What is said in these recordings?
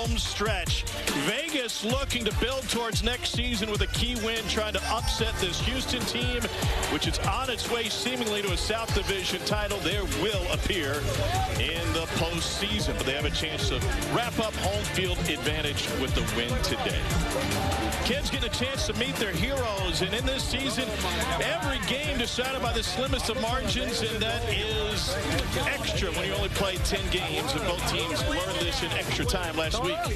home stretch. Vegas looking to build towards next season with a key win, trying to upset this Houston team, which is on its way seemingly to a South Division title. They will appear in the postseason, but they have a chance to wrap up home field advantage with the win today. Kids getting a chance to meet their heroes, and in this season, every game decided by the slimmest of margins, and that is extra when you only play 10 games, and both teams learned this in extra time last week. Flag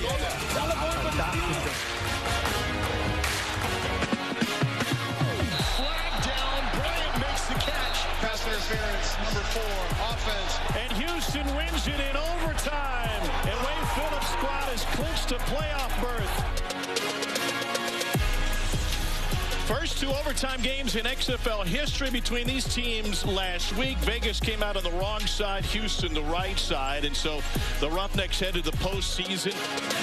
down, Bryant makes the catch. Pass interference, number 4, offense. And Houston wins it in overtime, and Wade Phillips' squad has clinched a playoff berth. First 2 overtime games in XFL history between these teams last week. Vegas came out on the wrong side, Houston the right side, and so the Roughnecks headed the postseason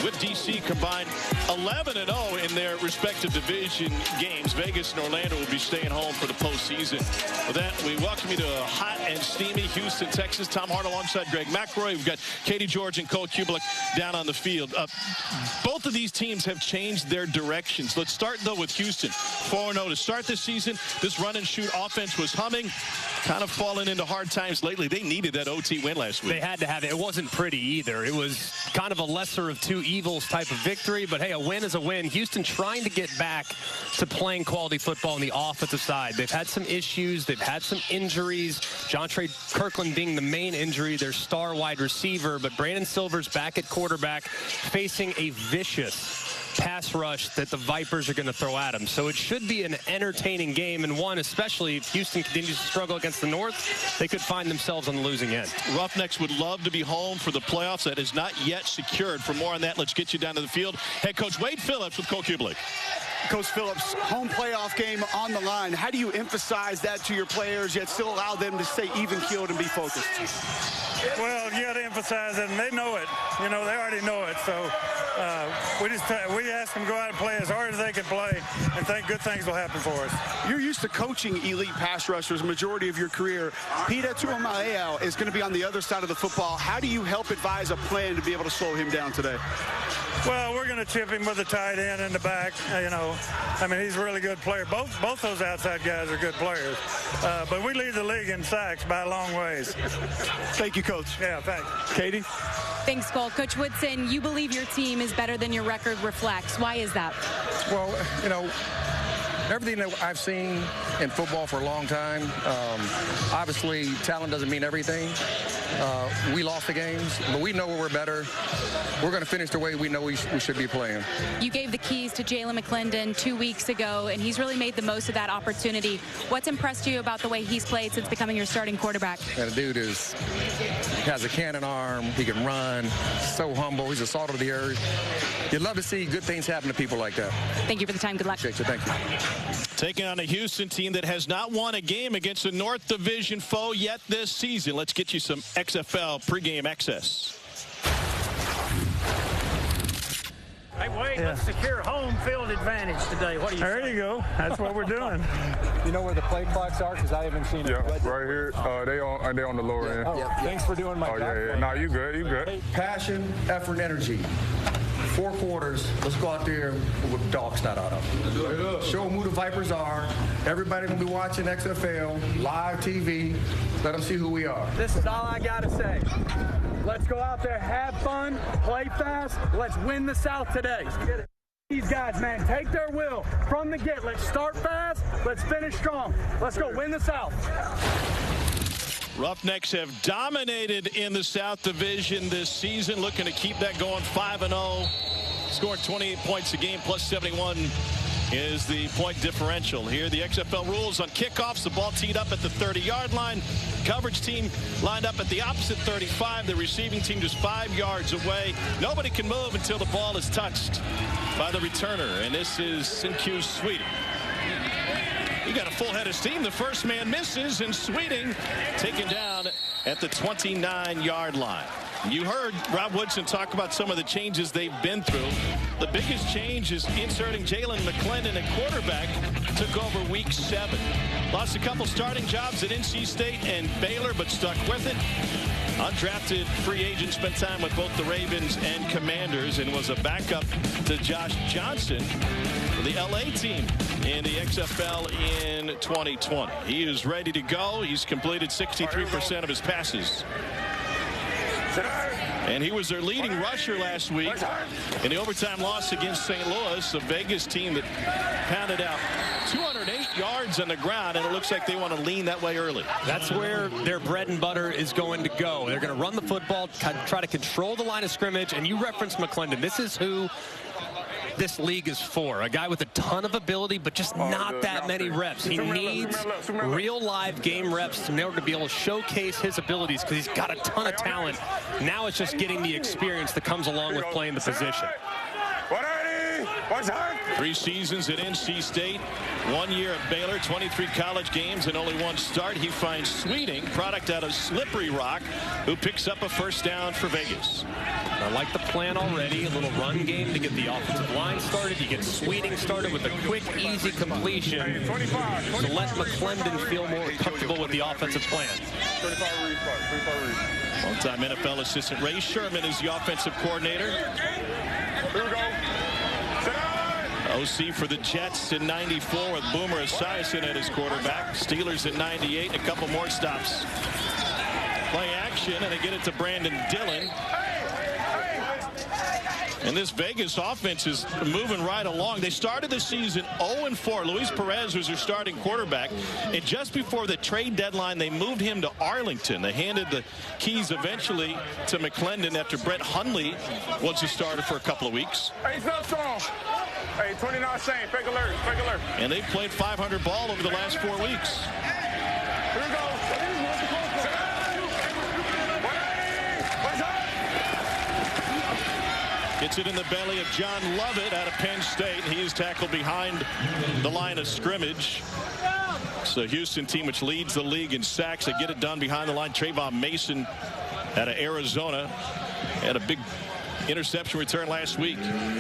with DC combined 11-0 in their respective division games. Vegas and Orlando will be staying home for the postseason. With that, we welcome you to a hot and steamy Houston, Texas. Tom Hart alongside Greg McElroy. We've got Katie George and Cole Kubelik down on the field. Both of these teams have changed their directions. Let's start, though, with Houston. 4-0 to start this season. This run-and-shoot offense was humming, kind of fallen into hard times lately. They needed that OT win last week. They had to have it. It wasn't pretty either. It was kind of a lesser of two evils type of victory, but hey, a win is a win. Houston trying to get back to playing quality football on the offensive side. They've had some issues. They've had some injuries. Jontre Kirkland being the main injury, their star wide receiver, but Brandon Silver's back at quarterback, facing a vicious pass rush that the Vipers are going to throw at him. So it should be an entertaining game, and one, especially if Houston continues to struggle against the North, they could find themselves on the losing end. Roughnecks would love to be home for the playoffs. That is not yet secured. For more on that, let's get you down to the field. Head coach Wade Phillips with Cole Kubelik. Coach Phillips, home playoff game on the line. How do you emphasize that to your players, yet still allow them to stay even-keeled and be focused? Well, you got to emphasize it, and they know it. You know, they already know it. So we ask them to go out and play as hard as they can play, and think good things will happen for us. You're used to coaching elite pass rushers majority of your career. Peter Tuamaeo is going to be on the other side of the football. How do you help advise a plan to be able to slow him down today? Well, we're going to chip him with a tight end in the back. You know, I mean, he's a really good player. Both those outside guys are good players. But we lead the league in sacks by a long ways. Thank you, Coach. Yeah, thanks. Katie? Thanks, Cole. Coach Woodson, you believe your team is better than your record reflects. Why is that? Well, you know, everything that I've seen in football for a long time, obviously talent doesn't mean everything. We lost the games, but we know we're better. We're going to finish the way we know we should be playing. You gave the keys to Jalen McClendon 2 weeks ago, and he's really made the most of that opportunity. What's impressed you about the way he's played since becoming your starting quarterback? And the dude has a cannon arm. He can run. So humble. He's a salt of the earth. You'd love to see good things happen to people like that. Thank you for the time. Good luck. Thank you. Taking on a Houston team that has not won a game against a North Division foe yet this season. Let's get you some XFL pregame access. Hey, Wade, let's secure home field advantage today. What do you There say? you go. That's what we're doing. You know where the play clocks are? Because I haven't seen it. Yeah, right here. They on the lower end. Oh, thanks for doing my job. Yeah. No, you good. You good. Passion, effort, energy. 4 quarters. Let's go out there with dog snot on them. Show them who the Vipers are. Everybody will be watching XFL, live TV. Let them see who we are. This is all I got to say. Let's go out there, have fun, play fast. Let's win the South today. These guys, man, take their will from the get. Let's start fast. Let's finish strong. Let's go win the South. Roughnecks have dominated in the South Division this season, looking to keep that going 5-0. Scoring 28 points a game, plus 71 is the point differential. Here, the XFL rules on kickoffs. The ball teed up at the 30-yard line. Coverage team lined up at the opposite 35. The receiving team just 5 yards away. Nobody can move until the ball is touched by the returner. And this is Sinque Sweeting. He got a full head of steam. The first man misses, and Sweeting taken down at the 29-yard line. You heard Rob Woodson talk about some of the changes they've been through. The biggest change is inserting Jalen McClendon at quarterback. Took over week 7. Lost a couple starting jobs at NC State and Baylor, but stuck with it. Undrafted free agent, spent time with both the Ravens and Commanders and was a backup to Josh Johnson for the LA team in the XFL in 2020. He is ready to go. He's completed 63% of his passes. And he was their leading rusher last week in the overtime loss against St. Louis, a Vegas team that pounded out 208 yards on the ground, and it looks like they want to lean that way early. That's where their bread and butter is going to go. They're going to run the football, try to control the line of scrimmage, and you referenced McClendon. This is who this league is for. A guy with a ton of ability, but just not that many reps. He needs real live game reps in order to be able to showcase his abilities because he's got a ton of talent. Now it's just getting the experience that comes along with playing the position. 3 seasons at NC State, 1 year at Baylor, 23 college games and only 1 start. He finds Sweeting, product out of Slippery Rock, who picks up a first down for Vegas. I like the plan already. A little run game to get the offensive line started. You get Sweeting started with a quick, easy completion to let McClendon feel more comfortable with the offensive plan. Long-time NFL assistant Ray Sherman is the offensive coordinator. Here we go. OC for the Jets in 94 with Boomer Esiason at his quarterback. Steelers at 98, a couple more stops. Play action, and they get it to Brandon Dillon. And this Vegas offense is moving right along. They started the season 0-4. Luis Perez was their starting quarterback. And just before the trade deadline, they moved him to Arlington. They handed the keys eventually to McClendon after Brett Hundley was the starter for a couple of weeks. Hey, stop strong. Hey, 29 Shane, fake alert, fake alert. And they've played 500 ball over the last 4 weeks. Here we go. Gets it in the belly of John Lovett out of Penn State. He is tackled behind the line of scrimmage. So Houston team which leads the league in sacks. They get it done behind the line. Trayvon Mason out of Arizona had a big interception return last week.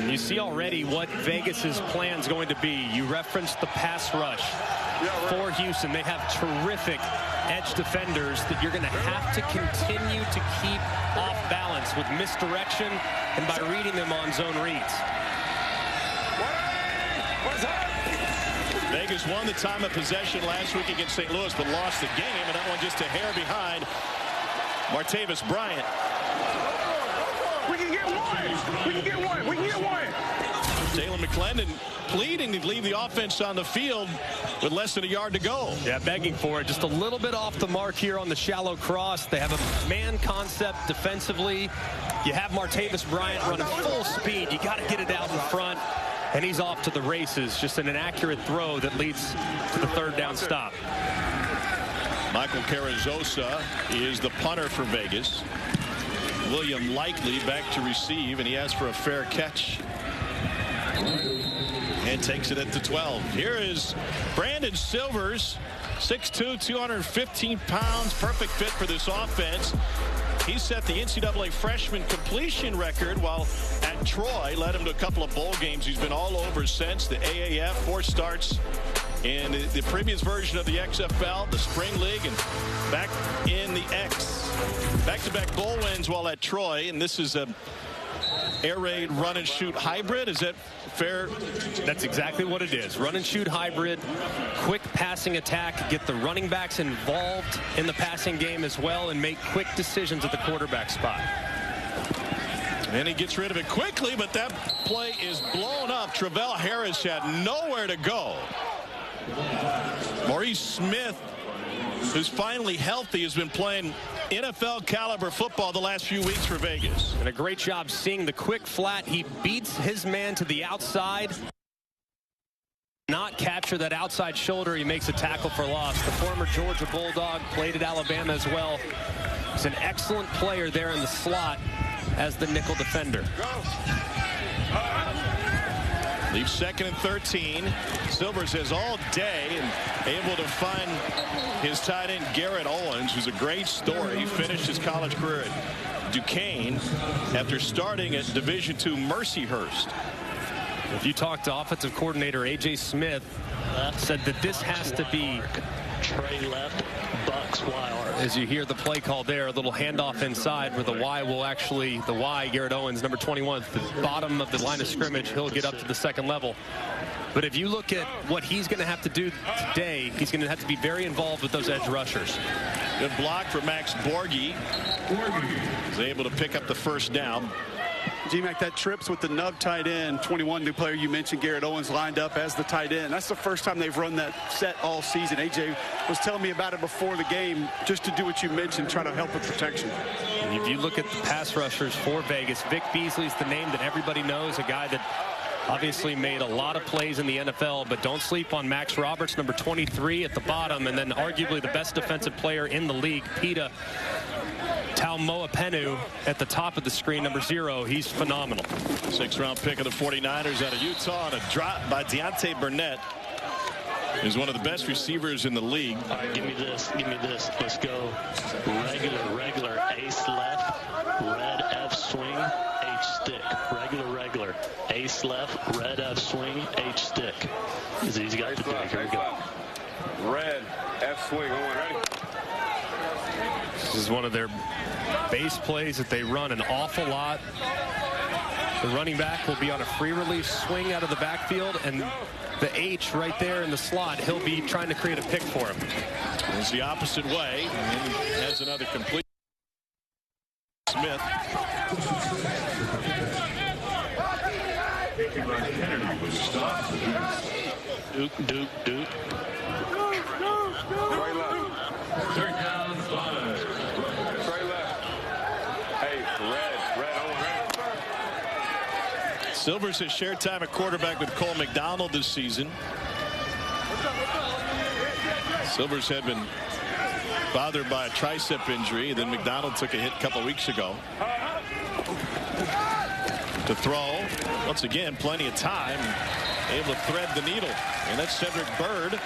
You see already what Vegas's plan is going to be. You referenced the pass rush for Houston. They have terrific edge defenders that you're going to have to continue to keep off balance with misdirection and by reading them on zone reads. Vegas won the time of possession last week against St. Louis, but lost the game, and that one just a hair behind Martavis Bryant. We can get one. We can get one. We can get one. Jalen McClendon pleading to leave the offense on the field with less than a yard to go. Yeah, begging for it. Just a little bit off the mark here on the shallow cross. They have a man concept defensively. You have Martavis Bryant running full speed. You got to get it out in front. And he's off to the races. Just an inaccurate throw that leads to the third down stop. Michael Carrizosa is the punter for Vegas. William Likely back to receive, and he asks for a fair catch. And takes it at the 12. Here is Brandon Silvers, 6'2", 215 pounds, perfect fit for this offense. He set the NCAA freshman completion record while at Troy, led him to a couple of bowl games. He's been all over since. The AAF, 4 starts in the previous version of the XFL, the Spring League, and back in the X. Back-to-back bowl wins while at Troy, and this is a air raid run and shoot hybrid. Is that fair? That's exactly what it is. Run and shoot hybrid, quick passing attack, get the running backs involved in the passing game as well, and make quick decisions at the quarterback spot. And he gets rid of it quickly, but that play is blown up. Travell Harris had nowhere to go. Maurice Smith, who's finally healthy, has been playing NFL caliber football the last few weeks for Vegas. And a great job seeing the quick flat. He beats his man to the outside. Not capture that outside shoulder. He makes a tackle for loss. The former Georgia Bulldog played at Alabama as well. He's an excellent player there in the slot as the nickel defender. Leaves second and 13. Silvers has all day and able to find his tight end Garrett Owens, who's a great story. He finished his college career at Duquesne after starting at Division II Mercyhurst. If you talk to offensive coordinator A.J. Smith, said that this has to be Trey left, As you hear the play call there, a little handoff inside where the Y, Garrett Owens, number 21, at the bottom of the line of scrimmage. He'll get up to the second level. But if you look at what he's going to have to do today, he's going to have to be very involved with those edge rushers. Good block for Max Borghi. He's able to pick up the first down. G-Mac, that trips with the nub tight end, 21, new player you mentioned, Garrett Owens, lined up as the tight end. That's the first time they've run that set all season. AJ was telling me about it before the game, just to do what you mentioned, try to help with protection. And if you look at the pass rushers for Vegas, Vic Beasley's the name that everybody knows, a guy that obviously made a lot of plays in the NFL, but don't sleep on Max Roberts, number 23 at the bottom, and then arguably the best defensive player in the league, Pita Taumoepenu at the top of the screen, number 0. He's phenomenal. 6th-round pick of the 49ers out of Utah, and a drop by Deontay Burnett. He's one of the best receivers in the league. All right, give me this. Let's go. Regular. Ace left. Red F swing. H stick. Regular. Ace left. Red F swing. H stick. He's got to do it. Here we go. Red F swing. Ready? This is one of their base plays that they run an awful lot. The running back will be on a free release swing out of the backfield, and the H right there in the slot, he'll be trying to create a pick for him. It's the opposite way, and has another complete. Smith. Duke. Right left. Third down, 5. Straight left. Hey, red on red. Silvers has shared time at quarterback with Cole McDonald this season. Silvers had been bothered by a tricep injury. Then McDonald took a hit a couple weeks ago. To throw. Once again, plenty of time. Able to thread the needle. And that's Cedric Byrd.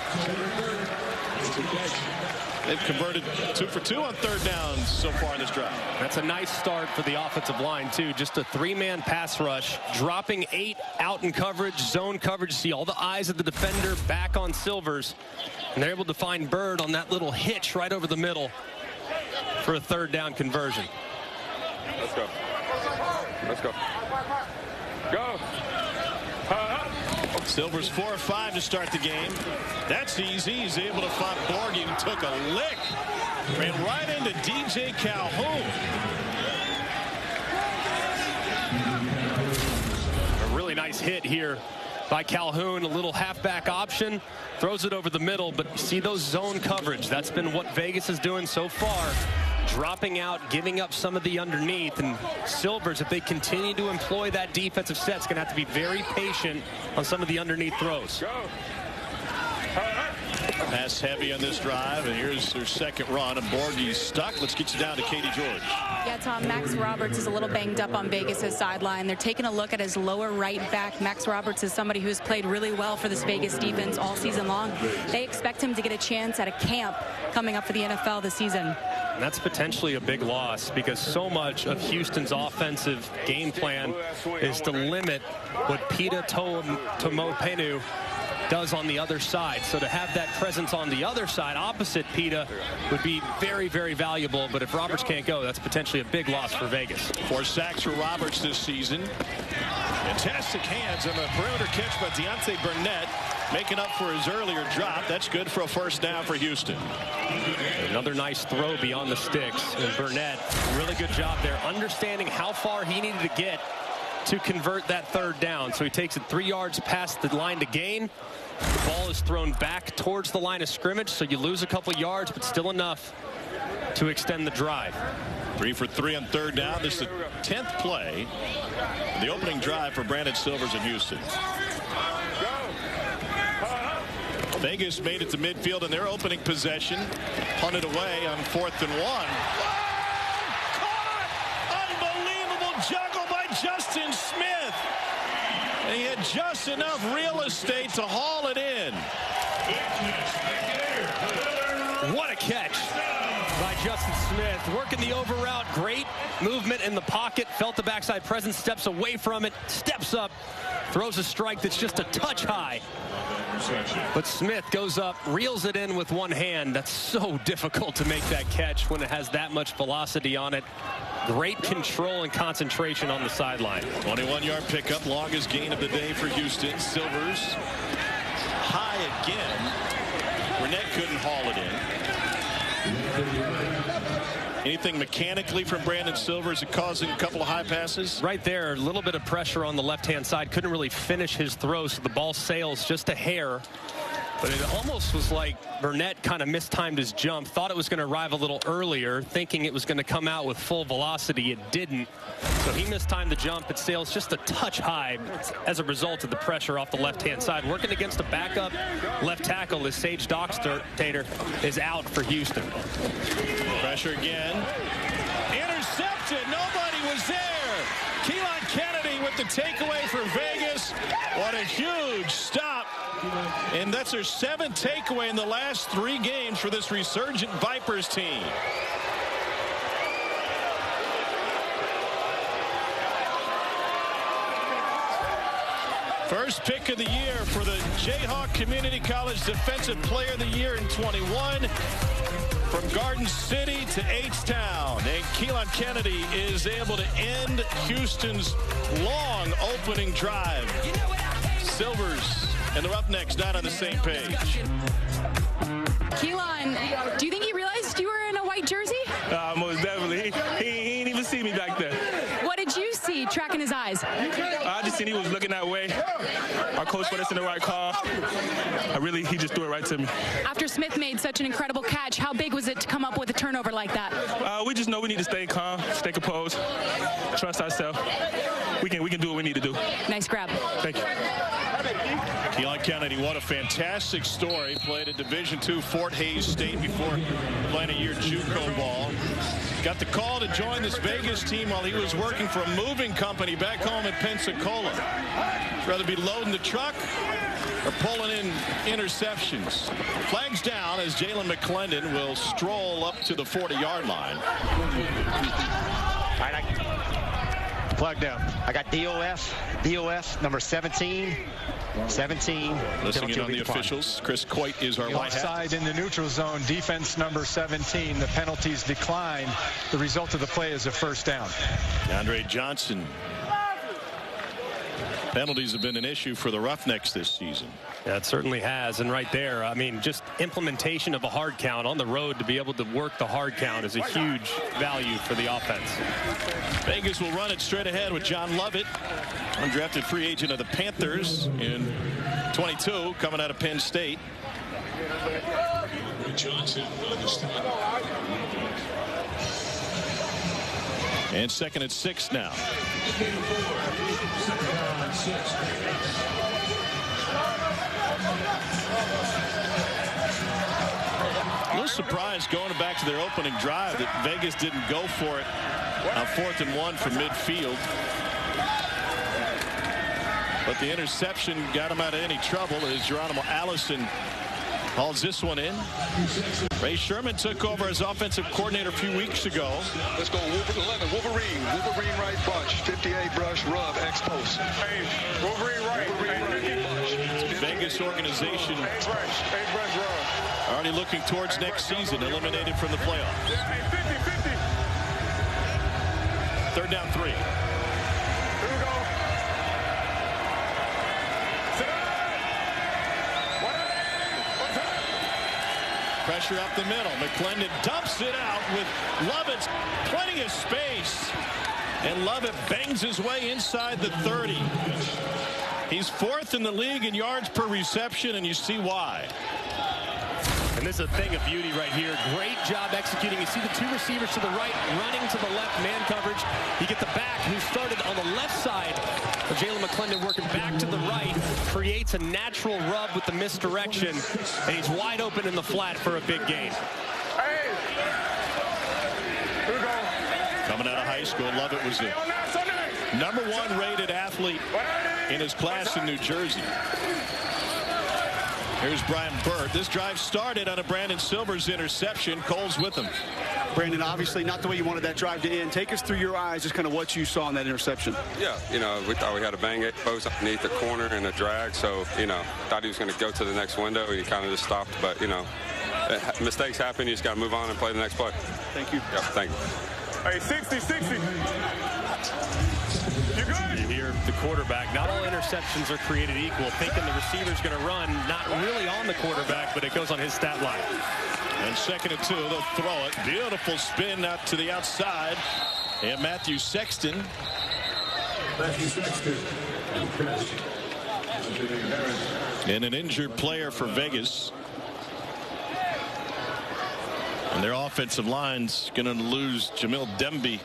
They've converted 2 for 2 on 3rd downs so far in this drive. That's a nice start for the offensive line, too. Just a 3-man pass rush, dropping 8 out in coverage, zone coverage. See all the eyes of the defender back on Silvers. And they're able to find Byrd on that little hitch right over the middle for a 3rd down conversion. Let's go. Go. Silvers 4 of 5 to start the game. That's easy. He's able to find Borghi, who took a lick. Ran right into DJ Calhoun. A really nice hit here by Calhoun. A little halfback option. Throws it over the middle, but see those zone coverage. That's been what Vegas is doing so far. Dropping out, giving up some of the underneath, and Silvers, if they continue to employ that defensive set, is going to have to be very patient on some of the underneath throws. Pass heavy on this drive, and here's their second run, and Borghi's stuck. Let's get you down to Katie George. Yeah, Tom, Max Roberts is a little banged up on Vegas' sideline. They're taking a look at his lower right back. Max Roberts is somebody who's played really well for this Vegas defense all season long. They expect him to get a chance at a camp coming up for the NFL this season. And that's potentially a big loss, because so much of Houston's offensive game plan is to limit what Pita Taumoepenu does on the other side. So to have that presence on the other side opposite Pita would be very, very valuable. But if Roberts can't go, that's potentially a big loss for Vegas. 4 sacks for Roberts this season. Fantastic hands on the perimeter catch by Deontay Burnett, making up for his earlier drop. That's good for a 1st down for Houston. Another nice throw beyond the sticks. And Burnett, really good job there, understanding how far he needed to get to convert that 3rd down. So he takes it 3 yards past the line to gain. The ball is thrown back towards the line of scrimmage, so you lose a couple yards, but still enough to extend the drive. 3 for 3 on 3rd down. This is the 10th play, the opening drive for Brandon Silvers in Houston. Vegas made it to midfield in their opening possession. Punted away on 4th and 1. Unbelievable juggle by Justin Smith. And he had just enough real estate to haul it in. What a catch by Justin Smith. Working the over route. Great movement in the pocket. Felt the backside presence. Steps away from it. Steps up. Throws a strike that's just a touch high But Smith goes up, reels it in with one hand. That's so difficult to make that catch when it has that much velocity on it. Great control and concentration on the sideline. 21-yard pickup, longest gain of the day for Houston. Silvers high again. Burnett couldn't haul it in. Anything mechanically from Brandon Silvers causing a couple of high passes? Right there, a little bit of pressure on the left-hand side. Couldn't really finish his throw, so the ball sails just a hair. But it almost was like Burnett kind of mistimed his jump, thought it was going to arrive a little earlier, thinking it was going to come out with full velocity. It didn't. So he mistimed the jump. It sails just a touch high as a result of the pressure off the left-hand side. Working against a backup left tackle as Sage Dockstader is out for Houston. Pressure again. Intercepted. Nobody was there. Keelan Kennedy with the takeaway for Vegas. What a huge stop. And that's their 7th takeaway in the last 3 games for this resurgent Vipers team. First pick of the year for the Jayhawk Community College Defensive Player of the Year in 21. From Garden City to H-Town. And Keelan Kennedy is able to end Houston's long opening drive. Silvers and the Roughnecks not on the same page. Keelan, do you think he realized you were in a white jersey? Most definitely. He didn't even see me back there. What did you see tracking his eyes? I just seen he was looking that way. Our coach put us in the right call. He just threw it right to me. After Smith made such an incredible catch, how big was it to come up with a turnover like that? We just know we need to stay calm, stay composed, trust ourselves. We can do what we need to do. Nice grab. Thank you. Keelan Kennedy, what a fantastic story. Played at Division II Fort Hays State before playing a year JUCO ball. Got the call to join this Vegas team while he was working for a moving company back home in Pensacola. Rather be loading the truck or pulling in interceptions. Flags down as Jalen McClendon will stroll up to the 40-yard line. All right, flag down. I got DOF, number 17. 17. Listening in on the officials. Chris Coit is our white hat. Offside in the neutral zone. Defense number 17. The penalties declined. The result of the play is a first down. DeAndre Johnson. Penalties have been an issue for the Roughnecks this season. Yeah, it certainly has. And right there, I mean, just implementation of a hard count on the road to be able to work the hard count is a huge value for the offense. Vegas will run it straight ahead with John Lovett, undrafted free agent of the Panthers in 22, coming out of Penn State. Johnson and 2nd and 6 now. A little surprised going back to their opening drive that Vegas didn't go for it on 4th and 1 from midfield. But the interception got him out of any trouble as Geronimo Allison hauls this one in. Ray Sherman took over as offensive coordinator a few weeks ago. Let's go Wolverine right bunch, 58 brush, rub, X post. Hey, Wolverine right. Vegas organization already looking towards next season, eliminated from the playoffs. 3rd down 3. Here we go. Pressure up the middle. McClendon dumps it out with Lovett. Plenty of space. And Lovett bangs his way inside the 30. He's 4th in the league in yards per reception, and you see why. And this is a thing of beauty right here. Great job executing. You see the 2 receivers to the right running to the left, man coverage. You get the back who started on the left side of Jalen McClendon working back to the right. Creates a natural rub with the misdirection. And he's wide open in the flat for a big gain. Hey! Here we go. Coming out of high school, Lovett was the #1 rated athlete in his class in New Jersey. Here's Brian Burt. This drive started on a Brandon Silvers interception. Cole's with him. Brandon, obviously not the way you wanted that drive to end. Take us through your eyes, just kind of what you saw in that interception. Yeah, we thought we had a bang post underneath the corner and a drag, so, thought he was going to go to the next window, and he kind of just stopped. But, mistakes happen. You just got to move on and play the next play. Thank you. Yeah, thank you. Hey, 60. You good? You hear the quarterback. Not all interceptions are created equal. Thinking the receiver's going to run, not really on the quarterback, but it goes on his stat line. And 2nd and 2, they'll throw it. Beautiful spin out to the outside. And Matthew Sexton. And an injured player for Vegas. And their offensive line's going to lose Jamil Demby,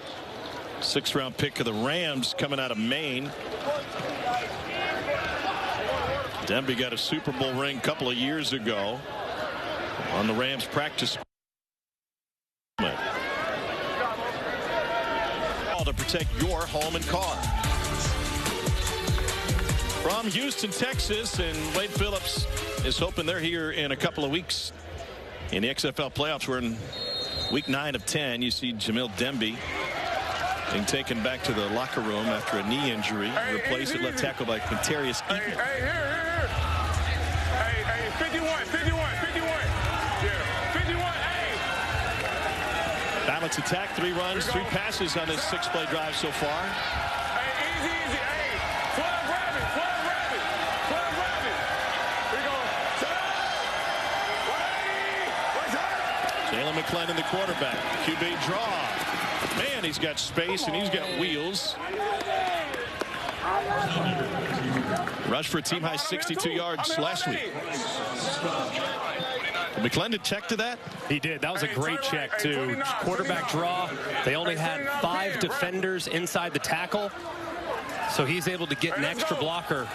6th-round pick of the Rams, coming out of Maine. Demby got a Super Bowl ring a couple of years ago on the Rams practice. All to protect your home and car. From Houston, Texas, and Wade Phillips is hoping they're here in a couple of weeks in the XFL playoffs. We're in week 9 of 10. You see Jamil Demby being taken back to the locker room after a knee injury, replaced at left tackle by Quintarius Eaton. Here. Hey, 51. Yeah, 51. Hey. Balance attack, 3 runs, 3 passes on this 6-play drive so far. Hey, easy. Hey, 12 rabbit. Here we go. Jalen McClendon, the quarterback. QB draw. Man, he's got space and he's got wheels. Rush for a team high 62 yards last week. Did McClendon check to that? He did. That was a great check, too. Quarterback draw. They only had 5 defenders inside the tackle. So he's able to get an extra blocker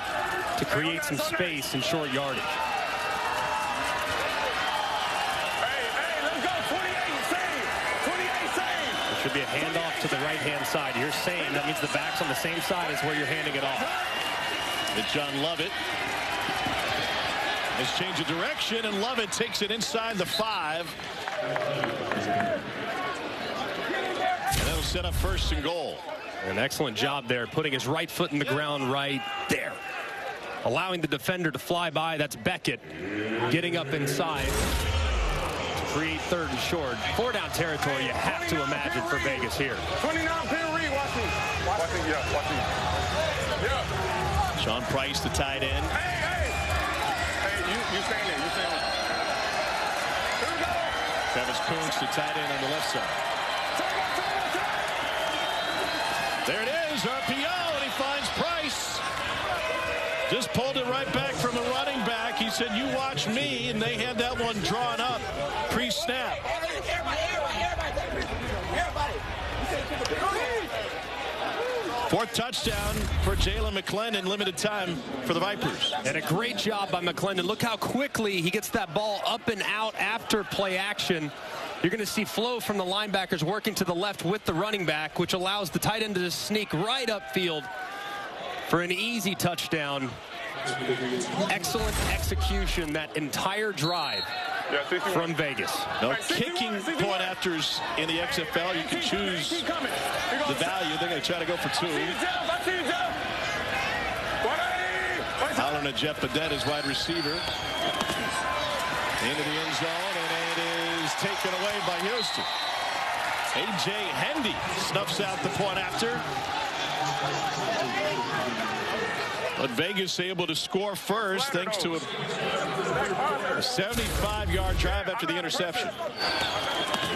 to create some space in short yardage. Should be a handoff to the right-hand side. You're saying that means the back's on the same side as where you're handing it off. It's John Lovett. Has changed of direction, and Lovett takes it inside the 5. And that'll set up 1st and goal. An excellent job there, putting his right foot in the ground right there. Allowing the defender to fly by. That's Beckett getting up inside. Create 3rd and short. 4-down territory, you have to imagine, for Vegas here. 29 pin read, watch me. Yeah. Sean Price, the tight end. Hey, you staying there. Here we go. Travis Kuntz, the tight end on the left side. There it is, RPO, and he finds Price. Just pulled it right back from the running back. He said, you watch me, and they had that one drawn up pre-snap. Fourth touchdown for Jalen McClendon. Limited time for the Vipers. And a great job by McClendon. Look how quickly he gets that ball up and out after play action. You're going to see flow from the linebackers working to the left with the running back, which allows the tight end to just sneak right upfield for an easy touchdown. Excellent execution that entire drive from Vegas. No kicking point afters in the XFL. You can choose the value. They're going to try to go for 2. Allen and Jeff Badet is wide receiver. Into the end zone, and it is taken away by Houston. A.J. Hendy snuffs out the point after. But Vegas able to score first thanks to a 75-yard drive after the interception.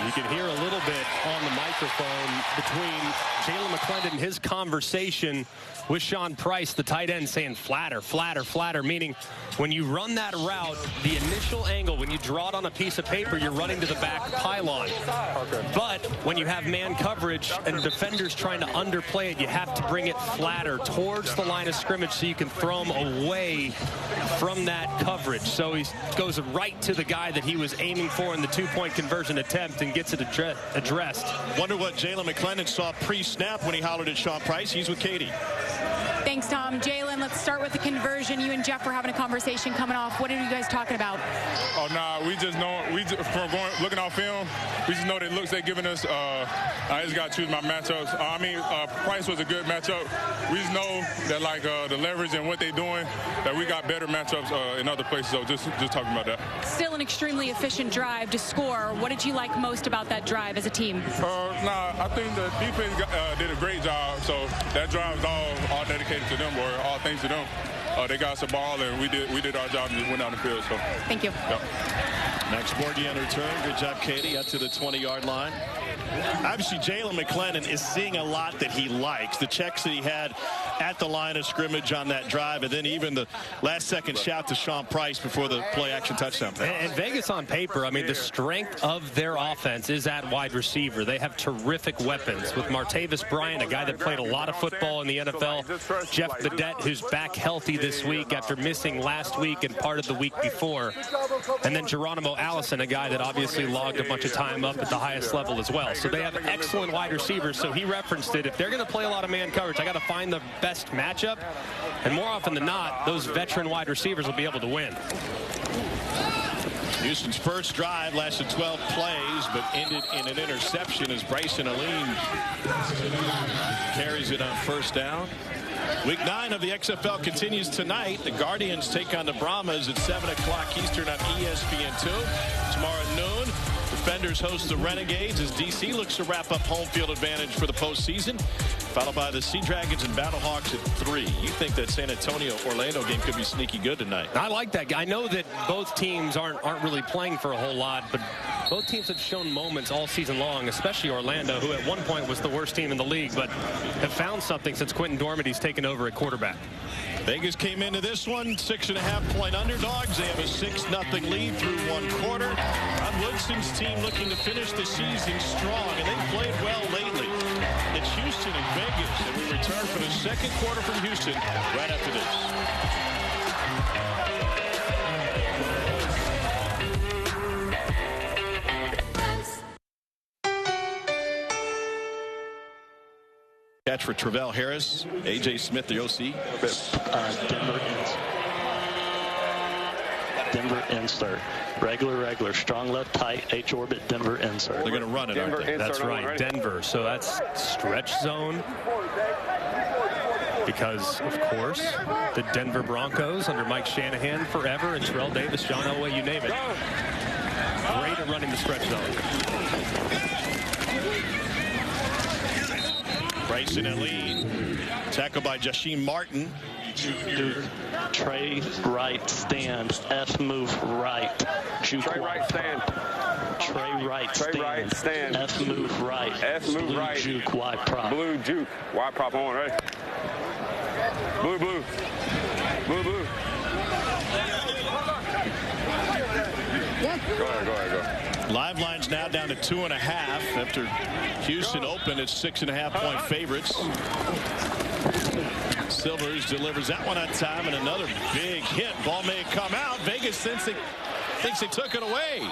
You can hear a little bit on the microphone between Jalen McClendon and his conversation with Sean Price, the tight end, saying flatter, flatter, flatter, meaning when you run that route, the initial angle, when you draw it on a piece of paper, you're running to the back pylon. But when you have man coverage and defenders trying to underplay it, you have to bring it flatter towards the line of scrimmage so you can throw him away from that coverage. So he goes right to the guy that he was aiming for in the 2-point conversion attempt and gets it addressed. Wonder what Jalen McClendon saw pre-snap when he hollered at Sean Price. He's with Katie. Thanks, Tom. Jalen let's start with the conversion. You and Jeff were having a conversation coming off. What are you guys talking about? Oh, nah, we just know, from looking on film, we just know the looks they're giving us. I just got to choose my matchups. Price was a good matchup. We just know that, like, the leverage and what they're doing, that we got better matchups in other places. So just talking about that. Still an extremely efficient drive to score. What did you like most about that drive as a team? I think the defense did a great job. So that drive is all dedicated to them, or all thanks to them. They got us the ball, and we did our job and just went down the field. So thank you. Yep. Max Borghi on return. Good job, Katie, up to the 20-yard line. Obviously, Jalen McClellan is seeing a lot that he likes. The checks that he had at the line of scrimmage on that drive, and then even the last-second shout to Sean Price before the play-action touchdown pass. And Vegas on paper, I mean, the strength of their offense is at wide receiver. They have terrific weapons with Martavis Bryant, a guy that played a lot of football in the NFL. Jeff Badette, who's back healthy this week after missing last week and part of the week before. And then Geronimo Allison, a guy that obviously logged a bunch of time up at the highest level as well. So they have excellent wide receivers. So he referenced it. If they're going to play a lot of man coverage, I got to find the best matchup. And more often than not, those veteran wide receivers will be able to win. Houston's first drive lasted 12 plays, but ended in an interception as Bryson Aline carries it on first down. Week 9 of the XFL continues tonight. The Guardians take on the Brahmas at 7 o'clock Eastern on ESPN2. Tomorrow at noon, Defenders host the Renegades as DC looks to wrap up home field advantage for the postseason, followed by the Sea Dragons and Battlehawks at 3. You think that San Antonio-Orlando game could be sneaky good tonight? I like that. I know that both teams aren't really playing for a whole lot, but both teams have shown moments all season long, especially Orlando, who at one point was the worst team in the league, but have found something since Quentin Dormity's taken over at quarterback. Vegas came into this one 6.5-point underdogs. They have a 6-0 lead through one quarter. Ron Woodson's team looking to finish the season strong, and they've played well lately. It's Houston and Vegas, and we return for the second quarter from Houston right after this. Catch for Travell Harris, A.J. Smith, the OC. Denver insert. Regular. Strong left tight. H-orbit Denver insert. They're going to run it, aren't they? That's right. Denver. So that's stretch zone. Because, of course, the Denver Broncos under Mike Shanahan forever, and Terrell Davis, John Elway, you name it. Great at running the stretch zone. Bryson Aline, tackled by Jasheem Martin. Duke, Trey right stand, F move right. Juke Trey right stand. Trey right Trey stand. right stand. F move right. F move Blue right. Juke, Y prop. Blue Juke, Y prop on, right? Blue. Go ahead. Live line's now down to 2.5 after Houston opened at 6.5-point favorites. Silvers delivers that one on time, and another big hit. Ball may come out. Vegas thinks they took it away.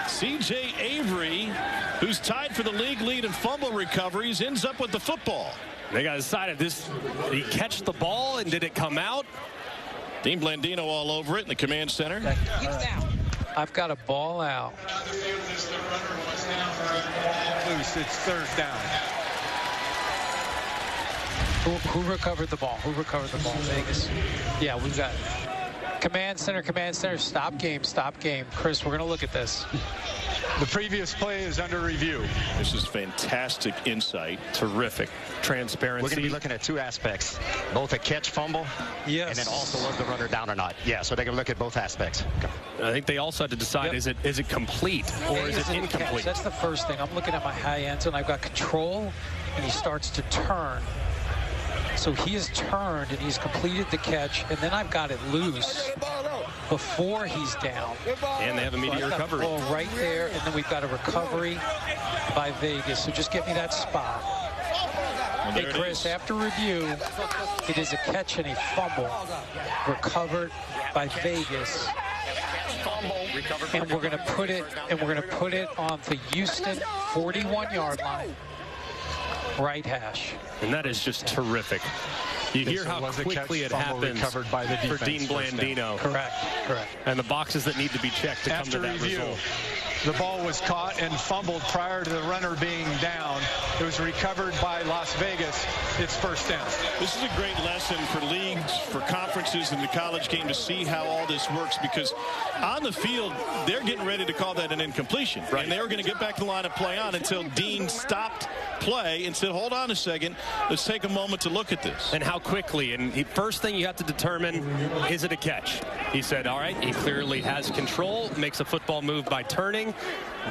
C.J. Avery, who's tied for the league lead in fumble recoveries, ends up with the football. They got decided did he catch the ball and did it come out? Dean Blandino all over it in the command center. I've got a ball out. Loose, it's third down. Who recovered the ball? Vegas. Yeah, we've got command center. Stop game. Chris, we're going to look at this. The previous play is under review. This is fantastic insight. Terrific transparency. We're going to be looking at two aspects, both a catch fumble, yes, and then also was the runner down or not. Yeah, so they're going to look at both aspects. I think they also had to decide, is it complete or is it incomplete? That's the first thing. I'm looking at my high end zone. I've got control, and he starts to turn. So he has turned, and he's completed the catch, and then I've got it loose before he's down. And they have immediate recovery. Ball right there, and then we've got a recovery by Vegas. So just get me that spot. Well, hey, Chris, after review, it is a catch and a fumble recovered by Vegas. And we're going to put it on the Houston 41-yard line. Right hash. And that is just terrific. You hear how quickly it happens by the for Dean Blandino. Correct. And the boxes that need to be checked to come to that result. The ball was caught and fumbled prior to the runner being down. It was recovered by Las Vegas. It's first down. This is a great lesson for leagues, for conferences, and the college game to see how all this works, because on the field, they're getting ready to call that an incompletion. Right. And they were going to get back to the line and play on until Dean stopped play and said, hold on a second, let's take a moment to look at this. And how quickly. And first thing you have to determine, is it a catch? He said, all right, he clearly has control, makes a football move by turning.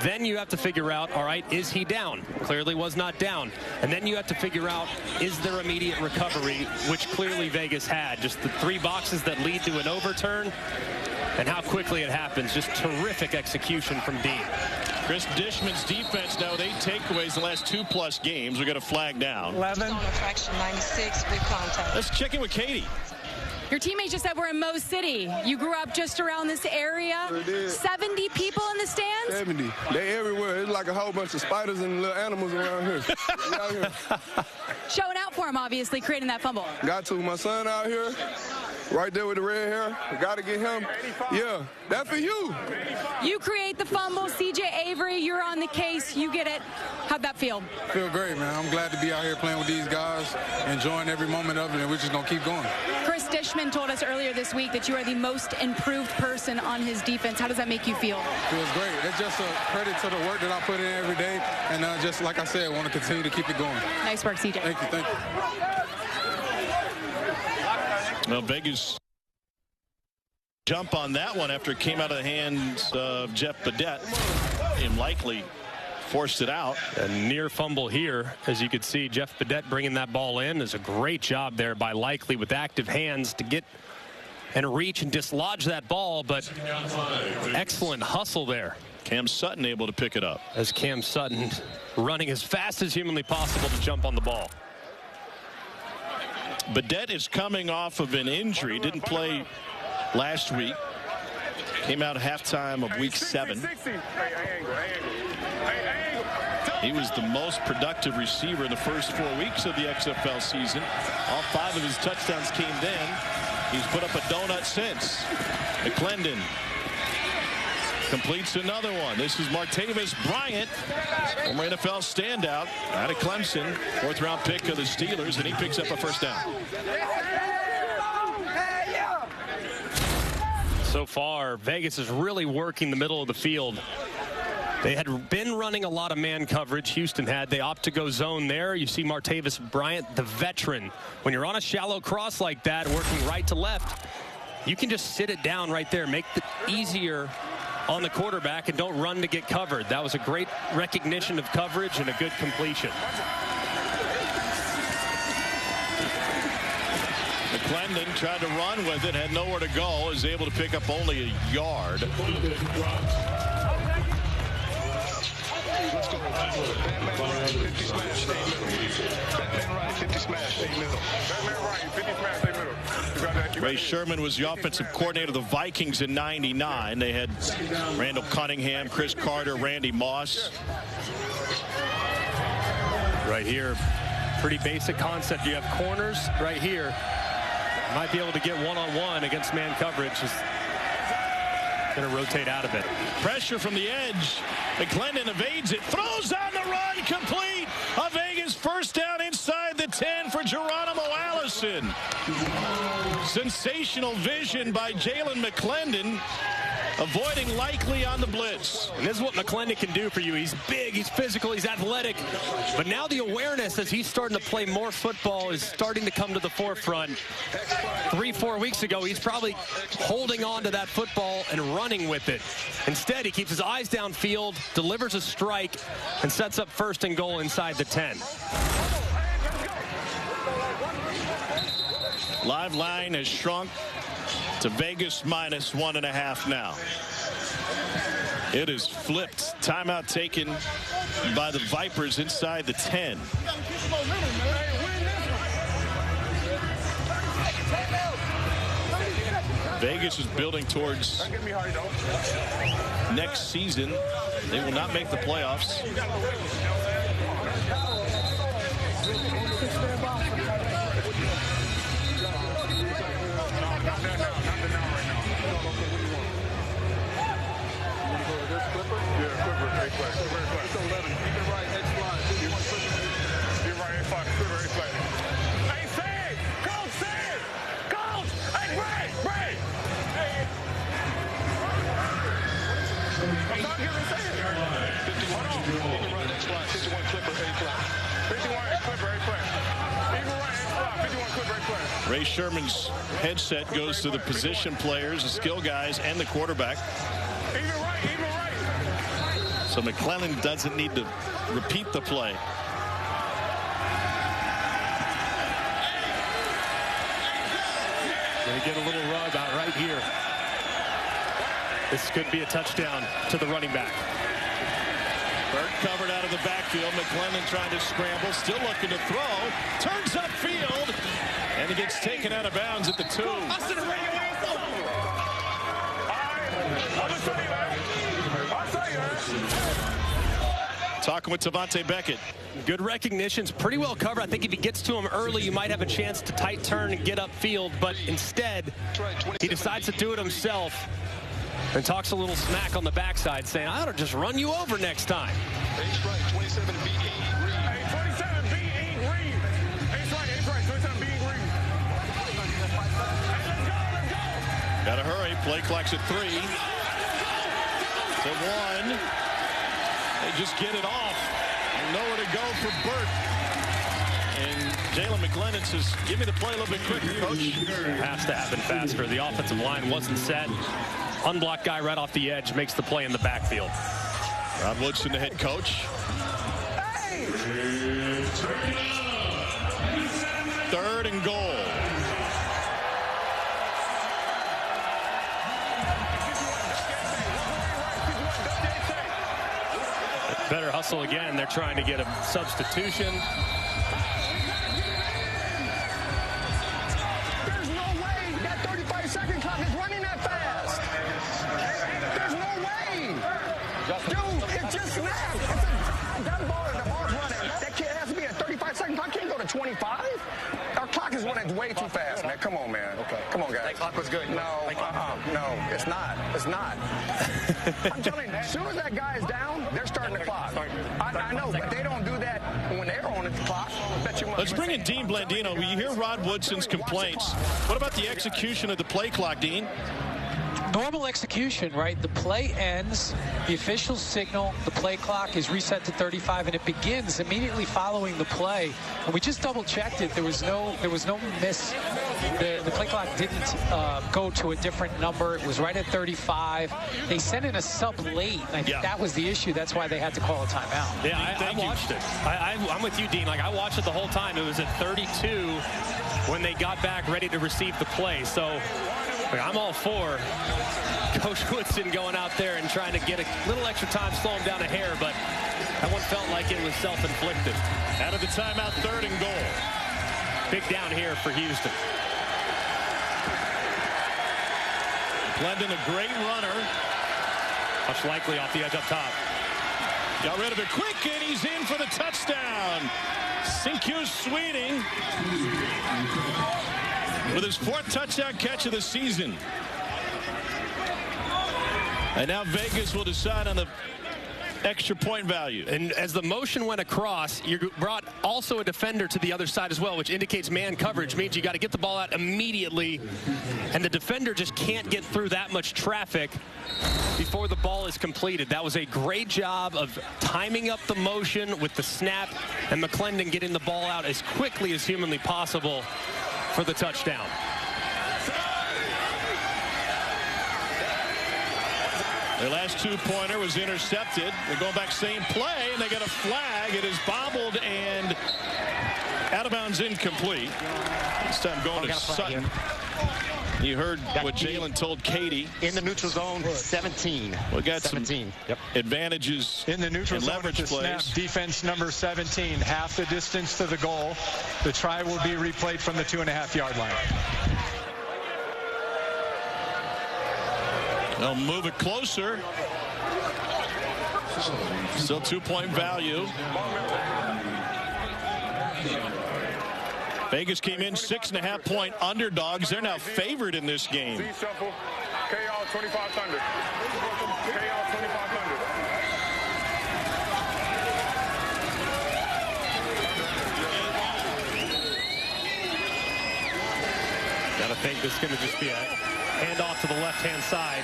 Then you have to figure out, all right, is he down? Clearly was not down. And then you have to figure out, is there immediate recovery, which clearly Vegas had. Just the 3 boxes that lead to an overturn, and how quickly it happens. Just terrific execution from Dean. Chris Dishman's defense now with 8 takeaways the last 2+ games. We got a flag down. 11. Fraction 96, good contact. Let's check in with Katie. Your teammates just said we're in Mo City. You grew up just around this area. 70 people in the stands? 70. They everywhere. It's like a whole bunch of spiders and little animals around here. Showing out for him, obviously, creating that fumble. Got to. My son out here, right there with the red hair. Got to get him. Yeah, that's for you. You create the fumble. C.J. Avery, you're on the case. You get it. How'd that feel? Feel great, man. I'm glad to be out here playing with these guys, enjoying every moment of it, and we're just going to keep going. Chris Dishman told us earlier this week that you are the most improved person on his defense. How does that make you feel? Feels great. It's just a credit to the work that I put in every day, and just like I said, I want to continue to keep it going. Nice work, C.J. Thank you. Well, Vegas jump on that one after it came out of the hands of Jeff Badette. And likely forced it out. A near fumble here. As you could see, Jeff Badette bringing that ball in. Is a great job there by Likely with active hands to get and reach and dislodge that ball, but excellent hustle there. Cam Sutton able to pick it up. As Cam Sutton running as fast as humanly possible to jump on the ball. Badette is coming off of an injury. Didn't play last week. Came out at halftime of week 7. He was the most productive receiver in the first 4 weeks of the XFL season. All 5 of his touchdowns came then. He's put up a donut since. McClendon completes another one. This is Martavis Bryant, former NFL standout out of Clemson, 4th round pick of the Steelers, and he picks up a first down. So far, Vegas is really working the middle of the field. They had been running a lot of man coverage. Houston had. They opt to go zone there. You see Martavis Bryant, the veteran. When you're on a shallow cross like that, working right to left, you can just sit it down right there, make it easier on the quarterback, and don't run to get covered. That was a great recognition of coverage and a good completion. McClendon tried to run with it, had nowhere to go, is able to pick up only a yard. Ray Sherman was the offensive coordinator of the Vikings in '99. They had Randall Cunningham, Chris Carter, Randy Moss. Right here, pretty basic concept. You have corners right here. Might be able to get one-on-one against man coverage. Just going to rotate out of it. Pressure from the edge. McClendon evades it. Throws on the run. Complete. A Vegas first down inside the 10 for Geronimo Allison. Sensational vision by Jalen McClendon. Avoiding Likely on the blitz. And this is what McClendon can do for you. He's big, he's physical, he's athletic. But now the awareness as he's starting to play more football is starting to come to the forefront. 3-4 weeks ago, he's probably holding on to that football and running with it. Instead, he keeps his eyes downfield, delivers a strike, and sets up 1st and goal inside the 10. Live line has shrunk to Vegas -1.5 now. It is flipped. Timeout taken by the Vipers inside the 10. Vegas is building towards next season. They will not make the playoffs. Ray Sherman's headset goes to the position players, the skill guys, and the quarterback. So McClellan doesn't need to repeat the play. Going to get a little rub out right here. This could be a touchdown to the running back. Burke covered out of the backfield. McClellan trying to scramble, still looking to throw. Turns upfield, and he gets taken out of bounds at the 2. Talking with Tavante Beckett. Good recognitions, pretty well covered. I think if he gets to him early, you might have a chance to tight turn and get upfield, but instead, he decides to do it himself and talks a little smack on the backside, saying, I ought to just run you over next time. Ace right, 27B. Hey, 27B. Reed. Ace right, 27B. Reed. Hey, let's go. Gotta hurry. Play clock's at 3. To 1. They just get it off. Nowhere to go for Burt. And Jalen McClellan says, give me the play a little bit quicker, coach. Has to happen faster. The offensive line wasn't set. Unblocked guy right off the edge makes the play in the backfield. Rod Woodson, the head coach. 3rd and goal. Better hustle again. They're trying to get a substitution. There's no way that 35-second clock is running that fast. There's no way. Dude, it just snapped. That ball's running. That kid has to be a 35-second clock. Can't go to 25. Our clock is running way too fast, man. Come on, man. Okay. Come on, guys. That clock was good. No, no, it's not. It's not. I'm telling you, as soon as that guy is down, they're starting the clock. I know, but they don't do that when they're on the clock. Let's bring in Dean Blandino. You hear Rod Woodson's complaints. What about the execution of the play clock, Dean? Normal execution, right? The play ends, the official signal, the play clock is reset to 35, and it begins immediately following the play. And we just double-checked it. There was no miss. The play clock didn't go to a different number. It was right at 35. They sent in a sub late, and I think that was the issue. That's why they had to call a timeout. Yeah, I watched it. I'm with you, Dean. Like, I watched it the whole time. It was at 32 when they got back ready to receive the play. So I'm all for Coach Woodson going out there and trying to get a little extra time, slow him down a hair, but that one felt like it was self-inflicted. Out of the timeout, 3rd and goal. Big down here for Houston. Glendon, a great runner. Much likely off the edge up top. Got rid of it quick, and he's in for the touchdown. Sinkus Sweeting with his 4th touchdown catch of the season. And now Vegas will decide on the extra point value. And as the motion went across, you brought also a defender to the other side as well, which indicates man coverage, means you got to get the ball out immediately. And the defender just can't get through that much traffic before the ball is completed. That was a great job of timing up the motion with the snap and McClendon getting the ball out as quickly as humanly possible for the touchdown. Their last 2-pointer was intercepted. They're going back same play, and they got a flag. It is bobbled and out of bounds, incomplete. This time going to Sutton. You heard what Jalen told Katie. In the neutral zone, 17. We got 17. Some advantages in the neutral zone leverage plays. Snap, defense number 17, half the distance to the goal. The try will be replayed from the 2.5-yard line. They'll move it closer. Still 2-point value. Vegas came in 6.5-point underdogs. They're now favored in this game. Shuffle. KL 25 Thunder. KL 25 Thunder. Gotta think this is going to just be a handoff to the left-hand side.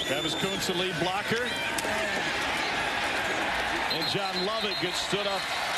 Travis Kuntz, the lead blocker. And John Lovett gets stood up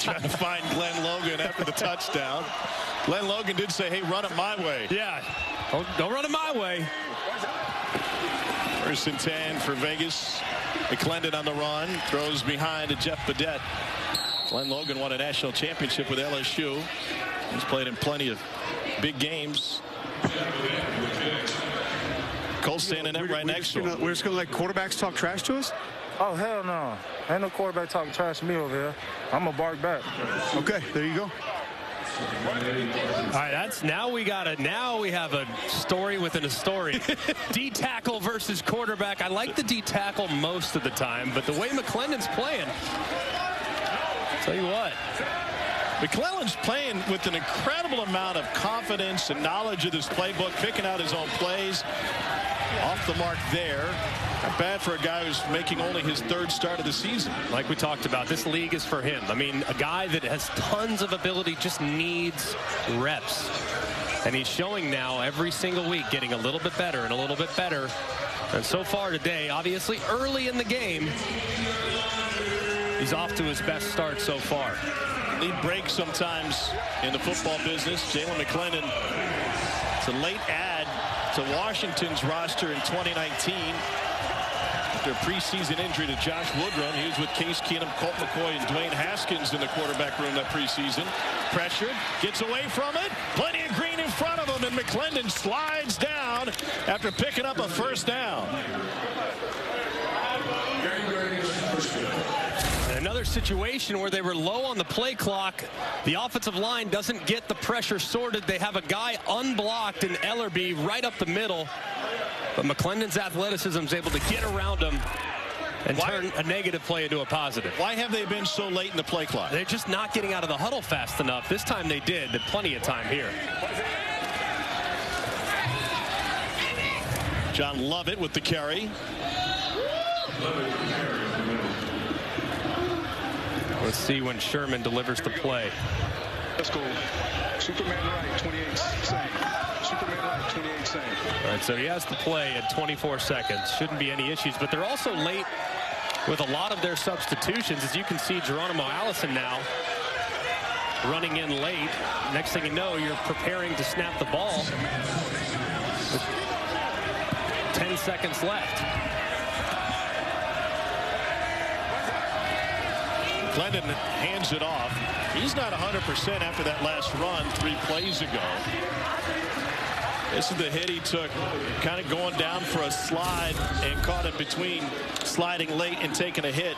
Trying to find Glenn Logan after the touchdown. Glenn Logan did say, hey, run it my way. Yeah, don't run it my way. 1st and 10 for Vegas. McClendon on the run. Throws behind to Jeff Badette. Glenn Logan won a national championship with LSU. He's played in plenty of big games. Cole standing up right next to him. We're just going to let quarterbacks talk trash to us? Oh, hell no. Ain't no quarterback talking trash to me over here. I'm going to bark back. Okay, there you go. All right, now we have a story within a story. D tackle versus quarterback. I like the D tackle most of the time, but the way McClendon's playing, tell you what. McClellan's playing with an incredible amount of confidence and knowledge of this playbook, picking out his own plays. Off the mark there. Not bad for a guy who's making only his 3rd start of the season. Like we talked about, this league is for him. I mean, a guy that has tons of ability just needs reps. And he's showing now every single week, getting a little bit better and a little bit better. And so far today, obviously early in the game, he's off to his best start so far. Need breaks sometimes in the football business. Jalen McClendon, it's a late add to Washington's roster in 2019. After a preseason injury to Josh Woodrum, he was with Case Keenum, Colt McCoy, and Dwayne Haskins in the quarterback room that preseason. Pressured, gets away from it. Plenty of green in front of him, and McClendon slides down after picking up a 1st down. Another situation where they were low on the play clock. The offensive line doesn't get the pressure sorted. They have a guy unblocked in Ellerby right up the middle. But McClendon's athleticism is able to get around him and turn a negative play into a positive. Why have they been so late in the play clock? They're just not getting out of the huddle fast enough. This time they did. They had plenty of time here. John Lovett with the carry. Let's see when Sherman delivers the play. Let's go. Superman right, 28 same. Superman right, 28 same. All right, so he has the play at 24 seconds. Shouldn't be any issues, but they're also late with a lot of their substitutions. As you can see, Geronimo Allison now running in late. Next thing you know, you're preparing to snap the ball with 10 seconds left. Glendon hands it off. He's not 100% after that last run 3 plays ago. This is the hit he took, kind of going down for a slide and caught it between sliding late and taking a hit.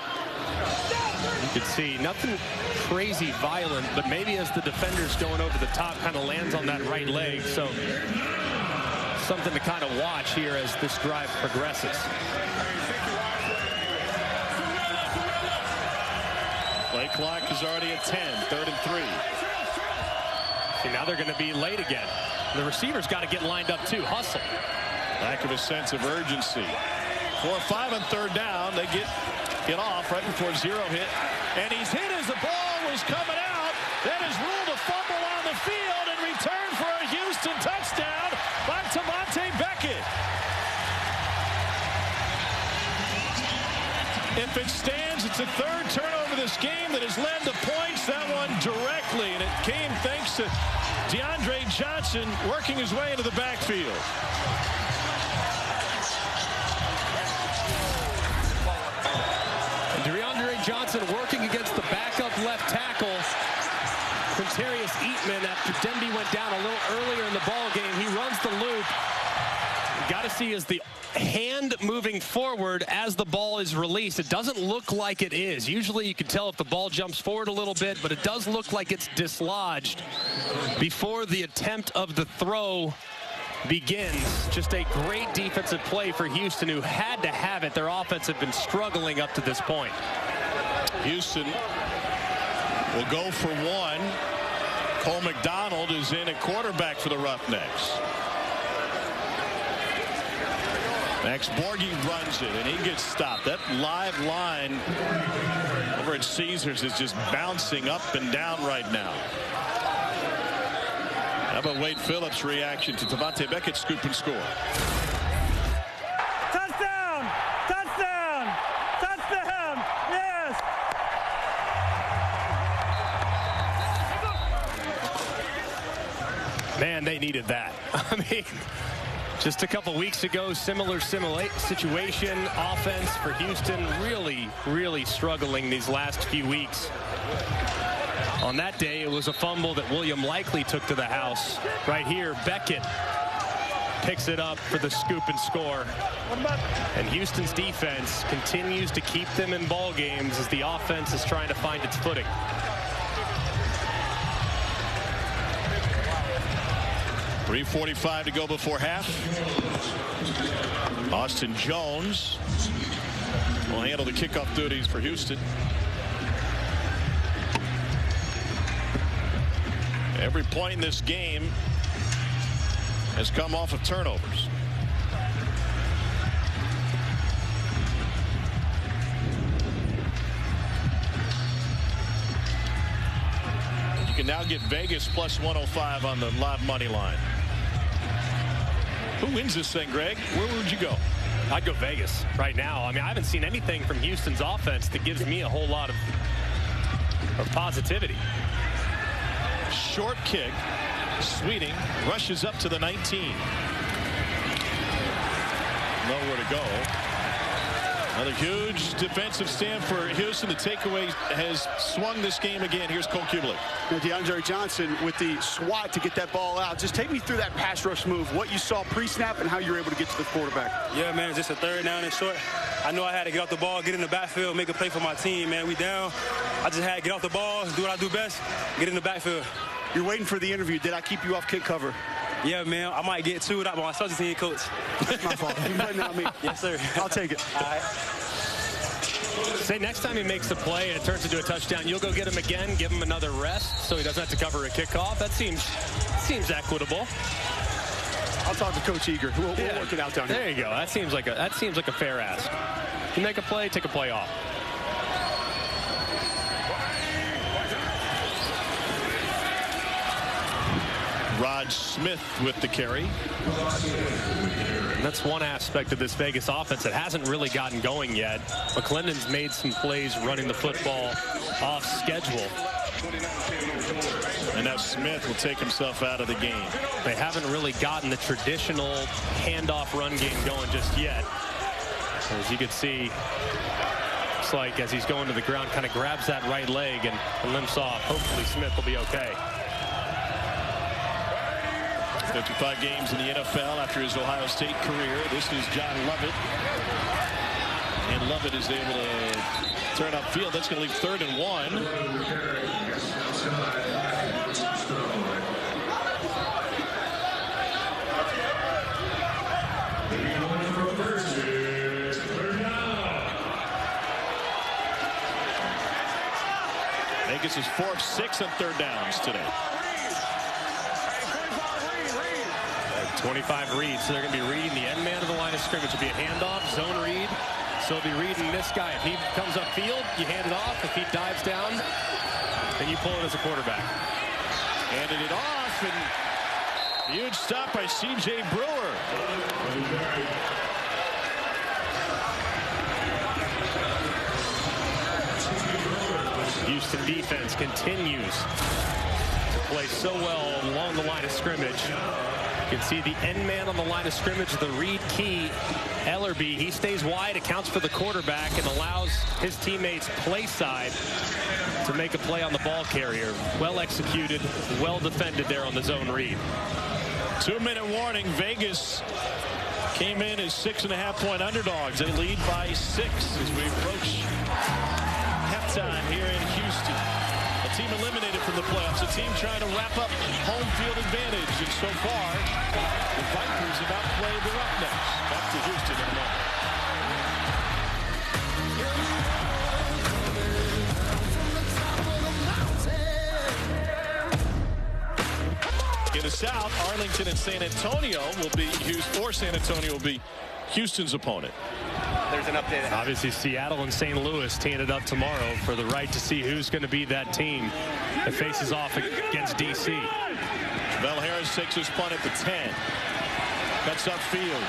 You can see nothing crazy violent, but maybe as the defender's going over the top, kind of lands on that right leg. So something to kind of watch here as this drive progresses. Play clock is already at 10, 3rd and 3. See, now they're going to be late again. The receiver's got to get lined up too. Hustle. Lack of a sense of urgency. 4-5 on 3rd down. They get it off right before 0 hit. And he's hit as the ball was coming out. That is ruled a fumble on the field and returned for a Houston touchdown by Devontae Beckett. If it stands, it's the 3rd turnover this game that has led to points. That one directly, and it came thanks to DeAndre Johnson working his way into the backfield. And DeAndre Johnson working against the backup left tackle, Quintarius Eatman, after Denby went down a little earlier in the ball game. He runs the loop. Got to see is the hand moving forward as the ball is released. It doesn't look like it is. Usually you can tell if the ball jumps forward a little bit, but it does look like it's dislodged before the attempt of the throw begins. Just a great defensive play for Houston, who had to have it. Their offense had been struggling up to this point. Houston will go for 1. Cole McDonald is in at quarterback for the Roughnecks. Max Borghi runs it, and he gets stopped. That live line over at Caesars is just bouncing up and down right now. How about Wade Phillips' reaction to Devontae Beckett's scoop and score? Touchdown! Touchdown! Touchdown! Yes! Man, they needed that. I mean, just a couple weeks ago, similar situation. Offense for Houston really struggling these last few weeks. On that day, it was a fumble that William Likely took to the house. Right here, Beckett picks it up for the scoop and score. And Houston's defense continues to keep them in ball games as the offense is trying to find its footing. .345 to go before half. Austin Jones will handle the kickoff duties for Houston. Every point in this game has come off of turnovers. You can now get Vegas plus 105 on the live money line. Who wins this thing, Greg? Where would you go? I'd go Vegas right now. I mean, I haven't seen anything from Houston's offense that gives me a whole lot of positivity. Short kick. Sweeting rushes up to the 19. Nowhere to go. Another huge defensive stand for Houston. The takeaway has swung this game again. Here's Cole Kubelik. DeAndre Johnson with the swat to get that ball out. Just take me through that pass rush move, what you saw pre-snap and how you were able to get to the quarterback. Yeah, man, just a third down and short. I know I had to get off the ball, get in the backfield, make a play for my team, man. We down. I just had to get off the ball, do what I do best, get in the backfield. You're waiting for the interview. Did I keep you off kick cover? Yeah, man. I might get two without my special team coach. That's my fault. You putting on me. Yes, sir. I'll take it. All right. Say next time he makes the play and it turns into a touchdown, you'll go get him again, give him another rest so he doesn't have to cover a kickoff. That seems equitable. I'll talk to Coach Eager. We'll work it out down here. There you go. That seems like a fair ask. You make a play, take a play off. Rod Smith with the carry. And that's one aspect of this Vegas offense that hasn't really gotten going yet. McClendon's made some plays running the football off schedule. And now Smith will take himself out of the game. They haven't really gotten the traditional handoff run game going just yet. As you can see, it's like as he's going to the ground, kind of grabs that right leg and limps off. Hopefully Smith will be okay. 55 games in the NFL after his Ohio State career. This is John Lovett. And Lovett is able to turn upfield. That's going to leave 3rd and 1. Vegas is 4 of 6 on 3rd downs today. 25 reads, so they're going to be reading the end man of the line of scrimmage. It'll be a handoff, zone read. So they'll be reading this guy. If he comes upfield, you hand it off. If he dives down, then you pull it as a quarterback. Handed it off, and huge stop by C.J. Brewer. Houston defense continues to play so well along the line of scrimmage. You can see the end man on the line of scrimmage, the read key, Ellerby. He stays wide, accounts for the quarterback, and allows his teammates play side to make a play on the ball carrier. Well executed, well defended there on the zone read. 2-minute warning. Vegas came in as 6.5-point underdogs. They lead by 6 as we approach halftime here in Houston. A team eliminated from the playoffs. A team trying to wrap up home field advantage. And so far, the Vipers have outplayed the Roughnecks. Back to Houston in a moment. In the South, Arlington and San Antonio will be Houston's opponent. There's an update. Obviously, Seattle and St. Louis teeing it up tomorrow for the right to see who's going to be that team that faces off against D.C. Vel Harris takes his punt at the 10. Cuts upfield.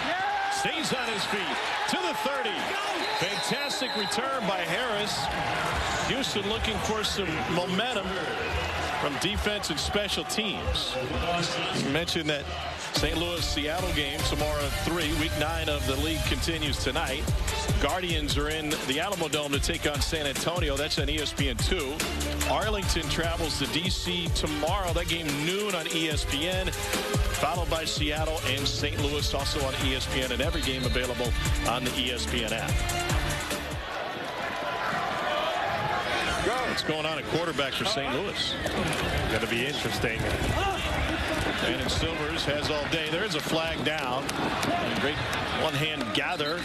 Stays on his feet to the 30. Fantastic return by Harris. Houston looking for some momentum from defense and special teams. You mentioned that St. Louis-Seattle game tomorrow at 3. Week 9 of the league continues tonight. Guardians are in the Alamo Dome to take on San Antonio. That's on ESPN2. Arlington travels to D.C. tomorrow. That game noon on ESPN, followed by Seattle and St. Louis, also on ESPN, and every game available on the ESPN app. What's going on at quarterback for St. Louis? Going to be interesting. Brandon Silvers has all day. There is a flag down. A great one-hand gather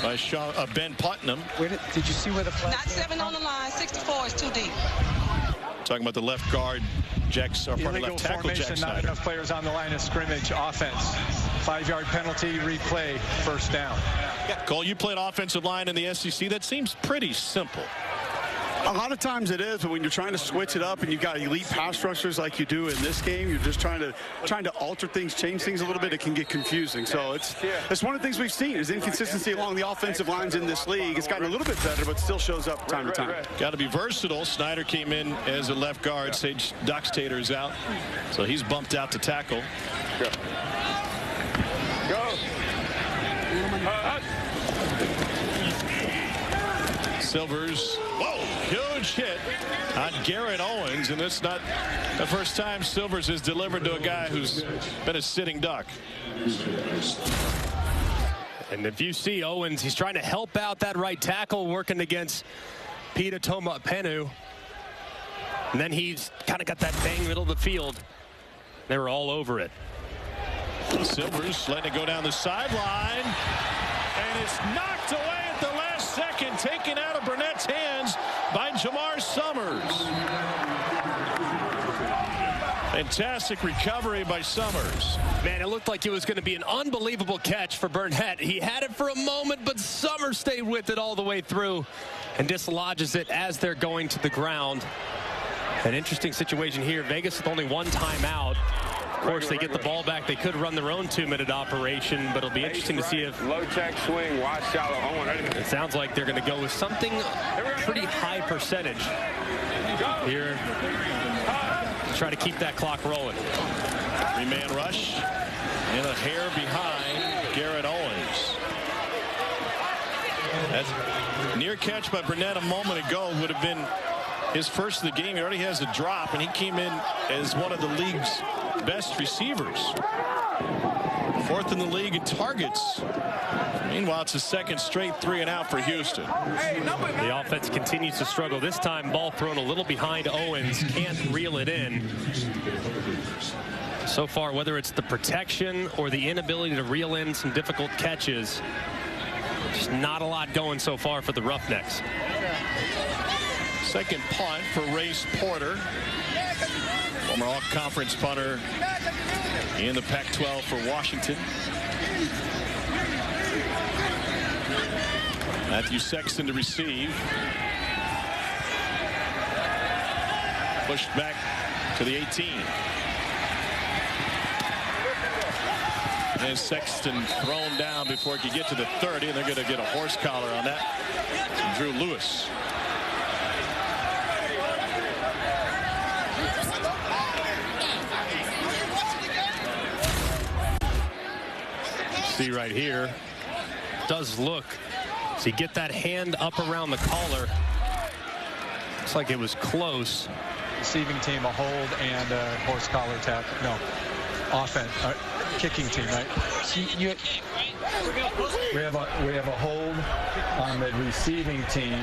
by Ben Putnam. Did you see where the flag? Not 7 on the line. 64 is too deep. Talking about the left guard, left tackle Jack Not Snyder. enough players on the line of scrimmage. Offense. 5-yard penalty, replay, first down. Cole, you played offensive line in the SEC. That seems pretty simple. A lot of times it is, but when you're trying to switch it up and you've got elite pass rushers like you do in this game, you're just trying to alter things, change things a little bit. It can get confusing. So it's one of the things we've seen is inconsistency along the offensive lines in this league. It's gotten a little bit better, but still shows up time to time. Got to be versatile. Snyder came in as a left guard. Sage Doxtator's out, so he's bumped out to tackle. Go. Silvers, huge hit on Garrett Owens, and it's not the first time Silvers has delivered to a guy who's been a sitting duck. And if you see Owens, he's trying to help out that right tackle working against Peter Tomapenu. And then he's kind of got that bang middle of the field. They were all over it. Silvers letting it go down the sideline, and it's knocked away at the last second, taken out of Burnett's hands by Jamar Summers. Fantastic recovery by Summers. Man, it looked like it was going to be an unbelievable catch for Burnett. He had it for a moment, but Summers stayed with it all the way through and dislodges it as they're going to the ground. An interesting situation here. Vegas with only one timeout. Of course, they get the ball back. They could run their own 2-minute operation, but it'll be interesting to see if low check swing, wide shallow. It sounds like they're going to go with something pretty high percentage here to try to keep that clock rolling. 3-man rush and a hair behind Garrett Owens. That near catch by Burnett a moment ago would have been his first of the game. He already has a drop, and he came in as one of the league's best receivers. 4th in the league in targets. Meanwhile, it's a second straight 3-and-out for Houston. The offense continues to struggle. This time, ball thrown a little behind Owens. Can't reel it in. So far, whether it's the protection or the inability to reel in some difficult catches, just not a lot going so far for the Roughnecks. Second punt for Race Porter, former all-conference punter in the Pac-12 for Washington. Matthew Sexton to receive. Pushed back to the 18. And Sexton thrown down before he could get to the 30, and they're going to get a horse collar on that from Drew Lewis. See right here, does look. So you get that hand up around the collar. Looks like it was close. Receiving team a hold and a horse collar tap. No, offense, kicking team, right? We have a hold on the receiving team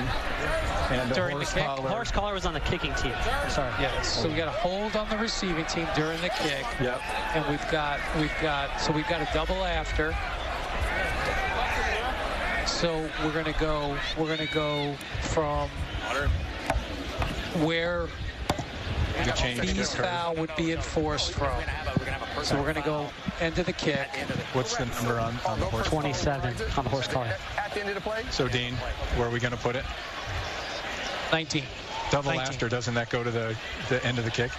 and the during horse the kick. collar. Horse collar was on the kicking team. Sorry. Yes. So we got a hold on the receiving team during the kick. Yep. And we've got a double after. So we're gonna go from where the B's foul would be enforced from. So we're going to go end of the kick. What's the number on the horse? 27 on the horse collar. At the end of the play. So Dean, where are we going to put it? 19. Double 19. after, doesn't that go to the end of the kick?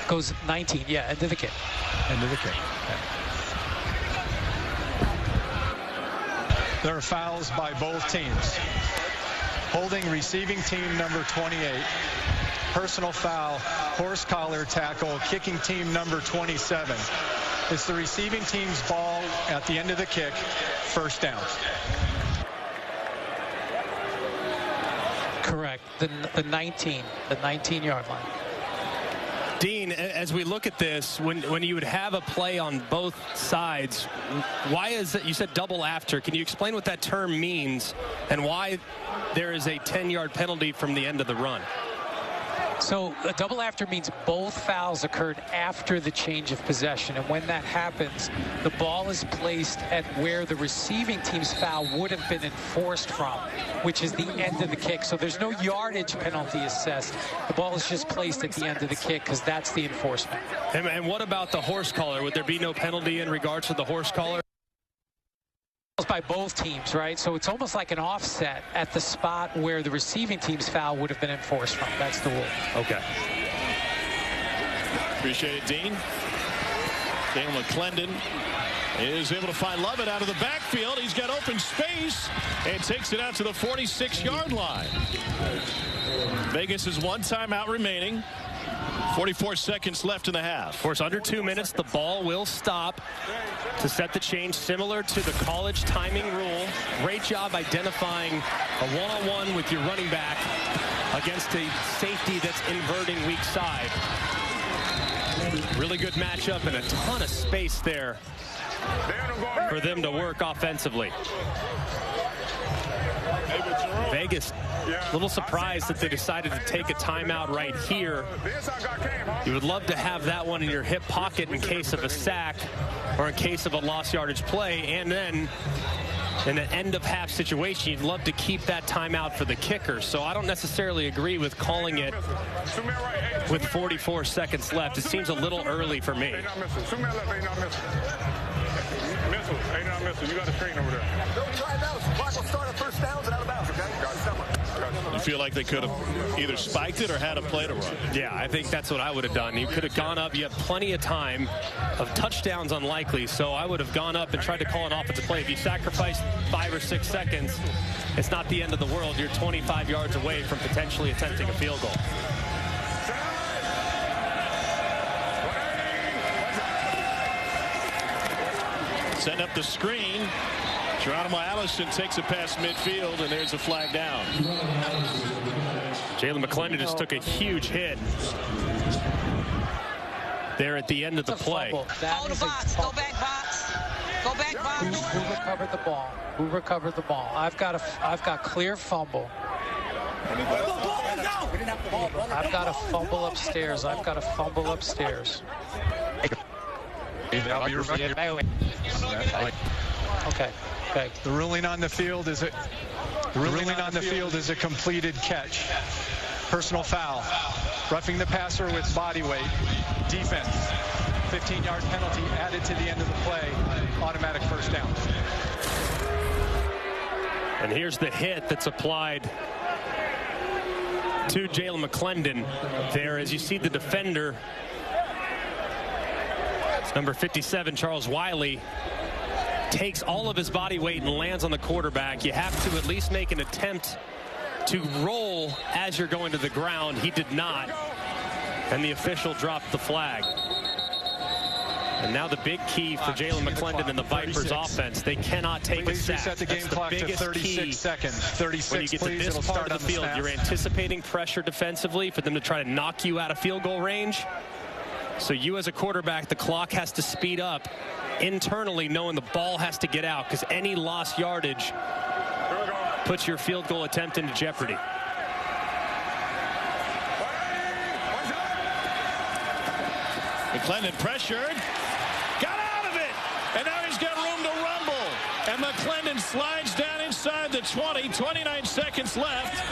Goes 19, yeah, end of the kick. End of the kick. Okay. There are fouls by both teams. Holding receiving team number 28 personal foul, horse collar tackle, kicking team number 27. It's the receiving team's ball at the end of the kick, first down. Correct. The 19-yard line. Dean, as we look at this, when you would have a play on both sides, why is it, you said double after, can you explain what that term means and why there is a 10-yard penalty from the end of the run? So a double after means both fouls occurred after the change of possession. And when that happens, the ball is placed at where the receiving team's foul would have been enforced from, which is the end of the kick. So there's no yardage penalty assessed. The ball is just placed at the end of the kick because that's the enforcement. And what about the horse collar? Would there be no penalty in regards to the horse collar? By both teams, right? So it's almost like an offset at the spot where the receiving team's foul would have been enforced from. That's the rule. Okay. Appreciate it, Dean. Jalen McClendon is able to find Lovett out of the backfield. He's got open space and takes it out to the 46-yard line. Vegas has one timeout remaining. 44 seconds left in the half. Of course, under 2 minutes, the ball will stop to set the change, similar to the college timing rule. Great job identifying a one-on-one with your running back against a safety that's inverting weak side. Really good matchup and a ton of space there for them to work offensively. Vegas, a little surprised that they decided to take a timeout right here. You would love to have that one in your hip pocket in case of a sack or in case of a lost yardage play. And then in an end of half situation, you'd love to keep that timeout for the kicker. So I don't necessarily agree with calling it with 44 seconds left. It seems a little early for me. You got a screen over there. Don't try those. Clock will start at first downs and out of bounds, okay? You feel like they could have either spiked it or had a play to run? Yeah, I think that's what I would have done. You could have gone up. You have plenty of time. Of touchdowns unlikely, so I would have gone up and tried to call an offensive play. If you sacrifice 5 or 6 seconds, it's not the end of the world. You're 25 yards away from potentially attempting a field goal. Setting up the screen. Geronimo Allison takes it past midfield, and there's a flag down. Jalen McClendon just took a huge hit there at the end of the play. Hold the box. Go back box. Go back box. Who recovered the ball? Who recovered the ball? I've got clear fumble. I've got a fumble upstairs. I've got a fumble upstairs. Okay. Okay. The ruling on the field is a completed catch. Personal foul. Roughing the passer with body weight. Defense. 15-yard penalty added to the end of the play. Automatic first down. And here's the hit that's applied to Jalen McClendon there. As you see the defender, number 57, Charles Wiley, takes all of his body weight and lands on the quarterback. You have to at least make an attempt to roll as you're going to the ground. He did not, and the official dropped the flag. And now the big key for Jalen McClendon and the Vipers offense, they cannot take a sack. Reset the game clock to 36 seconds. 36, when you get please. to this part of the field, you're anticipating pressure defensively for them to try to knock you out of field goal range. So you as a quarterback, the clock has to speed up internally, knowing the ball has to get out, because any lost yardage puts your field goal attempt into jeopardy. McClendon pressured, got out of it, and now he's got room to rumble. And McClendon slides down inside the 20, 29 seconds left.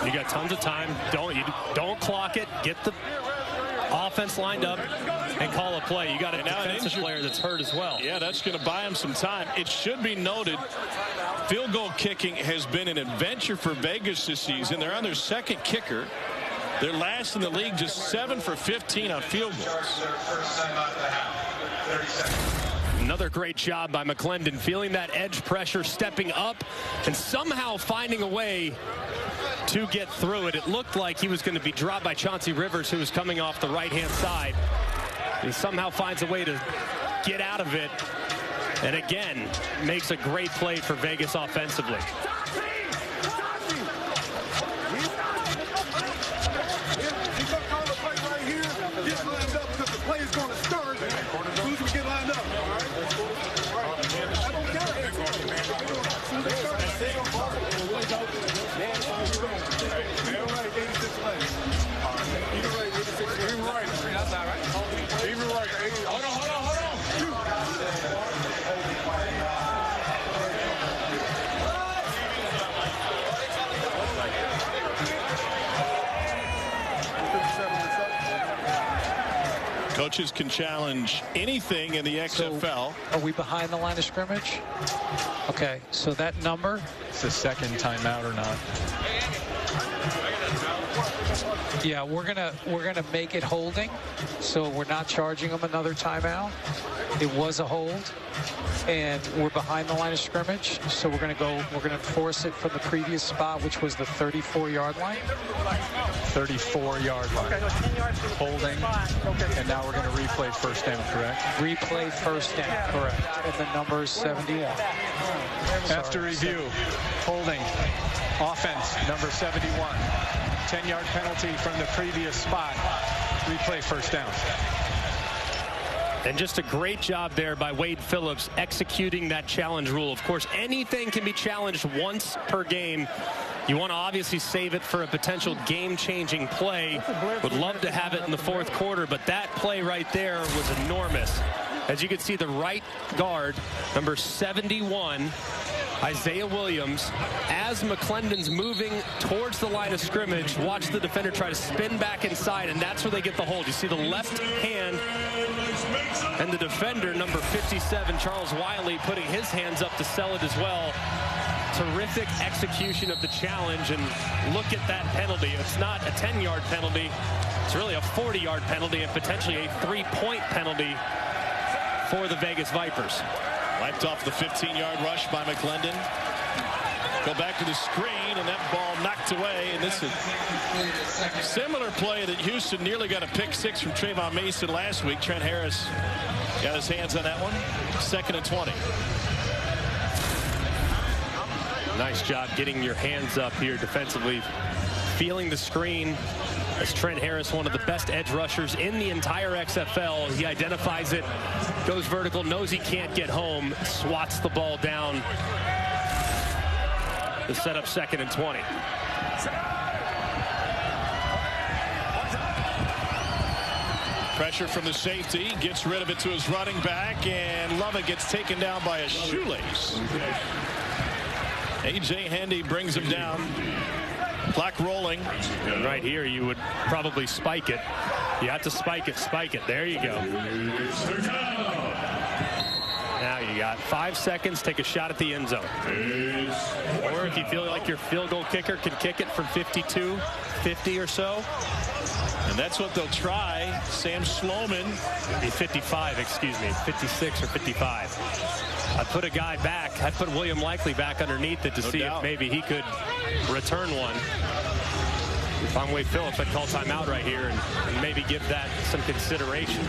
You got tons of time. Don't clock it. Get the offense lined up and call a play. You got a defensive player that's hurt as well. Yeah, that's going to buy him some time. It should be noted, field goal kicking has been an adventure for Vegas this season. They're on their second kicker. They're last in the league, just 7 for 15 on field goals. Another great job by McClendon, feeling that edge pressure, stepping up, and somehow finding a way to get through it. It looked like he was going to be dropped by Chauncey Rivers, who was coming off the right-hand side. He somehow finds a way to get out of it, and again, makes a great play for Vegas offensively. Coaches can challenge anything in the XFL. So, are we behind the line of scrimmage? Okay, so that number. It's the second timeout or not? Yeah, we're gonna make it holding, so we're not charging them another timeout. It was a hold, and we're behind the line of scrimmage, so we're gonna enforce it from the previous spot, which was the 34-yard line. 34-yard line. Holding, and now we're going to replay first down, correct? Replay first down, correct. And the number is 71. After review, holding, offense, number 71. 10-yard penalty from the previous spot. Replay first down. And just a great job there by Wade Phillips executing that challenge rule. Of course, anything can be challenged once per game. You want to obviously save it for a potential game-changing play. Would love to have it in the fourth quarter, but that play right there was enormous. As you can see, the right guard, number 71, Isaiah Williams, as McClendon's moving towards the line of scrimmage, watch the defender try to spin back inside, and that's where they get the hold. You see the left hand, and the defender, number 57, Charles Wiley, putting his hands up to sell it as well. Terrific execution of the challenge, and look at that penalty. It's not a 10-yard penalty. It's really a 40-yard penalty and potentially a 3-point penalty for the Vegas Vipers. Wiped off the 15-yard rush by McClendon. Go back to the screen, and that ball knocked away. And this is a similar play that Houston nearly got a pick six from Trayvon Mason last week. Trent Harris got his hands on that one. 2nd and 20. Nice job getting your hands up here defensively. Feeling the screen as Trent Harris, one of the best edge rushers in the entire XFL. He identifies it, goes vertical, knows he can't get home, swats the ball down to set up 2nd and 20. Pressure from the safety, gets rid of it to his running back, and Lovett gets taken down by a shoelace. A.J. Handy brings him down. Clock rolling. And right here, you would probably spike it. You have to spike it. There you go. Now you got 5 seconds. Take a shot at the end zone. Or if you feel like your field goal kicker can kick it from 52, 50 or so. And that's what they'll try. Sam Sloman. 55, excuse me. 56 or 55. I put a guy back. I put William Likely back underneath it to see if maybe he could return one. If I'm Wade Phillips, I'd call timeout right here and maybe give that some consideration.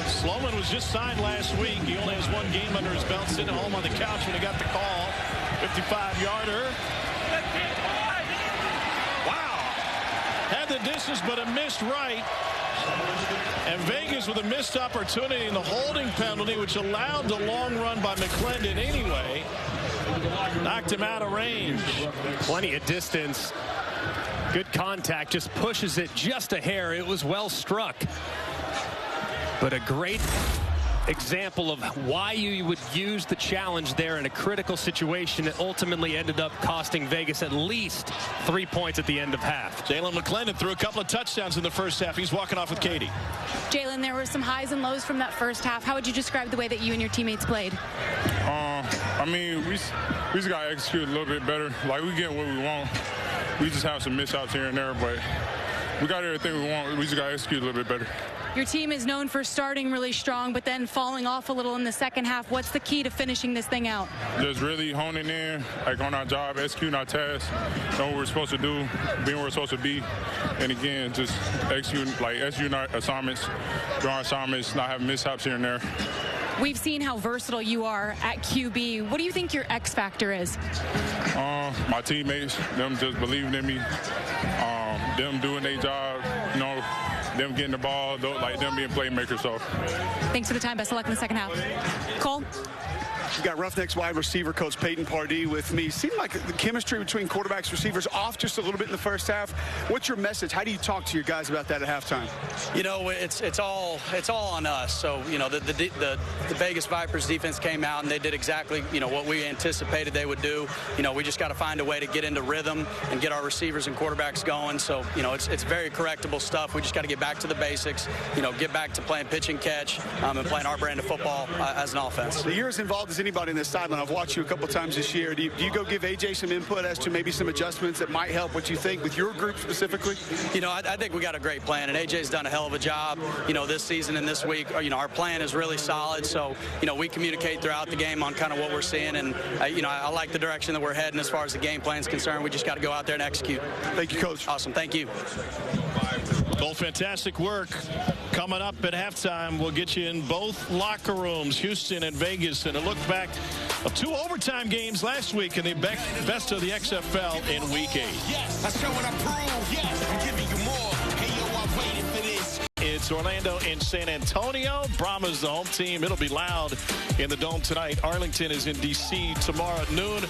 Sloman was just signed last week. He only has 1 game under his belt, sitting at home on the couch when he got the call. 55-yarder. Wow. Had the distance, but a missed right. And Vegas with a missed opportunity in the holding penalty, which allowed the long run by McClendon anyway. Knocked him out of range. Plenty of distance. Good contact. Just pushes it just a hair. It was well struck. But a great example of why you would use the challenge there in a critical situation that ultimately ended up costing Vegas at least 3 points at the end of half. Jalen McClendon threw a couple of touchdowns in the first half. He's walking off with Katie. Jalen, there were some highs and lows from that first half. How would you describe the way that you and your teammates played? I mean, we just got to execute a little bit better. Like, we get what we want. We just have some misouts here and there, but we got everything we want. We just got to execute a little bit better. Your team is known for starting really strong, but then falling off a little in the second half. What's the key to finishing this thing out? Just really honing in, like on our job, executing our tasks, know what we're supposed to do, being where we're supposed to be, and again, just executing our assignments, doing our assignments, not having mishaps here and there. We've seen how versatile you are at QB. What do you think your X factor is? My teammates, them just believing in me, them doing their job, you know, them getting the ball, like them being playmakers. So, thanks for the time. Best of luck in the second half. Cole? We've got Roughnecks wide receiver coach Peyton Pardee with me. Seemed like the chemistry between quarterbacks, receivers off just a little bit in the first half. What's your message? How do you talk to your guys about that at halftime? You know, it's all on us. So, you know, the Vegas Vipers defense came out and they did exactly, you know, what we anticipated they would do. You know, we just got to find a way to get into rhythm and get our receivers and quarterbacks going. So, you know, it's very correctable stuff. We just got to get back to the basics, you know, get back to playing pitch and catch and playing our brand of football as an offense. You're as involved as anybody in this sideline. I've watched you a couple times this year. Do you go give AJ some input as to maybe some adjustments that might help what you think with your group specifically? You know, I think we got a great plan, and AJ's done a hell of a job, you know, this season and this week. You know, our plan is really solid, so, you know, we communicate throughout the game on kind of what we're seeing, and, you know, I like the direction that we're heading as far as the game plan is concerned. We just got to go out there and execute. Thank you, Coach. Awesome. Thank you. Cole, fantastic work. Coming up at halftime, we'll get you in both locker rooms, Houston and Vegas, and a look back of 2 overtime games last week in the best of the XFL in Week 8. Yes, I show what I prove. Yes, I'm giving you more. Hey, yo, I waited for this. It's Orlando and San Antonio. Brahma's the home team. It'll be loud in the Dome tonight. Arlington is in D.C. tomorrow at noon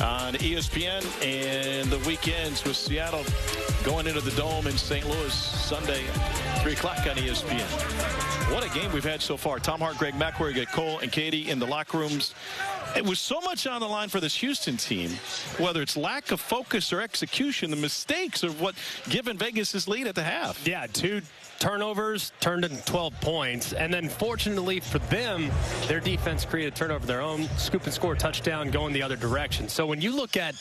on ESPN. And the weekends with Seattle going into the Dome in St. Louis Sunday, 3 o'clock on ESPN. What a game we've had so far. Tom Hart, Greg McElroy, you got Cole and Katie in the locker rooms. It was so much on the line for this Houston team, whether it's lack of focus or execution, the mistakes of what given Vegas' lead at the half. Yeah, 2 turnovers turned into 12 points, and then fortunately for them, their defense created a turnover of their own, scoop and score touchdown going the other direction. So when you look at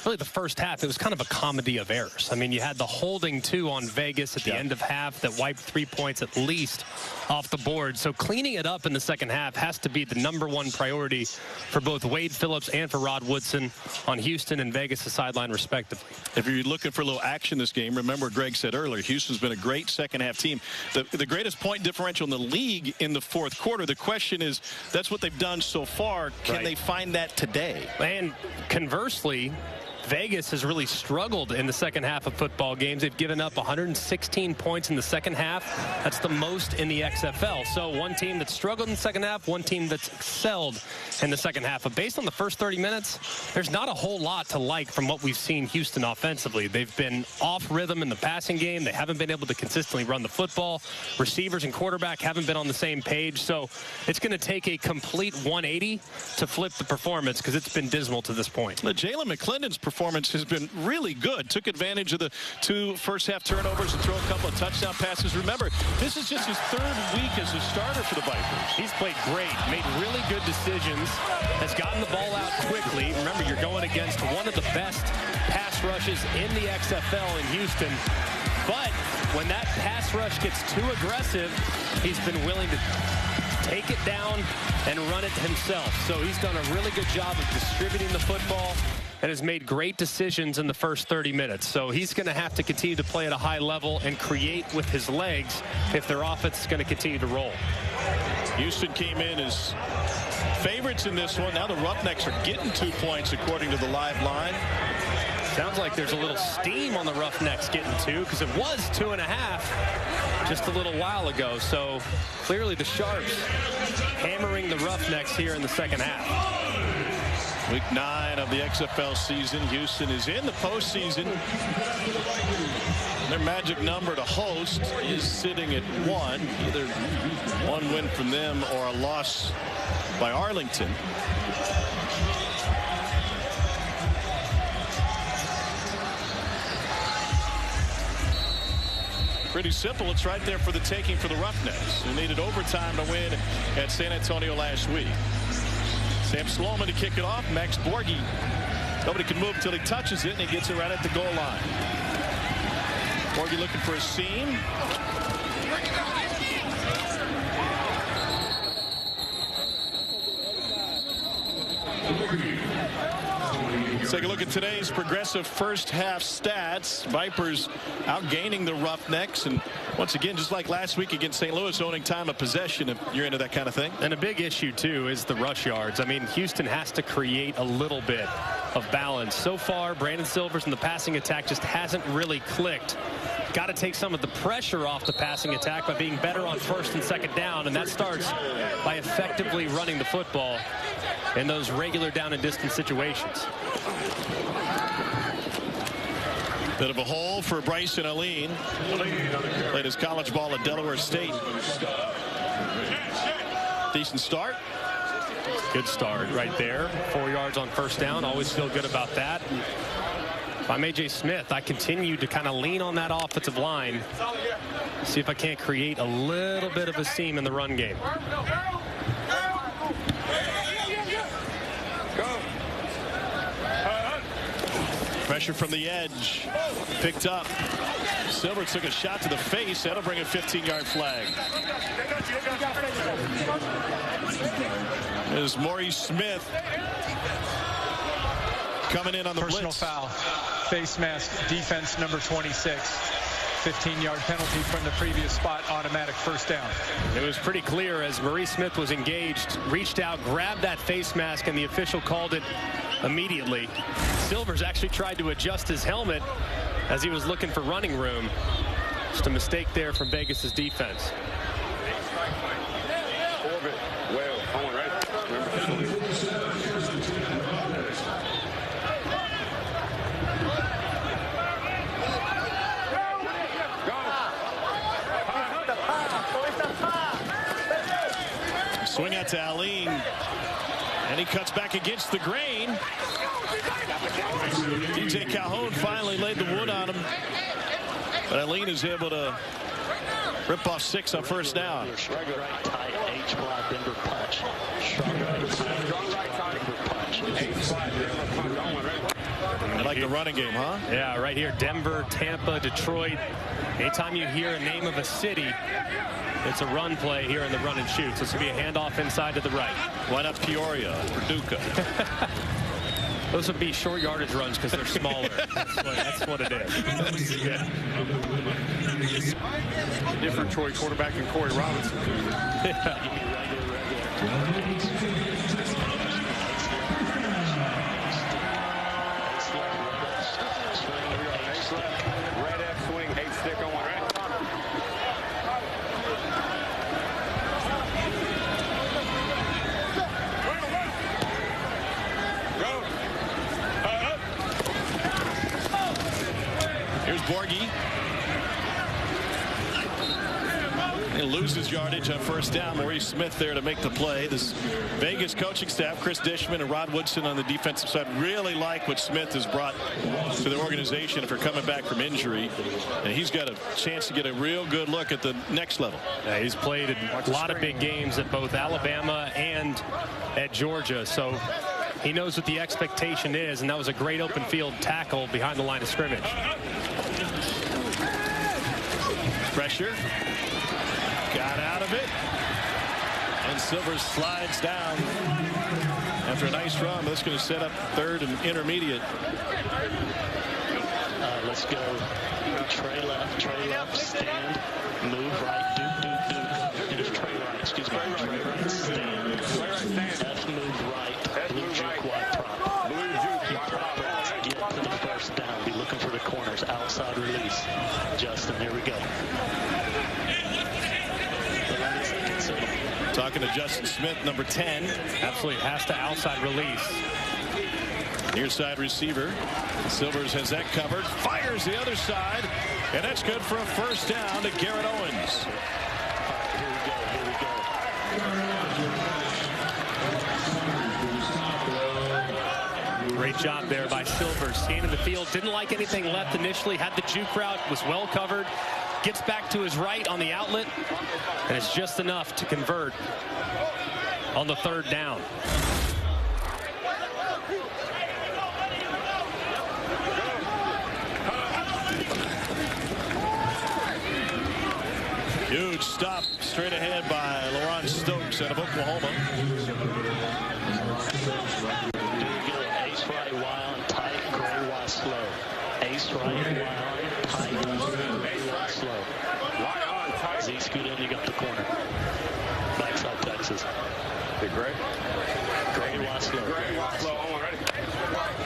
really the first half, it was kind of a comedy of errors. I mean, you had the holding 2 on Vegas at the end of half that wiped 3 points at least off the board. So cleaning it up in the second half has to be the #1 priority for both Wade Phillips and for Rod Woodson on Houston and Vegas' sideline respectively. If you're looking for a little action this game, remember Greg said earlier, Houston's been a great second half team. The greatest point differential in the league in the fourth quarter. The question is, that's what they've done so far. Can they find that today? And conversely, Vegas has really struggled in the second half of football games. They've given up 116 points in the second half. That's the most in the XFL. So one team that struggled in the second half, one team that's excelled in the second half. But based on the first 30 minutes, there's not a whole lot to like from what we've seen Houston offensively. They've been off rhythm in the passing game. They haven't been able to consistently run the football. Receivers and quarterback haven't been on the same page. So it's going to take a complete 180 to flip the performance because it's been dismal to this point. Jalen McClendon's performance has been really good. Took advantage of the 2 first-half turnovers and throw a couple of touchdown passes. Remember, this is just his 3rd week as a starter for the Vipers. He's played great, made really good decisions, has gotten the ball out quickly. Remember, you're going against one of the best pass rushes in the XFL in Houston. But when that pass rush gets too aggressive, he's been willing to take it down and run it himself. So he's done a really good job of distributing the football and has made great decisions in the first 30 minutes. So he's going to have to continue to play at a high level and create with his legs if their offense is going to continue to roll. Houston came in as favorites in this one. Now the Roughnecks are getting 2 points according to the live line. Sounds like there's a little steam on the Roughnecks getting 2 because it was 2.5 just a little while ago. So clearly the Sharps hammering the Roughnecks here in the second half. Week 9 of the XFL season. Houston is in the postseason. Their magic number to host is sitting at 1. Either 1 win from them or a loss by Arlington. Pretty simple. It's right there for the taking for the Roughnecks, who needed overtime to win at San Antonio last week. Sam Sloman to kick it off. Max Borghi. Nobody can move until he touches it, and he gets it right at the goal line. Borghi looking for a seam. take a look at today's Progressive first half stats. Vipers outgaining the Roughnecks, and once again, just like last week against St. Louis, owning time of possession if you're into that kind of thing. And a big issue too is the rush yards. I mean, Houston has to create a little bit of balance. So far, Brandon Silvers in the passing attack just hasn't really clicked. Got to take some of the pressure off the passing attack by being better on first and second down, and that starts by effectively running the football in those regular down and distance situations. Bit of a hole for Bryson Allen. Played his college ball at Delaware State. Decent start. Good start right there. 4 yards on first down. Always feel good about that. If I'm A.J. Smith, I continue to kind of lean on that offensive line. See if I can't create a little bit of a seam in the run game. Pressure from the edge. Picked up. Silver took a shot to the face. That'll bring a 15-yard flag. There's Maurice Smith coming in on the personal blitz. Foul. Face mask. Defense number 26. 15-yard penalty from the previous spot. Automatic first down. It was pretty clear as Maurice Smith was engaged, reached out, grabbed that face mask, and the official called it immediately. Silvers actually tried to adjust his helmet as he was looking for running room. Just a mistake there from Vegas's defense. Swing out to Allen, and he cuts back against the grain. DJ Calhoun finally laid the wood on him, but Allen is able to rip off 6 on first down. Right tight, H block, Denver punch. I like the running game, huh? Yeah, right here, Denver, Tampa, Detroit. Anytime you hear a name of a city, it's a run play here in the run and shoot. So it's going to be a handoff inside to the right. Why not Peoria, Paducah? Those would be short yardage runs because they're smaller. That's what it is. Yeah. Different Troy quarterback than Corey Robinson. Red F swing, 8 stick on one. Here's Borghi. He loses yardage on first down. Maurice Smith there to make the play. This Vegas coaching staff, Chris Dishman and Rod Woodson on the defensive side, really like what Smith has brought to the organization for coming back from injury. And he's got a chance to get a real good look at the next level. Yeah, he's played a lot of big games at both Alabama and at Georgia. So he knows what the expectation is, and that was a great open field tackle behind the line of scrimmage. Pressure. Got out of it. And Silvers slides down after a nice run. That's going to set up third and intermediate. Let's go. Trey left, stand, move right, do. Here's Trey right, excuse me. Trey right, stand. F move right, blue juke wide prop. Get to the first down. Be looking for the corners. Outside release. Justin, here we go. Talking to Justin Smith, number 10. Absolutely has to outside release. Near side receiver. Silvers has that covered. Fires the other side. And that's good for a first down to Garrett Owens. Great job there by Silvers. Scanning the field. Didn't like anything left initially. Had the juke route. Was well covered. Gets back to his right on the outlet, and it's just enough to convert on the third down. Huge stop straight ahead by Laron Stokes out of Oklahoma. Ace right, wild, tight. right, tight, slow. Z scoot in, you got the corner. Backside Texas. Hey, Gray. Gray, wide slow. Gray, wide slow. On, ready?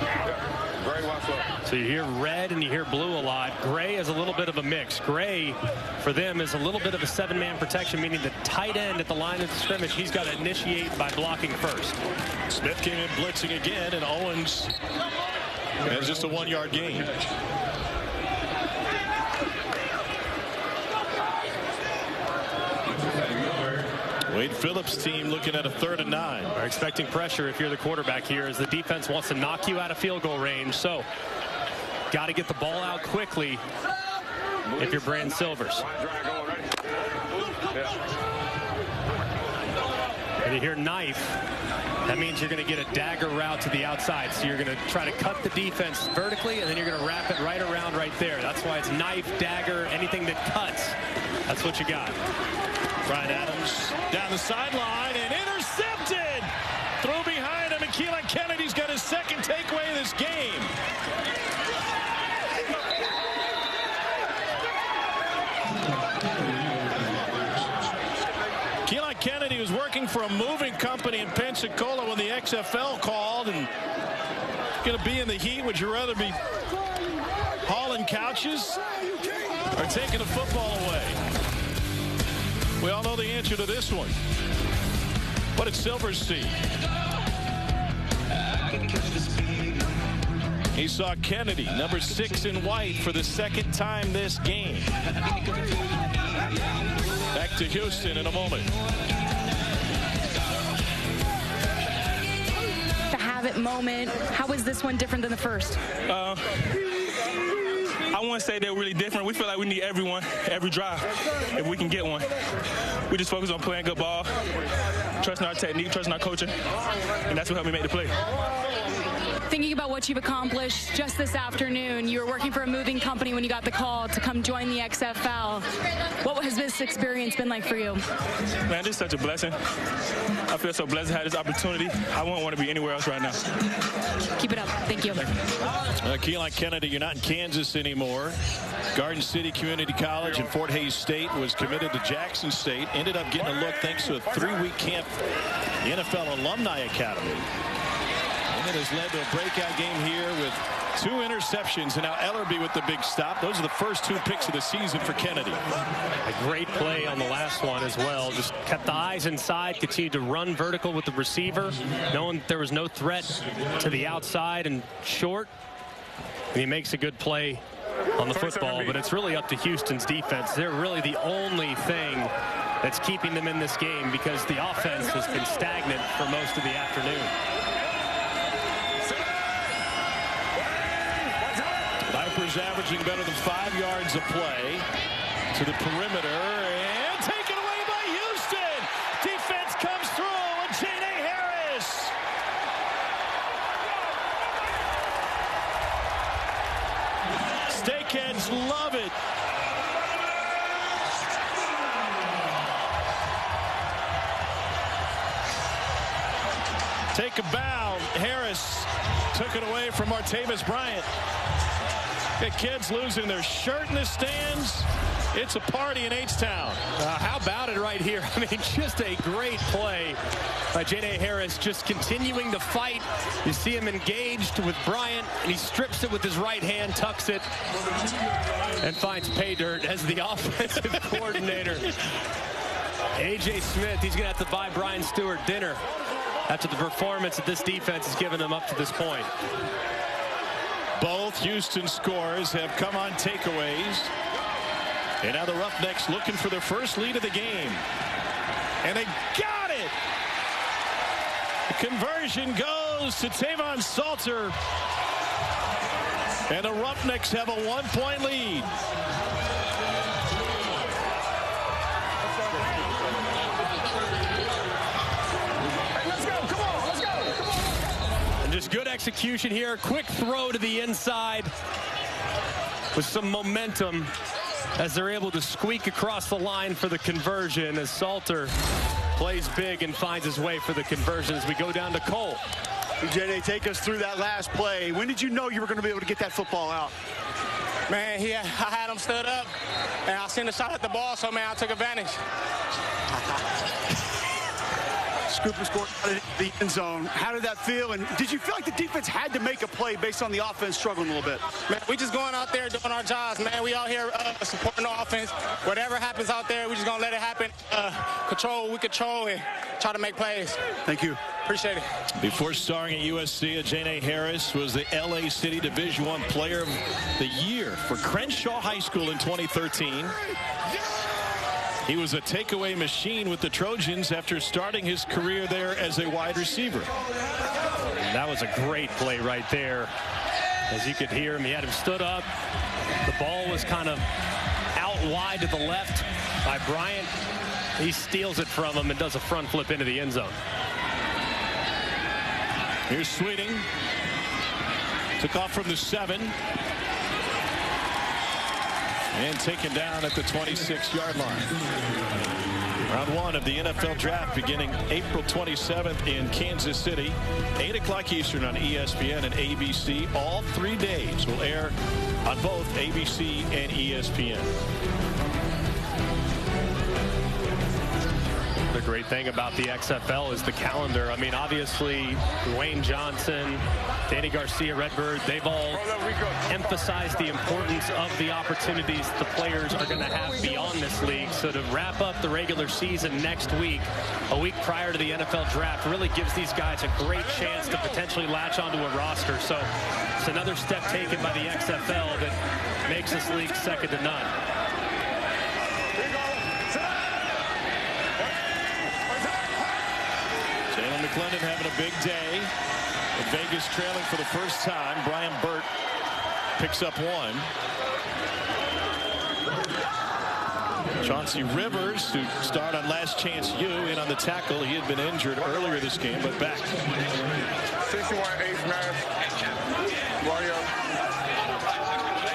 Yeah. Gray, wide slow. So you hear red and you hear blue a lot. Gray is a little bit of a mix. Gray, for them, is a little bit of a 7-man protection, meaning the tight end at the line of scrimmage, he's got to initiate by blocking first. Smith came in blitzing again, and Owens has just a 1-yard gain. Wade Phillips' team looking at a 3rd and 9. Are expecting pressure if you're the quarterback here, as the defense wants to knock you out of field goal range. So got to get the ball out quickly if you're Brand Silvers. And you hear knife. That means you're going to get a dagger route to the outside. So you're going to try to cut the defense vertically, and then you're going to wrap it right around right there. That's why it's knife, dagger, anything that cuts. That's what you got. Brian Adams down the sideline and intercepted. Throw behind him, and Keelan Kennedy's got his 2nd takeaway of this game. Keelan Kennedy was working for a moving company in Pensacola when the XFL called, and going to be in the heat. Would you rather be hauling couches or taking the football away? We all know the answer to this one. What did Silvers see? He saw Kennedy, number 6 in white, for the 2nd time this game. Back to Houston in a moment. The have it moment. How is this one different than the first? I wouldn't say they're really different. We feel like we need everyone, every drive, if we can get one. We just focus on playing good ball, trusting our technique, trusting our coaching, and that's what helped me make the play. Thinking about what you've accomplished just this afternoon, you were working for a moving company when you got the call to come join the XFL. What has this experience been like for you? Man, this is such a blessing. I feel so blessed to have this opportunity. I wouldn't want to be anywhere else right now. Keep it up. Thank you. Keelan Kennedy, you're not in Kansas anymore. Garden City Community College and Fort Hays State, was committed to Jackson State. Ended up getting a look thanks to a 3-week camp, the NFL Alumni Academy. And it has led to a breakout game here with 2 interceptions, and now Ellerby with the big stop. Those are the first 2 picks of the season for Kennedy. A great play on the last one as well. Just kept the eyes inside, continued to run vertical with the receiver, knowing there was no threat to the outside and short. And he makes a good play on the football, but it's really up to Houston's defense. They're really the only thing that's keeping them in this game, because the offense has been stagnant for most of the afternoon. Vipers averaging better than 5 yards a play to the perimeter, and taken away by Houston. Defense comes through, and J.D. Harris. Steakheads love it. Take a bow. Harris took it away from Martavis Bryant. Got kids losing their shirt in the stands. It's a party in H-Town. How about it right here? I mean, just a great play by J.D. Harris, just continuing to fight. You see him engaged with Bryant, and he strips it with his right hand, tucks it, and finds pay dirt as the offensive coordinator. A.J. Smith, he's going to have to buy Brian Stewart dinner after the performance that this defense has given him up to this point. Both Houston scores have come on takeaways. And now the Roughnecks looking for their first lead of the game. And they got it! The conversion goes to Tavon Salter. And the Roughnecks have a 1-point lead. Just good execution here. Quick throw to the inside with some momentum as they're able to squeak across the line for the conversion, as Salter plays big and finds his way for the conversion as we go down to Cole. J.D., take us through that last play. When did you know you were going to be able to get that football out? Man, I had him stood up, and I seen the shot at the ball, so, man, I took advantage. Scoop and score out of the end zone. How did that feel? And did you feel like the defense had to make a play based on the offense struggling a little bit? Man, we just going out there doing our jobs, man. We out here supporting the offense. Whatever happens out there, we just going to let it happen. Control what we control and try to make plays. Thank you. Appreciate it. Before starring at USC, Ajane Harris was the LA City Division I Player of the Year for Crenshaw High School in 2013. He was a takeaway machine with the Trojans after starting his career there as a wide receiver. That was a great play right there. As you could hear him, he had him stood up. The ball was kind of out wide to the left by Bryant. He steals it from him and does a front flip into the end zone. Here's Sweeting. Took off from the 7. And taken down at the 26-yard line. Round 1 of the NFL Draft beginning April 27th in Kansas City. 8 o'clock Eastern on ESPN and ABC. All 3 days will air on both ABC and ESPN. The great thing about the XFL is the calendar. I mean, obviously, Dwayne Johnson, Danny Garcia, Redbird, they've all emphasized the importance of the opportunities the players are going to have beyond this league. So to wrap up the regular season next week, a week prior to the NFL Draft, really gives these guys a great chance to potentially latch onto a roster. So it's another step taken by the XFL that makes this league second to none. McClendon having a big day. In Vegas trailing for the first time. Brian Burt picks up 1. Chauncey Rivers, who starred on Last Chance U, in on the tackle. He had been injured earlier this game, but back. 61 ace man.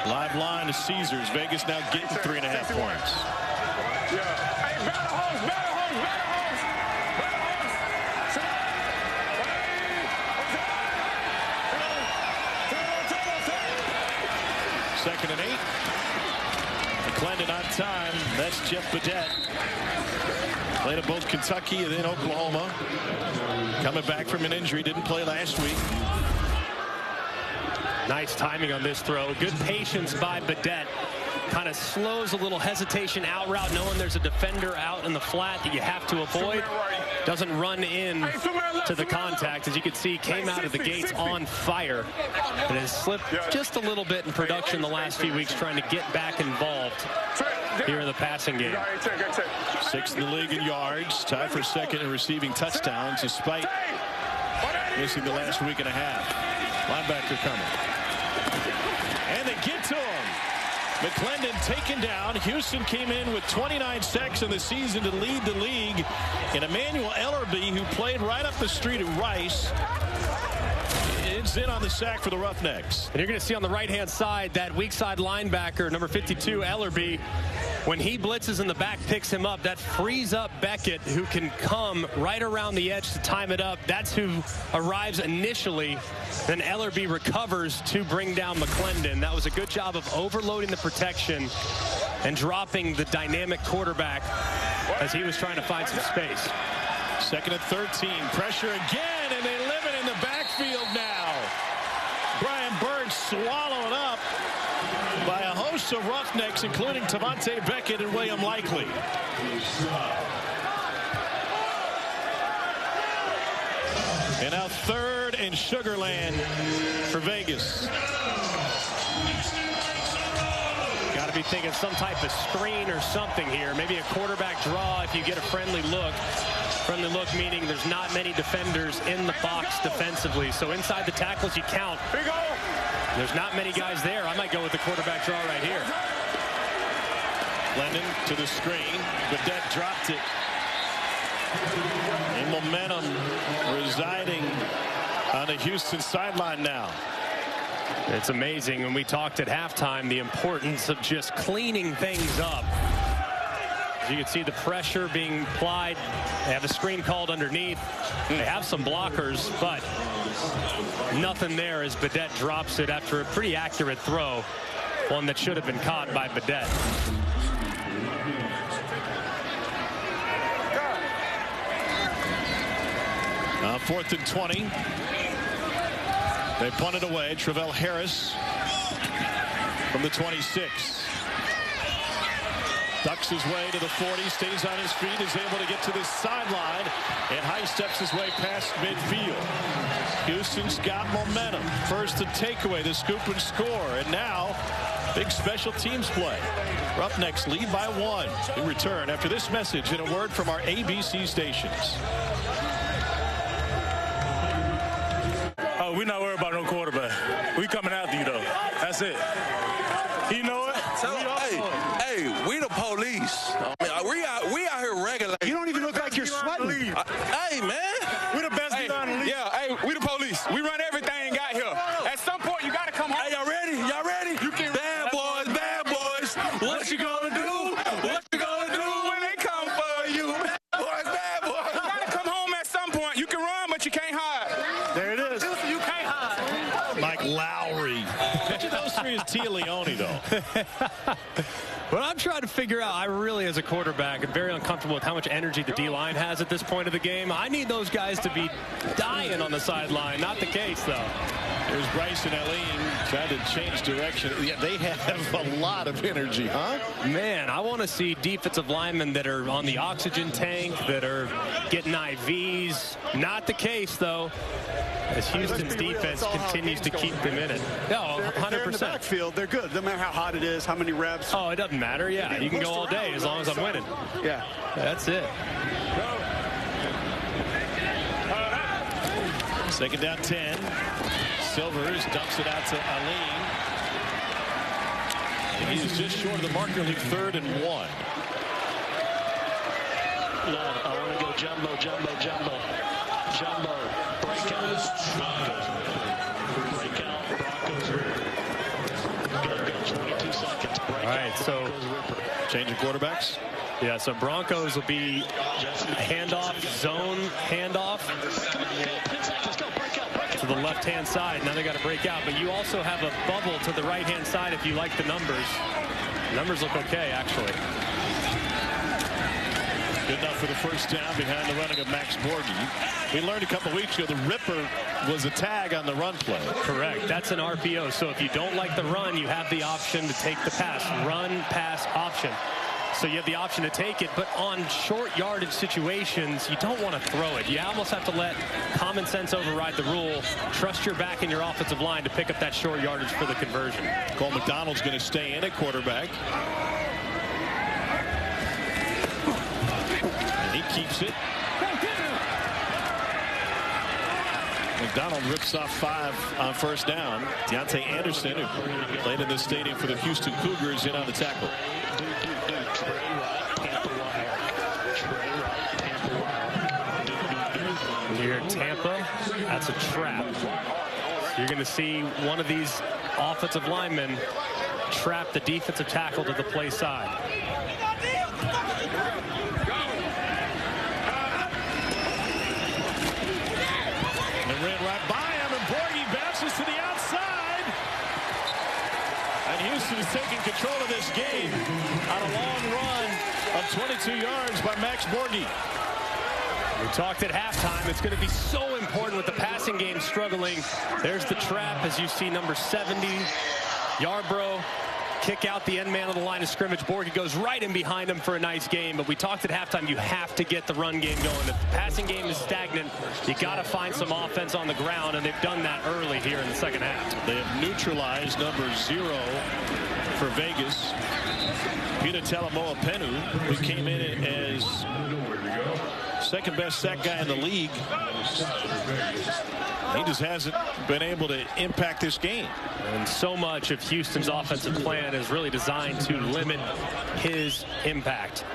Live line to Caesars. Vegas now getting 3.5 points. Yeah. Hey, battle host. Second and 8. McClendon on time. That's Jeff Badette. Played at both Kentucky and then Oklahoma. Coming back from an injury. Didn't play last week. Nice timing on this throw. Good patience by Badette. Kind of slows a little hesitation out route, knowing there's a defender out in the flat that you have to avoid. Doesn't run in to the contact. As you can see, came out of the gates on fire. And has slipped just a little bit in production the last few weeks, trying to get back involved here in the passing game. 6th in the league in yards. Tied for second in receiving touchdowns, despite missing the last week and a half. Linebacker coming. And they get to him. McClendon taken down. Houston came in with 29 sacks in the season to lead the league. And Emmanuel Ellerby, who played right up the street at Rice, is in on the sack for the Roughnecks. And you're going to see on the right-hand side that weak side linebacker, number 52, Ellerby. When he blitzes in the back, picks him up, that frees up Beckett, who can come right around the edge to time it up. That's who arrives initially. Then Ellerby recovers to bring down McClendon. That was a good job of overloading the protection and dropping the dynamic quarterback as he was trying to find some space. 2nd and 13. Pressure again, and they live it in the backfield now. Brian Burt swallowed up by a host of Roughnecks, including Tavante Beckett and William Likely. And now 3rd and Sugarland for Vegas. Got to be thinking some type of screen or something here. Maybe a quarterback draw if you get a friendly look. Friendly look meaning there's not many defenders in the box defensively. So inside the tackles you count. There's not many guys there. I might go with the quarterback draw right here. Lennon to the screen. Badette dropped it. And momentum residing on the Houston sideline now. It's amazing when we talked at halftime the importance of just cleaning things up. As you can see the pressure being applied. They have a screen called underneath. They have some blockers, but nothing there as Badette drops it after a pretty accurate throw. one that should have been caught by Badette. Fourth and 20. They punt it away. Travell Harris from the 26. Ducks his way to the 40, stays on his feet, is able to get to the sideline, and high steps his way past midfield. Houston's got momentum. First and takeaway, the scoop and score, and now big special teams play. Roughnecks lead by 1. We return after this message and a word from our ABC stations. Oh, we're not worried about no quarterback. We coming after you, though. That's it. You know it? Hey, we the police. I mean, we out here regulating. You don't even look like you're sweating. Hey, man. We the best in the league. Yeah, hey, we the police. We run everything out here. At some point, you got to come home. Hey, y'all ready? Y'all ready? You can. Bad boys. What you gonna do? What you gonna do when they come for you? Bad boys. You got to come home at some point. You can run, but you can't hide. There it is. You can't hide. Mike Lowry. Which of those three is Tia Leone, though? What I'm trying to figure out, I really, as a quarterback, am very uncomfortable with how much energy the D-line has at this point of the game. I need those guys to be dying on the sideline. Not the case, though. There's Bryson Allen trying to change direction. Yeah, they have a lot of energy, huh? Man, I want to see defensive linemen that are on the oxygen tank, that are getting IVs. Not the case, though, as Houston's defense continues to keep them in it. No, 100%. They're in the backfield. They're good. No matter how hot it is, how many reps. Oh, it doesn't matter. Yeah, you can go all day as long as I'm winning. Yeah. That's it. Second down 10. Silvers dumps it out to Aline. And he's just short of the marker, leave 3rd and 1. Yeah, I want to go jumbo. Breakout. Broncos. 22 seconds. All right, so changing quarterbacks. Yeah, so Broncos will be zone handoff to the left-hand side. Now they got to break out, but you also have a bubble to the right-hand side if you like the numbers. The numbers look okay, actually. Good enough for the first down behind the running of Max Borghi. We learned a couple weeks ago the Ripper was a tag on the run play. Correct. That's an RPO. So if you don't like the run, you have the option to take the pass. Run, pass, option. So you have the option to take it, but on short yardage situations, you don't want to throw it. You almost have to let common sense override the rule. Trust your back and your offensive line to pick up that short yardage for the conversion. Cole McDonald's going to stay in at quarterback. And he keeps it. McDonald rips off 5 on first down. Deontay Anderson, who played in this stadium for the Houston Cougars, in on the tackle. Here at Tampa, that's a trap. You're going to see one of these offensive linemen trap the defensive tackle to the play side. And ran right by him, and Borghi bounces to the outside. And Houston is taking control of this game on a long run of 22 yards by Max Borghi. We talked at halftime. It's going to be so important with the passing game struggling. There's the trap as you see number 70, Yarbrough, kick out the end man of the line of scrimmage. Borghi goes right in behind him for a nice game. But we talked at halftime, you have to get the run game going. If the passing game is stagnant, you got to find some offense on the ground, and they've done that early here in the second half. They have neutralized number 0 for Vegas, Peter Talamoa Penu, who came in as second best sack guy in the league. He just hasn't been able to impact this game. And so much of Houston's offensive plan is really designed to limit his impact.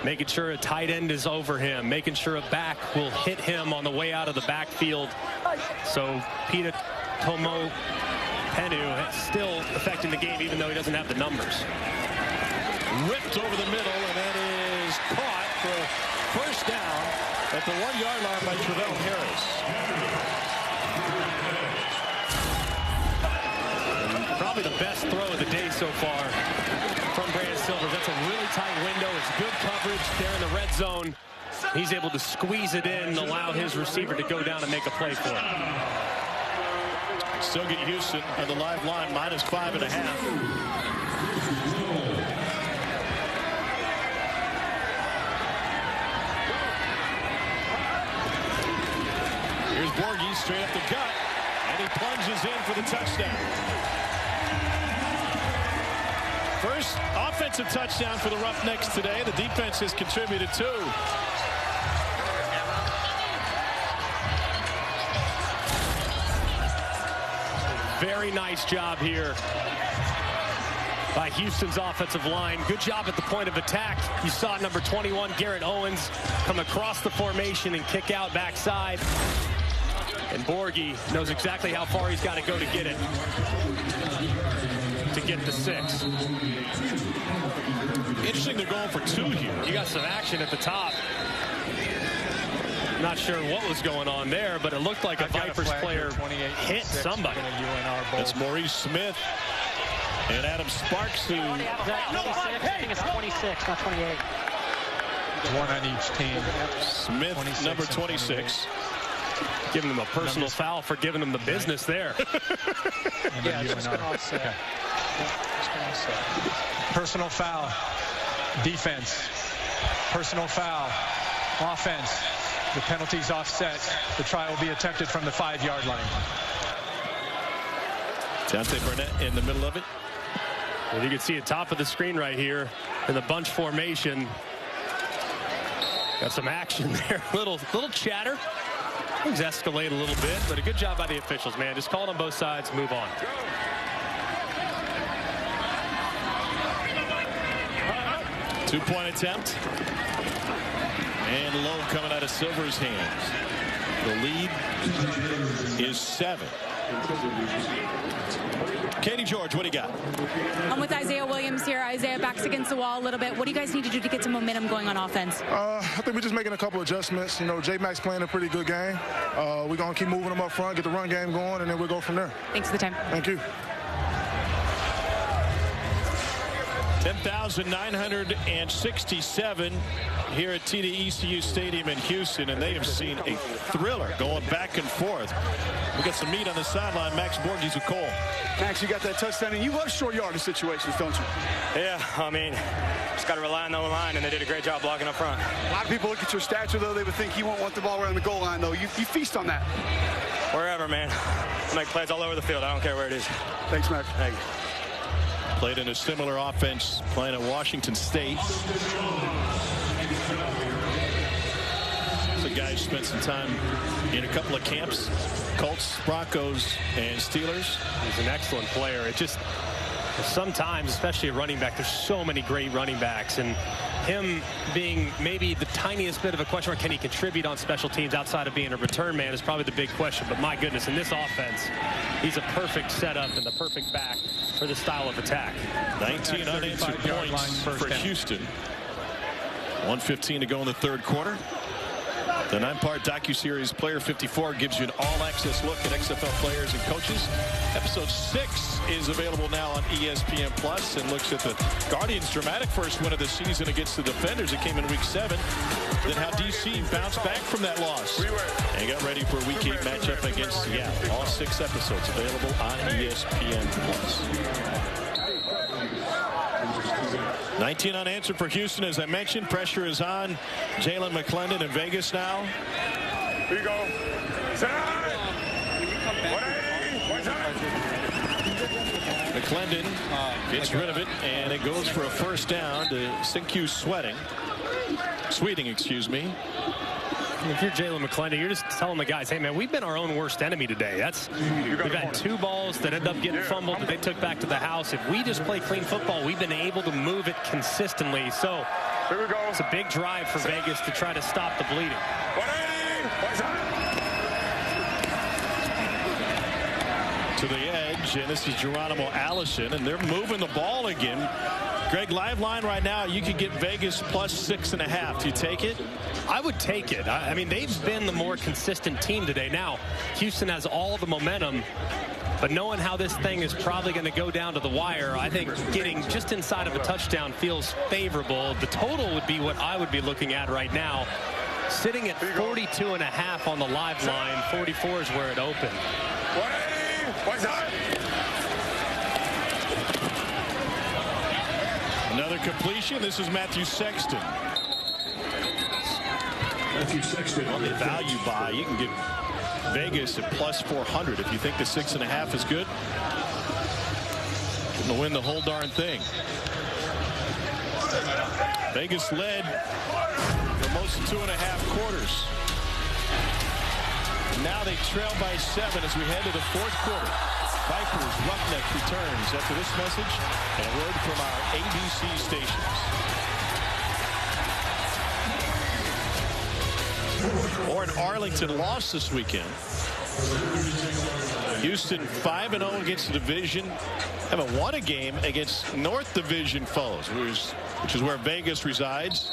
Making sure a tight end is over him, making sure a back will hit him on the way out of the backfield. So Peter Tomo Penu still affecting the game even though he doesn't have the numbers. Ripped over the middle, and that is caught for first down at the 1-yard line by Travell Harris. Probably the best throw of the day so far from Brandon Silvers. That's a really tight window. It's good coverage there in the red zone. He's able to squeeze it in and allow his receiver to go down and make a play for him. Still get Houston on the live line, -5.5. Here's Borghi straight up the gut, and he plunges in for the touchdown. First offensive touchdown for the Roughnecks today. The defense has contributed too. Very nice job here by Houston's offensive line. Good job at the point of attack. You saw number 21, Garrett Owens, come across the formation and kick out backside. And Borghi knows exactly how far he's got to go to get it. To get the 6. Interesting, they're going for 2 here. You got some action at the top. Not sure what was going on there, but it looked like a Vipers player hit somebody. That's Maurice Smith and Adam Sparks, who... I think it's 26, not 28. One on each team. Smith, number 26. Giving them a personal foul for giving them the business there. Yeah, just gonna offset. Personal foul. Defense. Personal foul. Offense. The penalty's offset. The try will be attempted from the 5-yard line. Dante Burnett in the middle of it. Well, you can see at top of the screen right here in the bunch formation. Got some action there. Little chatter. Things escalate a little bit, but a good job by the officials, man. Just call it on both sides, move on. Two-point attempt. And low coming out of Silver's hands. The lead is 7. Katie George, what do you got? I'm with Isaiah Williams here. Isaiah backs against the wall a little bit. What do you guys need to do to get some momentum going on offense? I think we're just making a couple adjustments. You know, J-Mac's playing a pretty good game. We're going to keep moving them up front, get the run game going, and then we'll go from there. Thanks for the time. Thank you. 10,967 here at TD-ECU Stadium in Houston, and they have seen a thriller going back and forth. We got some meat on the sideline. Max Borghi's with Cole. Max, you got that touchdown, and you love short yardage situations, don't you? Yeah, I mean, just got to rely on the line, and they did a great job blocking up front. A lot of people look at your stature, though. They would think you won't want the ball around the goal line, though. You feast on that. Wherever, man. I make plays all over the field. I don't care where it is. Thanks, Max. Thank you. Played in a similar offense, playing at Washington State. The guy spent some time in a couple of camps, Colts, Broncos, and Steelers. He's an excellent player. It just, sometimes, especially a running back, there's so many great running backs, and him being maybe the tiniest bit of a question mark, can he contribute on special teams outside of being a return man, is probably the big question. But my goodness, in this offense, he's a perfect setup and the perfect back for this style of attack. 19 unanswered points for Houston. 1:15 to go in the third quarter. The 9-part docuseries Player 54 gives you an all-access look at XFL players and coaches. Episode 6 is available now on ESPN Plus and looks at the Guardians' dramatic first win of the season against the Defenders. It came in Week 7. Then how DC bounced back from that loss and got ready for a Week 8 matchup against Seattle. All 6 episodes available on ESPN Plus. 19 unanswered for Houston, as I mentioned. Pressure is on Jalen McClendon in Vegas now. Here you go. McClendon gets rid of it, and it goes for a first down to Sinkyu Sweeting, excuse me. If you're Jalen McClendon, you're just telling the guys, hey, man, we've been our own worst enemy today. We've had 2 balls that end up getting fumbled that they took back to the house. If we just play clean football, we've been able to move it consistently. So it's a big drive for Vegas to try to stop the bleeding. To the edge, and this is Geronimo Allison, and they're moving the ball again. Greg, live line right now, you could get Vegas plus 6.5. Do you take it? I would take it. I mean, they've been the more consistent team today. Now, Houston has all the momentum, but knowing how this thing is probably going to go down to the wire, I think getting just inside of a touchdown feels favorable. The total would be what I would be looking at right now. Sitting at 42.5 on the live line. 44 is where it opened. Another completion. This is Matthew Sexton. On the value buy, you can get Vegas at plus 400 if you think the 6.5 is good. Going to win the whole darn thing. Vegas led for most of 2.5 quarters. Now they trail by 7 as we head to the fourth quarter. Vipers Roughnecks returns after this message and a word from our ABC stations. Warren Arlington lost this weekend. Houston 5-0 against the division. Haven't won a game against North Division foes, which is where Vegas resides.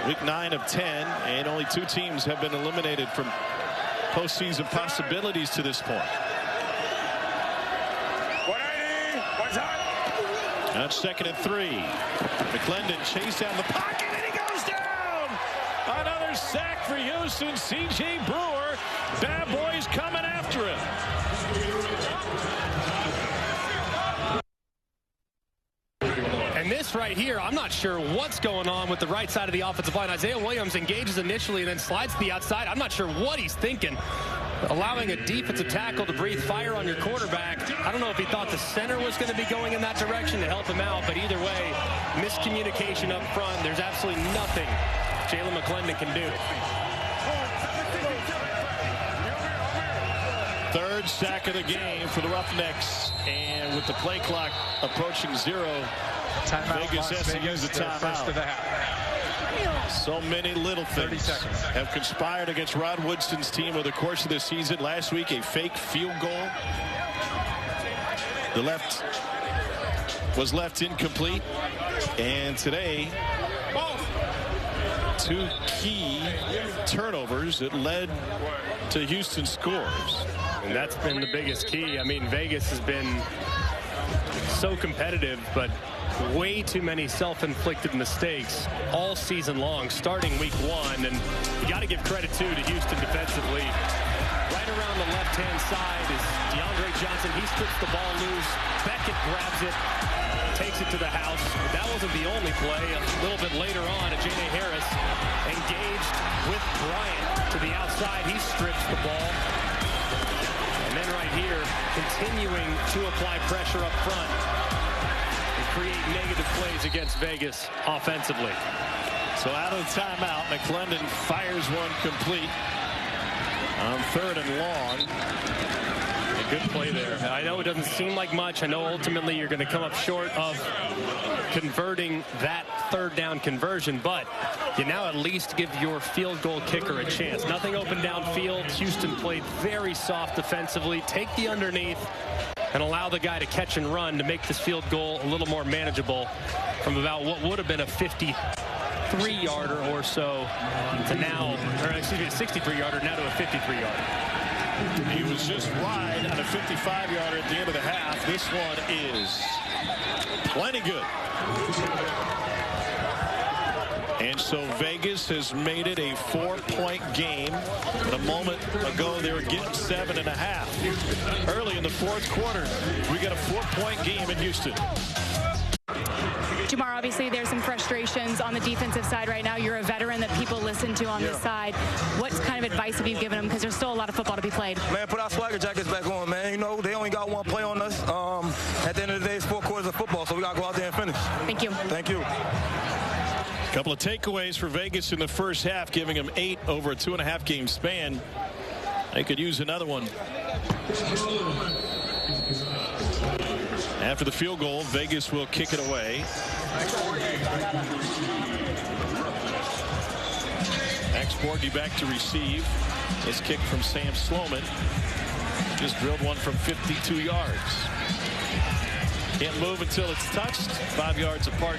Week 9 of 10, and only 2 teams have been eliminated from postseason possibilities to this point. Now it's 2nd and 3. McClendon chased down the pocket, and he goes down. Another sack for Houston. C.J. Brewer. Bad boys coming after him. And this right here, I'm not sure what's going on with the right side of the offensive line. Isaiah Williams engages initially and then slides to the outside. I'm not sure what he's thinking. Allowing a defensive tackle to breathe fire on your quarterback. I don't know if he thought the center was going to be going in that direction to help him out, but either way, miscommunication up front. There's absolutely nothing Jalen McClendon can do. Third sack of the game for the Roughnecks, and with the play clock approaching 0, Vegas has to use a timeout. So many little things have conspired against Rod Woodson's team over the course of this season. Last week, a fake field goal. The left was left incomplete, and today 2 key turnovers that led to Houston scores. And that's been the biggest key. I mean, Vegas has been so competitive, but way too many self-inflicted mistakes all season long, starting week 1. And you got to give credit, too, to Houston defensively. Right around the left-hand side is DeAndre Johnson. He strips the ball loose. Beckett grabs it, takes it to the house. But that wasn't the only play. A little bit later on, Ajene Harris engaged with Bryant to the outside. He strips the ball. And then right here, continuing to apply pressure up front and create negative plays against Vegas offensively. So out of the timeout, McClendon fires one complete on 3rd and long. A good play there. I know it doesn't seem like much. I know ultimately you're going to come up short of converting that 3rd down conversion, but you now at least give your field goal kicker a chance. Nothing open downfield. Houston played very soft defensively. Take the underneath and allow the guy to catch and run to make this field goal a little more manageable from about what would have been a 53-yarder or so to now, or excuse me, a 63-yarder now to a 53-yarder. He was just wide on a 55-yarder at the end of the half. This one is plenty good. And so Vegas has made it a 4-point game. But a moment ago, they were getting 7.5. Early in the fourth quarter, we got a 4-point game in Houston. Jamar, obviously there's some frustrations on the defensive side right now. You're a veteran that people listen to on this side. What kind of advice have you given them? Because there's still a lot of football to be played. Man, put our swagger jackets back on, man. You know, they only got 1 play on us. At the end of the day, it's 4 quarters of football, so we got to go out there and finish. Thank you. Thank you. Couple of takeaways for Vegas in the first half, giving them 8 over a 2.5 game span. They could use another one. After the field goal, Vegas will kick it away. Max Borghi back to receive. This kick from Sam Sloman. Just drilled one from 52 yards. Can't move until it's touched. 5 yards apart.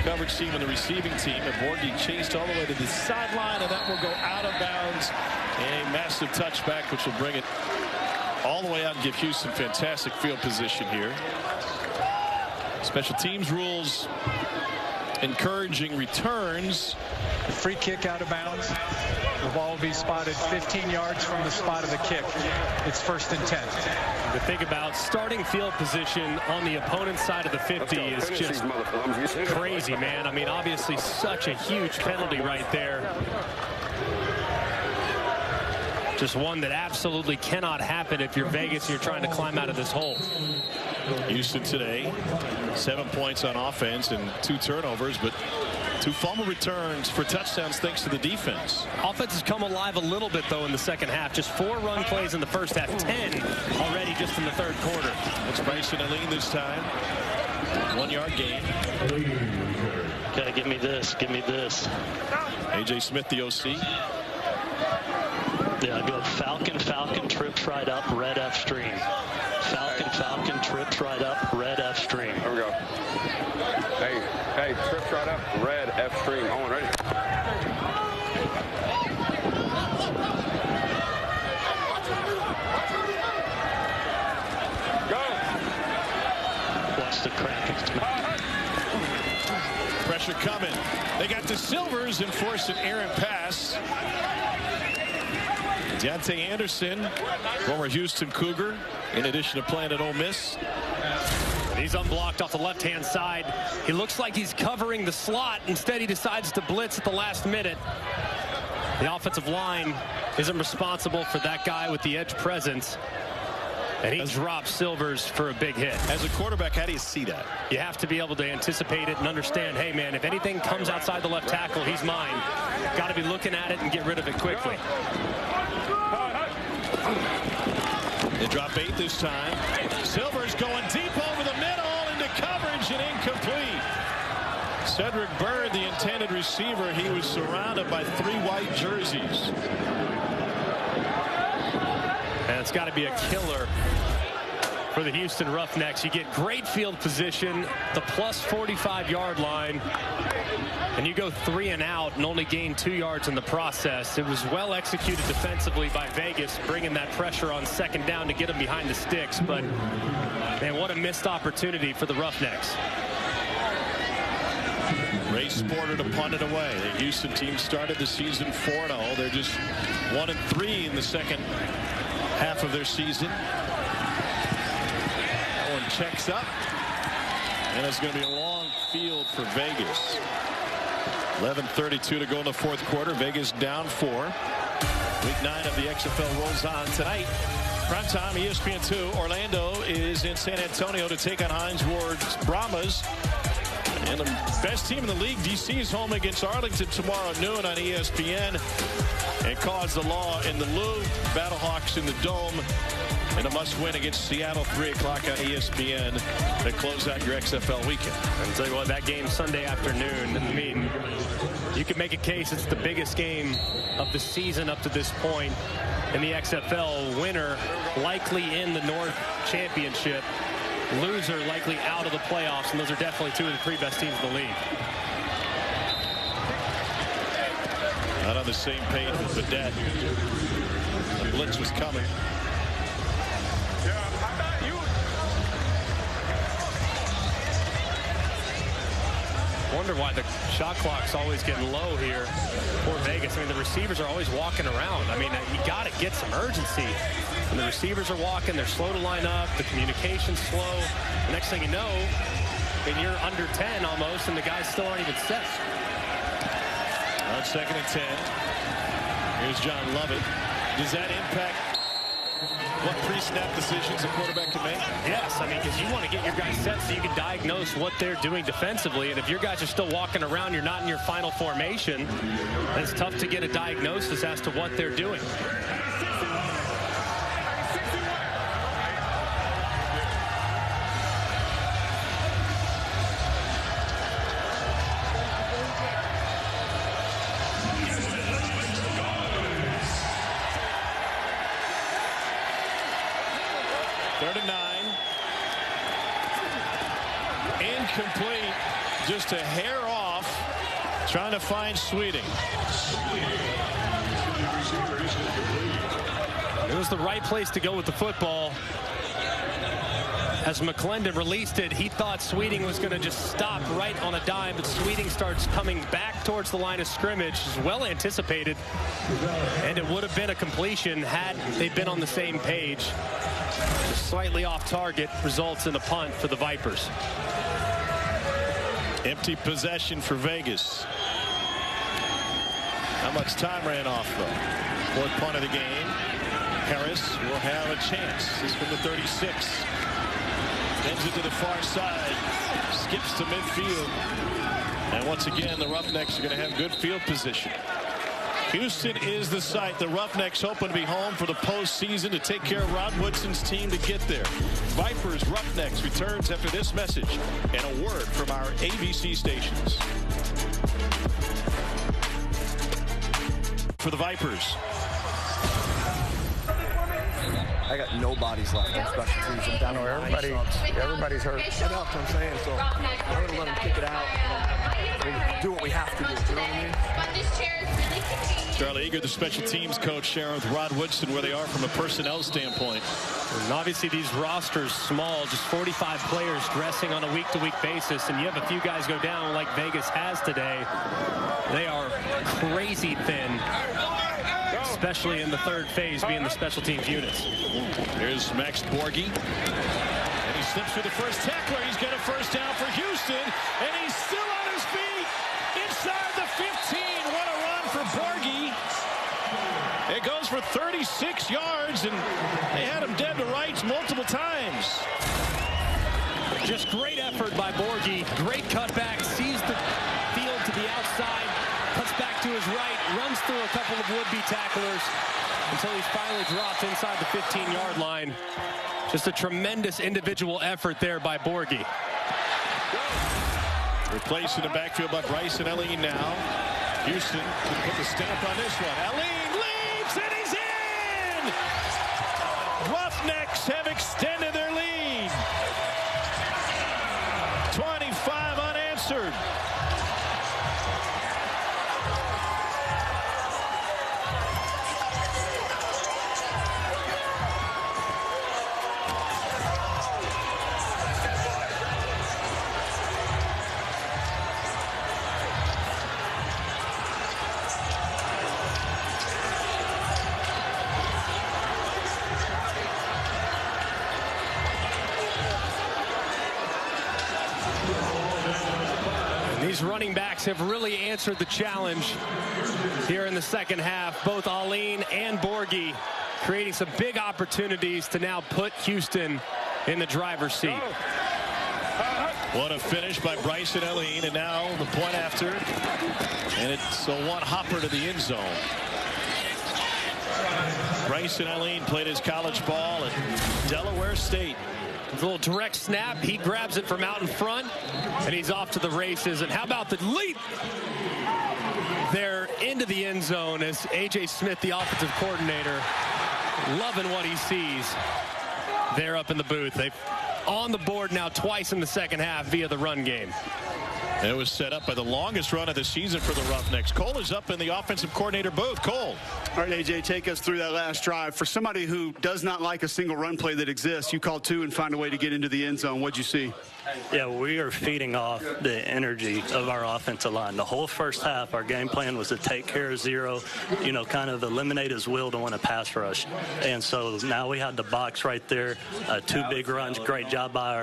Coverage team and the receiving team. And Borghi chased all the way to the sideline, and that will go out of bounds. And a massive touchback, which will bring it all the way out and give Houston fantastic field position here. Special teams rules encouraging returns. The free kick out of bounds. The ball will be spotted 15 yards from the spot of the kick. It's 1st and 10. To think about starting field position on the opponent's side of the 50 is just crazy, man. I mean, obviously such a huge penalty right there. Just one that absolutely cannot happen if you're Vegas and you're trying to climb out of this hole. Houston today, 7 points on offense and 2 turnovers, but 2 fumble returns for touchdowns thanks to the defense. Offense has come alive a little bit, though, in the second half. Just 4 run plays in the first half, 10 already just in the third quarter. It's Bryson Alene this time. 1 yard gain. Okay, give me this. Give me this. A.J. Smith, the OC. Yeah, go Falcon, Falcon, trips right up, red F stream. Falcon, Falcon, trips right up, red F stream. Here we go. Hey, trips right up, red F stream. On, ready? Go! Watch the crack. Pressure coming. They got the Silvers and force an errant pass. Deontay Anderson, former Houston Cougar, in addition to playing at Ole Miss. He's unblocked off the left-hand side. He looks like he's covering the slot. Instead, he decides to blitz at the last minute. The offensive line isn't responsible for that guy with the edge presence. And he drops Silvers for a big hit. As a quarterback, how do you see that? You have to be able to anticipate it and understand, hey, man, if anything comes outside the left tackle, he's mine. Got to be looking at it and get rid of it quickly. They drop 8 this time. Silvers going deep over the middle into coverage and incomplete. Cedric Byrd, the intended receiver, he was surrounded by 3 white jerseys. And it's got to be a killer for the Houston Roughnecks. You get great field position, the plus 45-yard line, and you go 3 and out and only gain 2 yards in the process. It was well executed defensively by Vegas, bringing that pressure on second down to get them behind the sticks. But, man, what a missed opportunity for the Roughnecks. Ray Sporter to punt it away. The Houston team started the season 4-0. They're just 1-3 in the second half of their season. Owen checks up, and it's going to be a long field for Vegas. 11:32 to go in the fourth quarter. Vegas down 4. Week 9 of the XFL rolls on tonight. Primetime ESPN2. Orlando is in San Antonio to take on Hines Ward's Brahmas. And the best team in the league, DC, is home against Arlington tomorrow at noon on ESPN. And Cause the Law in the Lou. Battlehawks in the Dome. And a must-win against Seattle, 3 o'clock on ESPN to close out your XFL weekend. I'll tell you what, that game Sunday afternoon, I mean, you could make a case it's the biggest game of the season up to this point. And the XFL winner likely in the North Championship. Loser likely out of the playoffs, and those are definitely 2 of the 3 best teams in the league. Not on the same page with Vedette. The blitz was coming. Wonder why the shot clock's always getting low here for Vegas. I mean, the receivers are always walking around. I mean, you got to get some urgency. When the receivers are walking, they're slow to line up. The communication's slow. The next thing you know, and you're under 10 almost, and the guys still aren't even set. On 2nd and 10. Here's John Lovett. Does that impact what pre-snap decisions a quarterback can make? Yes, I mean, because you want to get your guys set so you can diagnose what they're doing defensively. And if your guys are still walking around, you're not in your final formation, then it's tough to get a diagnosis as to what they're doing. incomplete. Just a hair off. Trying to find Sweeting. It was the right place to go with the football. As McClendon released it, he thought Sweeting was going to just stop right on a dime, but Sweeting starts coming back towards the line of scrimmage. It's well anticipated, and it would have been a completion had they been on the same page. Just slightly off target results in a punt for the Vipers. Empty possession for Vegas. How much time ran off, though? Fourth punt of the game. Harris will have a chance. This from the 36. Bends it to the far side. Skips to midfield. And once again, the Roughnecks are going to have good field position. Houston is the site. The Roughnecks hoping to be home for the postseason to take care of Rod Woodson's team to get there. Vipers Roughnecks returns after this message and a word from our ABC stations. For the Vipers. I got no bodies left on special teams. I'm down to everybody's hurt. That's what I'm saying. So I'm going to let them kick it out and do what we have to do. You know what I mean? Charlie Eager, the special teams coach, sharing with Rod Woodson where they are from a personnel standpoint. And obviously these rosters small, just 45 players dressing on a week-to-week basis, and you have a few guys go down like Vegas has today. They are crazy thin, especially in the third phase, being the special teams units. Here's Max Borghi. And he slips through the first tackler. He's got a first down for Houston. And he's still on his feet inside the 15. What a run for Borghi. It goes for 36 yards, and they had him dead to rights multiple times. Just great effort by Borghi. Great cutback. Sees the field to the outside. Cuts back to his right. Runs through a couple of would-be tacklers until he's finally dropped inside the 15-yard line. Just a tremendous individual effort there by Borghi. Replaced in the backfield by Bryson Elling now. Houston can put the stamp on this one. Elling leads, and he's in! Roughnecks have extended their lead. 25 unanswered. These running backs have really answered the challenge here in the second half. Both Aline and Borghi creating some big opportunities to now put Houston in the driver's seat. What a finish by Bryson Elling, and now the point after. And it's a one hopper to the end zone. Bryson Elling played his college ball at Delaware State. A little direct snap. He grabs it from out in front, and he's off to the races. And how about the leap there into the end zone as A.J. Smith, the offensive coordinator, loving what he sees there up in the booth. They've on the board now twice in the second half via the run game. It was set up by the longest run of the season for the Roughnecks. Cole is up in the offensive coordinator booth. Cole. All right, AJ, take us through that last drive. For somebody who does not like a single run play that exists, you call two and find a way to get into the end zone. What'd you see? Yeah, we are feeding off the energy of our offensive line. The whole first half, our game plan was to take care of zero, kind of eliminate his will to win a pass rush. And so now we had the box right there, two big runs. Great job by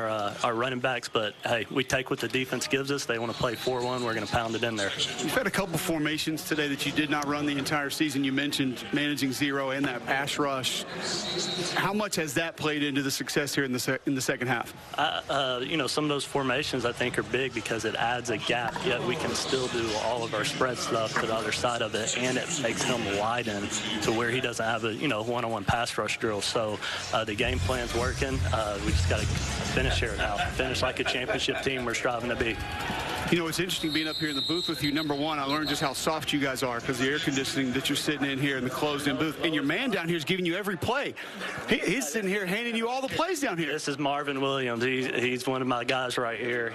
our running backs. But, hey, we take what the defense gives us. They want to play 4-1. We're going to pound it in there. You've had a couple formations today that you did not run the entire season. You mentioned managing zero and that pass rush. How much has that played into the success here in the second half? Some of those formations I think are big because it adds a gap, yet we can still do all of our spread stuff to the other side of it, and it makes him widen to where he doesn't have a one-on-one pass rush drill. So the game plan's working. We just got to finish here now. Finish like a championship team we're striving to be. You know, it's interesting being up here in the booth with you. Number one, I learned just how soft you guys are because the air conditioning that you're sitting in here in the closed-in booth. And your man down here is giving you every play. He's sitting here handing you all the plays down here. This is Marvin Williams. He's one of my guys right here.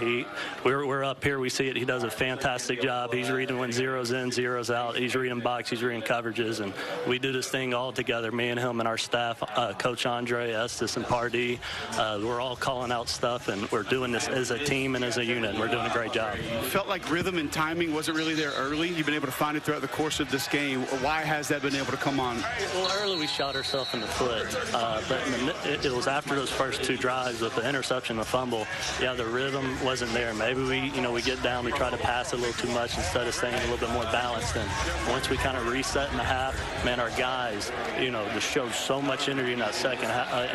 We're up here. We see it. He does a fantastic job. He's reading when zero's in, zero's out. He's reading box. He's reading coverages. And we do this thing all together, me and him and our staff, Coach Andre, Estes, and Pardee. We're all calling out stuff, and we're doing this as a team and as a unit. And we're doing a great job. Felt like rhythm and timing wasn't really there early. You've been able to find it throughout the course of this game. Why has that been able to come on? Well, early we shot ourselves in the foot, but it was after those first two drives with the interception and the fumble. Yeah, the rhythm wasn't there. Maybe we get down, we try to pass a little too much instead of staying a little bit more balanced. And once we kind of reset in the half, man, our guys, just showed so much energy in that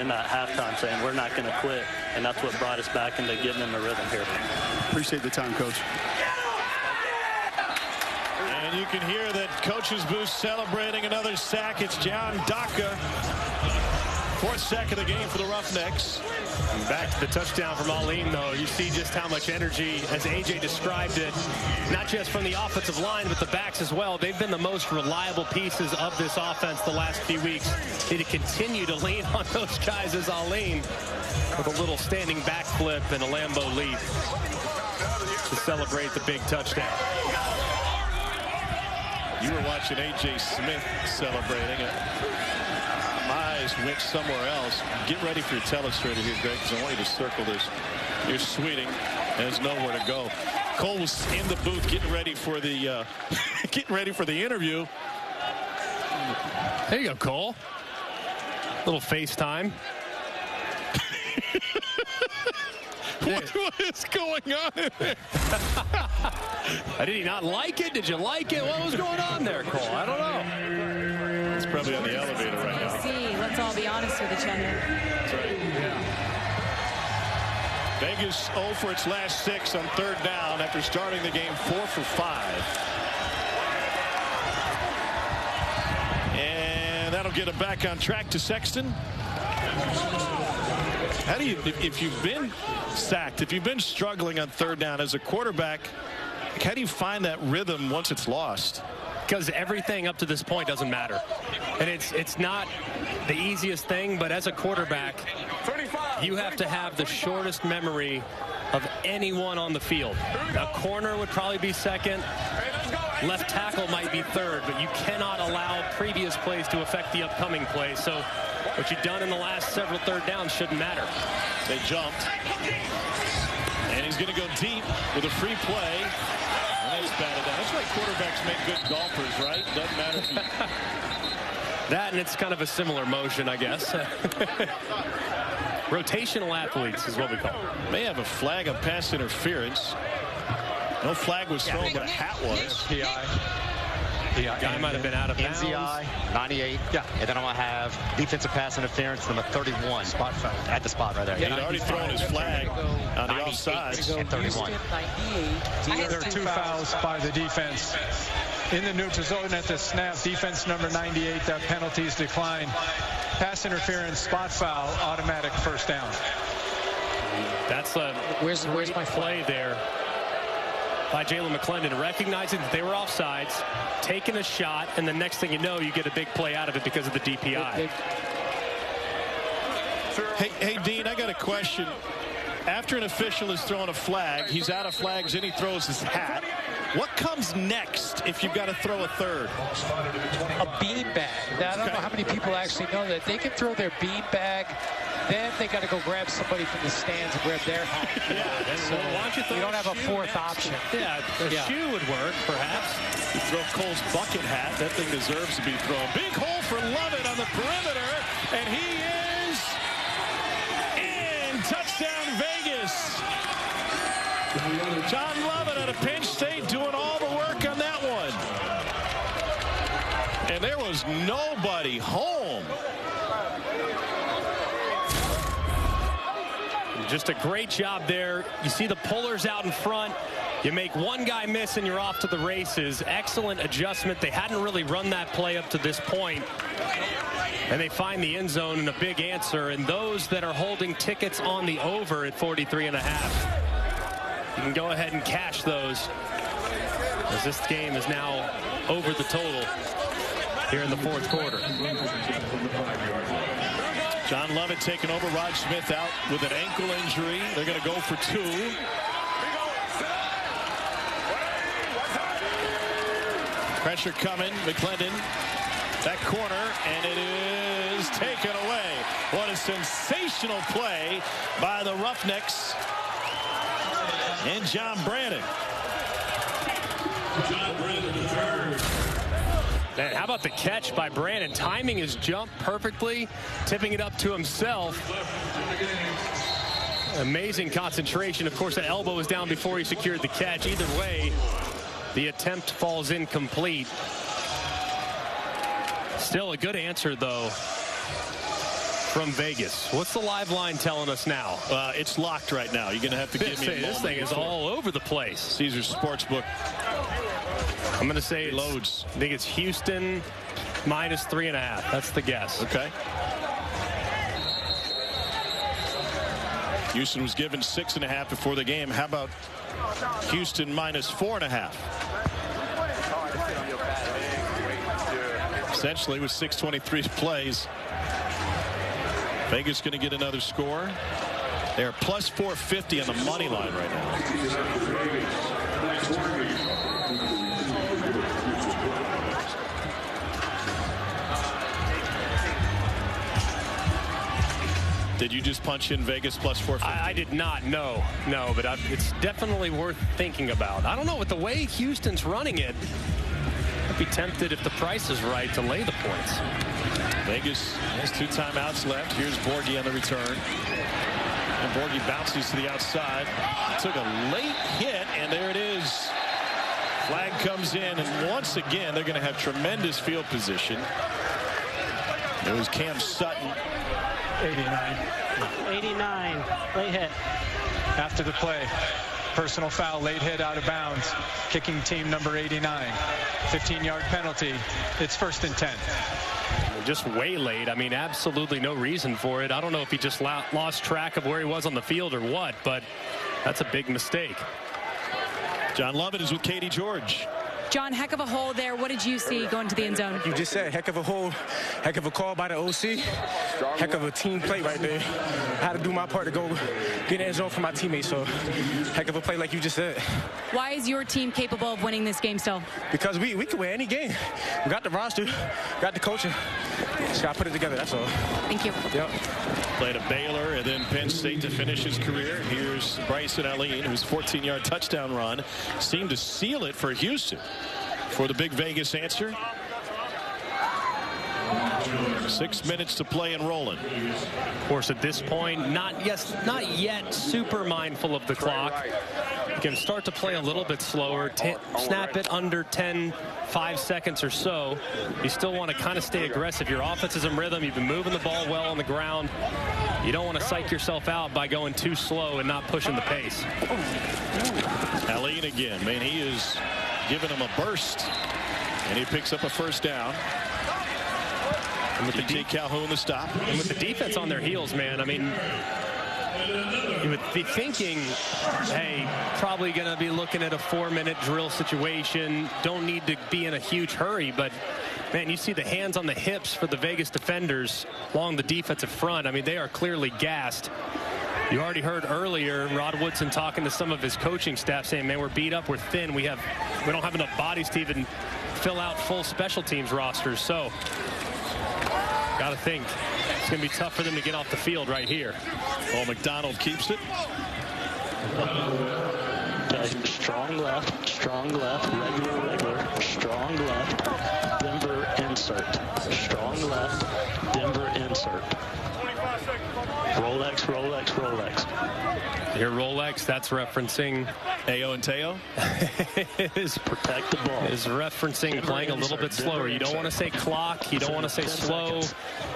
in that halftime, saying we're not going to quit, and that's what brought us back into getting in the rhythm here. Appreciate the time, Coach. And you can hear that Coach's booth celebrating another sack. It's John Daka. Fourth sack of the game for the Roughnecks. And back to the touchdown from Aline, though. You see just how much energy, as AJ described it, not just from the offensive line, but the backs as well. They've been the most reliable pieces of this offense the last few weeks. They continue to lean on those guys as Aline with a little standing backflip and a Lambeau leap to celebrate the big touchdown. You were watching A.J. Smith celebrating it. My eyes went somewhere else. Get ready for your telestrator here, Greg, because I want you to circle this. Your Sweeting has nowhere to go. Cole was in the booth getting ready for the interview. There you go, Cole. Little FaceTime. What is going on in there? Did he not like it? Did you like it? What was going on there, Cole? I don't know. It's probably on the elevator right now. See, let's all be honest with each other. That's right. Yeah. Vegas 0 for its last 6 on third down after starting the game 4 for 5. And that'll get it back on track to Sexton. How do you, if you've been sacked, if you've been struggling on third down as a quarterback, how do you find that rhythm once it's lost? Because everything up to this point doesn't matter. And it's not the easiest thing, but as a quarterback, you have to have the shortest memory of anyone on the field. Now, corner would probably be second. Left tackle might be third, but you cannot allow previous plays to affect the upcoming play. So what you've done in the last several third downs shouldn't matter. They jumped. And he's going to go deep with a free play. And it's batted down. That's why quarterbacks make good golfers, right? Doesn't matter if you... That, and it's kind of a similar motion, I guess. Rotational athletes is what we call them. May have a flag on pass interference. No flag was thrown, but a hat was. PI. Guy might have been out of bounds. NZI, 98. Yeah. And then I'm going to have defensive pass interference, number 31. Spot foul. At the spot right there. He'd already thrown his flag on the offsides. And 31. There are 2 fouls by the defense. In the neutral zone at the snap, defense number 98, that penalty is declined. Pass interference, spot foul, automatic first down. That's a where's my play there by Jalen McClendon, recognizing that they were offsides, taking a shot, and the next thing you know, you get a big play out of it because of the DPI. Hey, Dean, I got a question. After an official is throwing a flag, he's out of flags, and he throws his hat. What comes next if you've got to throw a third? A beanbag. I don't know how many people actually know that. They can throw their beanbag, then they got to go grab somebody from the stands and grab their hat. Yeah, so why don't you don't have a fourth option. Yeah, a shoe would work, perhaps. You throw Cole's bucket hat. That thing deserves to be thrown. Big hole for Lovett on the perimeter, and he is in. Touchdown, Vegas. John Lovett out of Penn State doing all the work on that one. And there was nobody home. Just a great job there. You see the pullers out in front. You make one guy miss and you're off to the races. Excellent adjustment. They hadn't really run that play up to this point. And they find the end zone and a big answer. And those that are holding tickets on the over at 43.5. you can go ahead and cash those, as this game is now over the total here in the fourth quarter. John Lovett taking over. Rod Smith out with an ankle injury. They're going to go for 2. Pressure coming. McClendon, that corner, and it is taken away. What a sensational play by the Roughnecks and John Brandon. Man, how about the catch by Brandon? Timing his jump perfectly, tipping it up to himself. Amazing concentration. Of course, the elbow was down before he secured the catch. Either way, the attempt falls incomplete. Still a good answer, though, from Vegas. What's the live line telling us now? It's locked right now. You're going to have to give me a moment. This thing is all over the place. Caesars Sportsbook. I'm going to say loads. I think it's Houston minus 3.5. That's the guess. Okay. Houston was given 6.5 before the game. How about Houston minus 4.5? Essentially with 6:23 plays, Vegas going to get another score. They're plus 450 on the money line right now. Did you just punch in Vegas plus 450? I did not. No, but it's definitely worth thinking about. I don't know, with the way Houston's running it, I'd be tempted, if the price is right, to lay the points. Vegas has 2 timeouts left. Here's Borghi on the return. And Borghi bounces to the outside. Took a late hit, and there it is. Flag comes in, and once again, they're going to have tremendous field position. It was Cam Sutton. 89. 89. Late hit. After the play, personal foul, late hit out of bounds, kicking team number 89. 15-yard penalty. It's 1st and 10. Just way late. I mean, absolutely no reason for it. I don't know if he just lost track of where he was on the field or what, but that's a big mistake. John Lovett is with Katie George. John, heck of a hole there. What did you see going to the end zone? You just said heck of a hole, heck of a call by the OC, heck of a team play right there. I had to do my part to go get in the end zone for my teammates, so heck of a play like you just said. Why is your team capable of winning this game still? Because we can win any game. We got the roster, got the coaching. Just got to put it together, that's all. Thank you. Yep. Played at Baylor and then Penn State to finish his career. Here's Bryson Allen, whose 14-yard touchdown run seemed to seal it for Houston. For the big Vegas answer. 6 minutes to play and rolling. Of course, at this point, not yet super mindful of the clock. You can start to play a little bit slower, snap it under 5 seconds or so. You still want to kind of stay aggressive. Your offense is in rhythm. You've been moving the ball well on the ground. You don't want to psych yourself out by going too slow and not pushing the pace. Allen again, man, he is giving him a burst, and he picks up a 1st down. And with the Calhoun the stop. And with the defense on their heels, man, I mean, you would be thinking, hey, probably going to be looking at a 4-minute drill situation. Don't need to be in a huge hurry, but man, you see the hands on the hips for the Vegas defenders along the defensive front. I mean, they are clearly gassed. You already heard earlier Rod Woodson talking to some of his coaching staff saying, man, we're beat up, we're thin, we don't have enough bodies to even fill out full special teams rosters. So got to think it's going to be tough for them to get off the field right here. Well, McDonald keeps it. Okay, strong left, regular, strong left, Denver insert, strong left, Denver insert. Rolex. Here, Rolex, that's referencing Ayo and Teo. is protect the ball. Is referencing playing a little bit slower. You don't want to say clock. You don't want to say slow.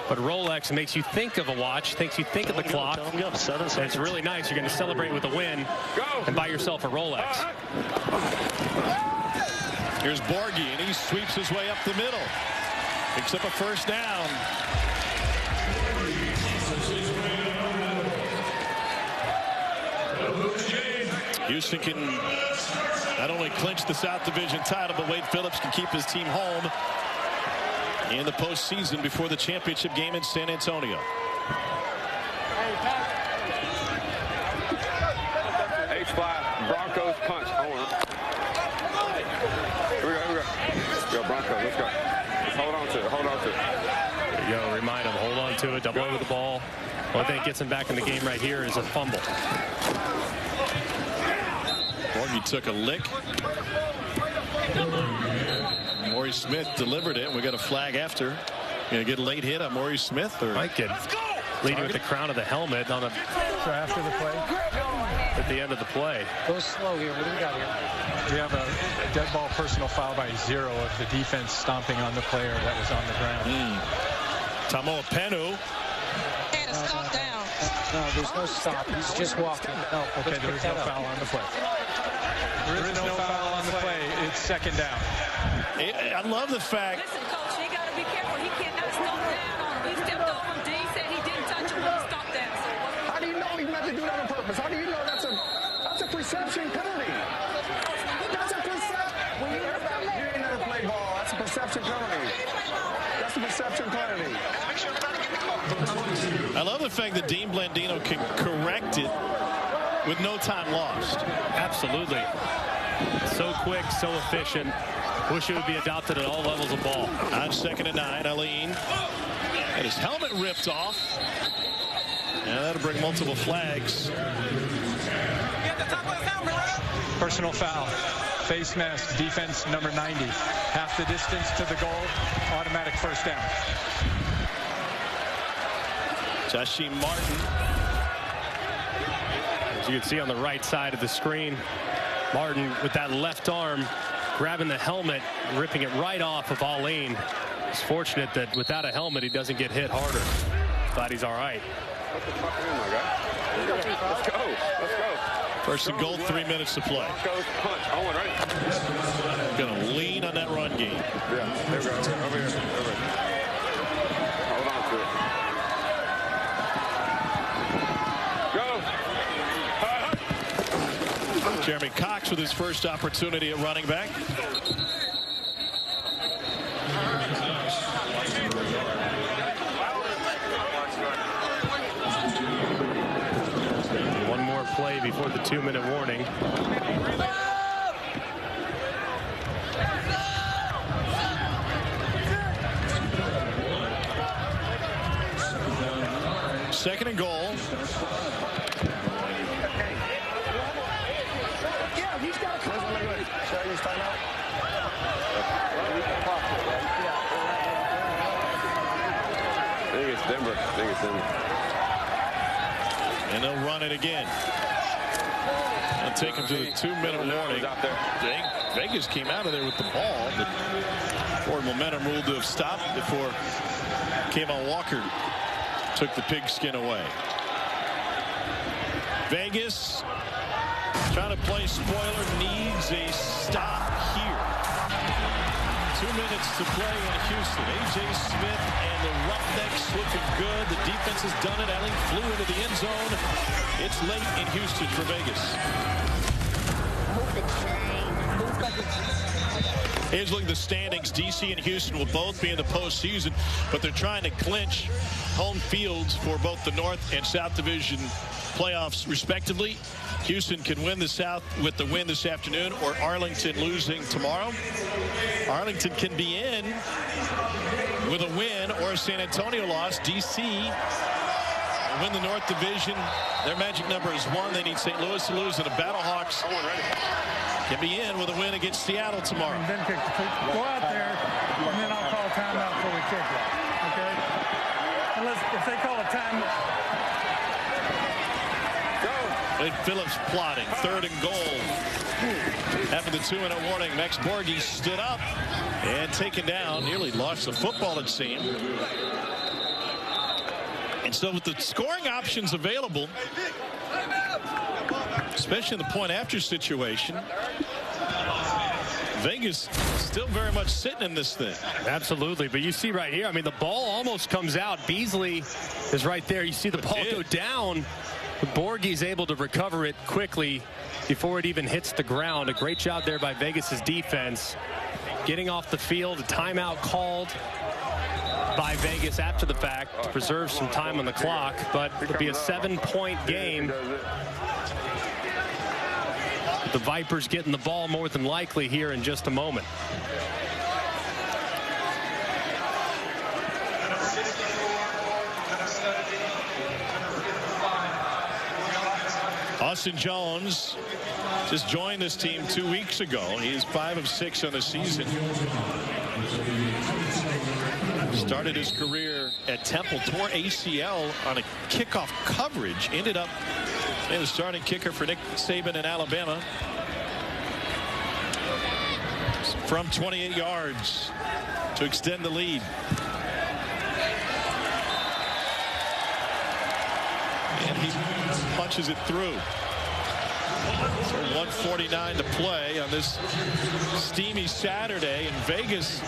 But Rolex makes you think of a watch, makes you think of the clock. And it's really nice. You're going to celebrate with a win and buy yourself a Rolex. Here's Borghi, and he sweeps his way up the middle. Picks up a 1st down. Houston can not only clinch the South Division title, but Wade Phillips can keep his team home in the postseason before the championship game in San Antonio. H-fly, Broncos punch. Here we go. Go Broncos, let's go. Just hold on to it, There you go, remind him, hold on to it, double over the ball. One thing that gets him back in the game right here is a fumble. Morgan took a lick. Maurice Smith delivered it. We got a flag after. Gonna get a late hit on Maurice Smith, or Mike could leading with the crown of the helmet on a So after the play? at the end of the play. Go slow here. What do we got here? We have a dead ball personal foul by 0 of the defense stomping on the player that was on the ground. Tamo Penu. No, there's no stop. He's just walking. No, Okay, there is no foul on the play. There is no foul on the play. It's second down. I love the fact. Listen, Coach, he got to be careful. He cannot stomp down on him. He stepped over him. Dean said he didn't touch him when he stomped down. So How do you know he meant to do that on purpose? How do you know that's a perception penalty? That's a perception. When you ain't never play ball, that's a perception penalty. That's a perception penalty. I love the fact that Dean Blandino can correct it with no time lost. Absolutely. So quick, so efficient. Wish it would be adopted at all levels of ball. On 2nd and 9, Aline had his helmet ripped off. And that'll bring multiple flags. Personal foul. Face mask, defense number 90. Half the distance to the goal, automatic first down. Jashim Martin. As you can see on the right side of the screen, Martin with that left arm grabbing the helmet, ripping it right off of Aline. It's fortunate that without a helmet he doesn't get hit harder. Glad he's all right. Let's go. Let's go. First and goal, 3 minutes to play. Broncos punch. Owen, right? Gonna lean on that run game. Yeah, there we go. Over here. Over here. Hold on to it. Jeremy Cox with his first opportunity at running back. One more play before the 2-minute warning. Second and goal. Denver. I think it's Denver. And they'll run it again. And take him to the 2-minute warning. Out there. Vegas came out of there with the ball, but forward momentum ruled to have stopped before K'Von Walker took the pigskin away. Vegas trying to play spoiler, needs a stop here. 2 minutes to play in Houston. A.J. Smith and the Roughnecks looking good. The defense has done it. Allen flew into the end zone. It's late in Houston for Vegas. Here's looking at the standings. DC and Houston will both be in the postseason, but they're trying to clinch home fields for both the North and South Division playoffs, respectively. Houston can win the South with the win this afternoon, or Arlington losing tomorrow. Arlington can be in with a win or a San Antonio loss. DC win the North Division. Their magic number is 1. They need St. Louis to lose, and the Battlehawks can be in with a win against Seattle tomorrow. And then kick the kick. Go out there, and then I'll call a timeout before we kick it. Okay? Unless if they call a timeout. Wade Phillips plotting. 3rd and goal. After the 2-minute warning, Max Borghi stood up and taken down. Nearly lost the football, it seemed. And so with the scoring options available, especially in the point-after situation, Vegas still very much sitting in this thing. Absolutely, but you see right here, I mean, the ball almost comes out. Beasley is right there. You see the ball go down. Borghi's able to recover it quickly before it even hits the ground. A great job there by Vegas's defense. Getting off the field, a timeout called by Vegas after the fact to preserve some time on the clock, but it'll be a 7-point game. The Vipers getting the ball more than likely here in just a moment. Austin Jones just joined this team 2 weeks ago. He is 5 of 6 on the season. Started his career at Temple, tore ACL on a kickoff coverage. Ended up the starting kicker for Nick Saban in Alabama. From 28 yards to extend the lead. And he punches it through. So 1:49 to play on this steamy Saturday, and Vegas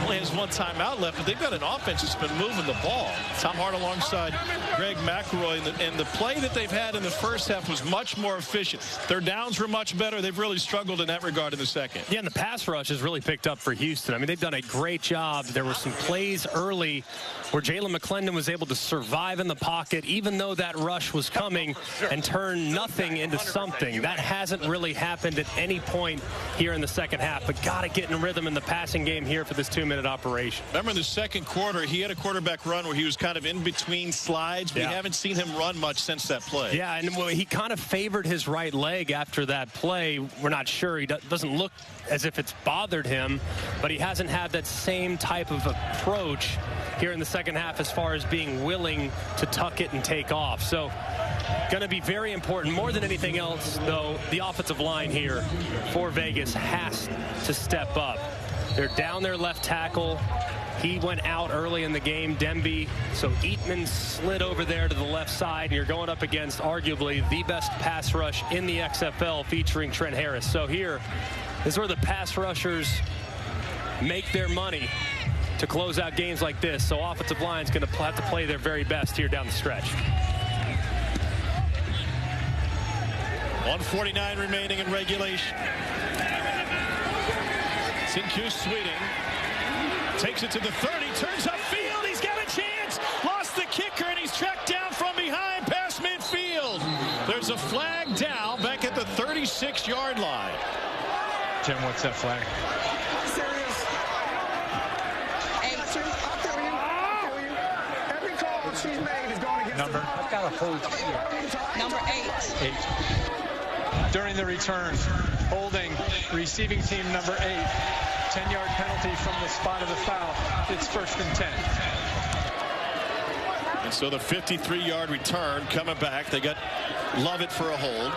only has one timeout left, but they've got an offense that's been moving the ball. Tom Hart alongside Greg McElroy, and the play that they've had in the first half was much more efficient. Their downs were much better. They've really struggled in that regard in the second. Yeah, and the pass rush has really picked up for Houston. I mean, they've done a great job. There were some plays early where Jalen McClendon was able to survive in the pocket, even though that rush was coming, and turn nothing into something. That hasn't really happened at any point here in the second half, but got to get in rhythm in the passing game here for this 2-minute operation. Remember in the second quarter, he had a quarterback run where he was kind of in between slides. We haven't seen him run much since that play. Yeah, and he kind of favored his right leg after that play. We're not sure. He doesn't look as if it's bothered him, but he hasn't had that same type of approach here in the second half as far as being willing to tuck it and take off. So going to be very important. More than anything else, though, the offensive line here for Vegas has to step up. They're down their left tackle. He went out early in the game, Demby. So Eatman slid over there to the left side, and you're going up against arguably the best pass rush in the XFL featuring Trent Harris. So here is where the pass rushers make their money to close out games like this. So offensive line's going to have to play their very best here down the stretch. 1:49 remaining in regulation. Sinku Sweeting takes it to the 30, turns upfield. He's got a chance. Lost the kicker, and he's tracked down from behind past midfield. There's a flag down back at the 36-yard line. Jim, what's that flag? Serious? Every call she's made is going against number. I've got a hold here. Number 8. 8. During the return, holding receiving team number 8. 10-yard penalty from the spot of the foul. It's 1st and 10. And so the 53-yard return coming back. They got Lovett for a hold.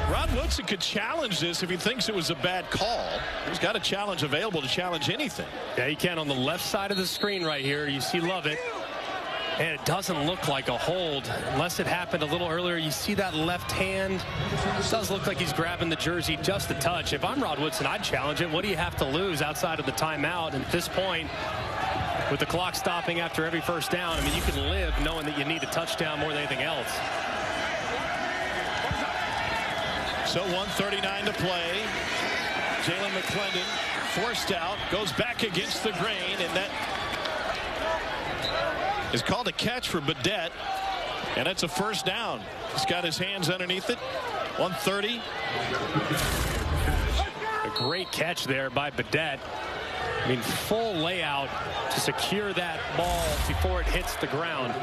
Rod Woodson could challenge this if he thinks it was a bad call. He's got a challenge available to challenge anything. Yeah, he can. On the left side of the screen right here, you see Lovett. And it doesn't look like a hold unless it happened a little earlier. You see that left hand. It does look like he's grabbing the jersey just a touch. If I'm Rod Woodson, I'd challenge it. What do you have to lose outside of the timeout? And at this point, with the clock stopping after every first down, I mean, you can live knowing that you need a touchdown more than anything else. So 1:39 to play. Jalen McClendon forced out, goes back against the grain, and that is called a catch for Badette, and that's a first down. He's got his hands underneath it. 1:30. A great catch there by Badette. I mean, full layout to secure that ball before it hits the ground. All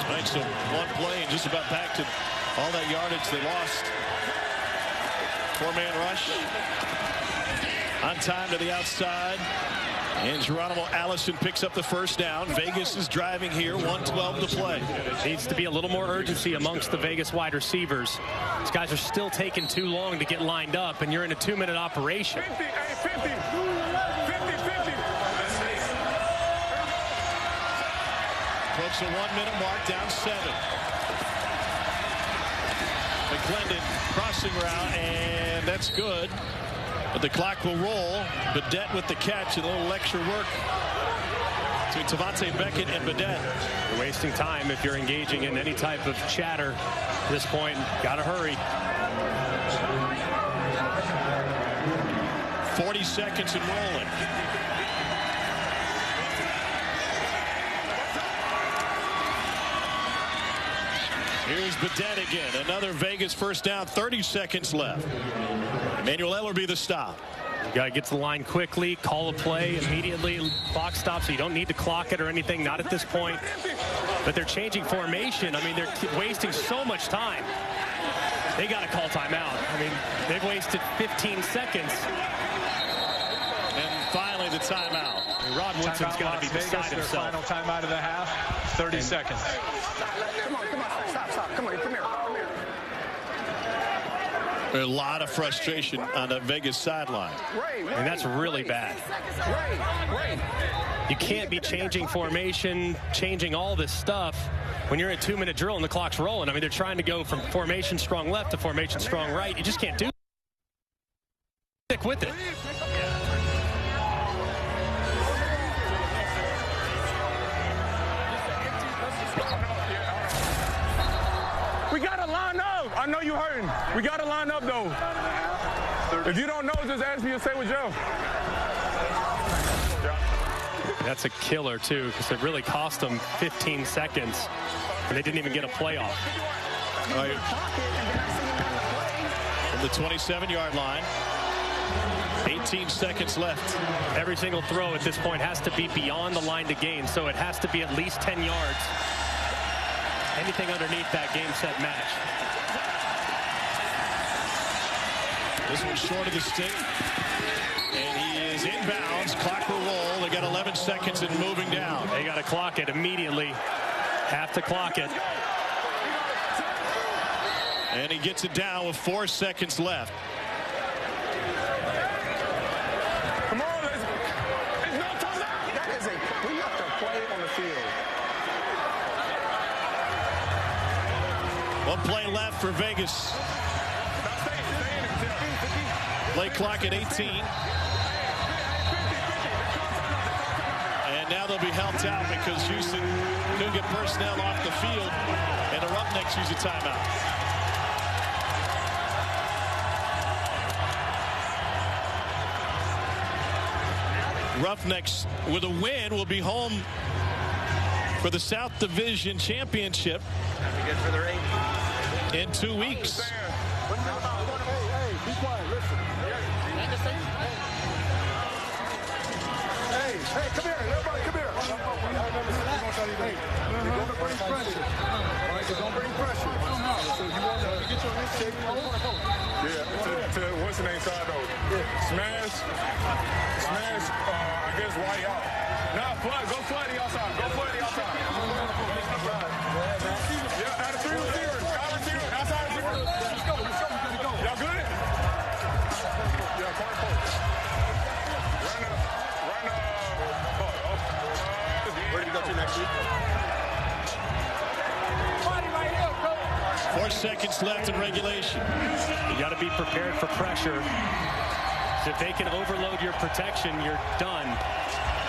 right, so one play and just about back to all that yardage they lost. 4-man rush. On time to the outside. And Geronimo Allison picks up the first down. Vegas is driving here. 1:12 to play. Needs to be a little more urgency amongst the Vegas wide receivers. These guys are still taking too long to get lined up, and you're in a 2-minute operation. 50. Approach the 1-minute mark, down 7. McClendon crossing route, and that's good. But the clock will roll. Badette with the catch and a little extra work between Tavante Beckett and Badette. You're wasting time if you're engaging in any type of chatter at this point. Got to hurry. 40 seconds and rolling. Here's Badette again. Another Vegas first down. 30 seconds left. Emmanuel Ellerbe the stop. You got to get to the line quickly, call a play immediately. Clock stops, so you don't need to clock it or anything. Not at this point. But they're changing formation. I mean, they're wasting so much time. They got to call timeout. I mean, they've wasted 15 seconds. And finally, the timeout. Rod Woodson's got to be beside himself. Final timeout of the half. 30 seconds. Stop. Come here. A lot of frustration on the Vegas sideline. And that's really bad. You can't be changing formation, changing all this stuff when you're in a 2-minute drill and the clock's rolling. I mean, they're trying to go from formation strong left to formation strong right. You just can't do it. Stick with it. We got to line up. I know you're hurting. We got to line up, though. If you don't know, just ask me to stay with Joe. That's a killer, too, because it really cost them 15 seconds, and they didn't even get a playoff. Right. From the 27-yard line. 18 seconds left. Every single throw at this point has to be beyond the line to gain, so it has to be at least 10 yards. Anything underneath that game set match. This one's short of the stick. And he is inbounds. Clock will roll. They got 11 seconds and moving down. They got to clock it immediately. Have to clock it. And he gets it down with 4 seconds left. Come on, it's no time out. We left a play on the field. One play left for Vegas. Play clock at 18. And now they'll be helped out because Houston couldn't get personnel off the field. And the Roughnecks use a timeout. Roughnecks with a win will be home for the South Division Championship in 2 weeks. Hey, come here. Everybody, come here. Hey, you're going to bring pressure. All right, you're going to bring pressure. So you want to get your handshake. Yeah, to what's the name side, though? Smash, I guess, white out. Now, go flood the outside. Yeah, out of 3 receivers. Outside receivers. Let's go. Y'all good? Yeah, point forward. Where do you go to next week? 4 seconds left in regulation. You got to be prepared for pressure. So if they can overload your protection, you're done.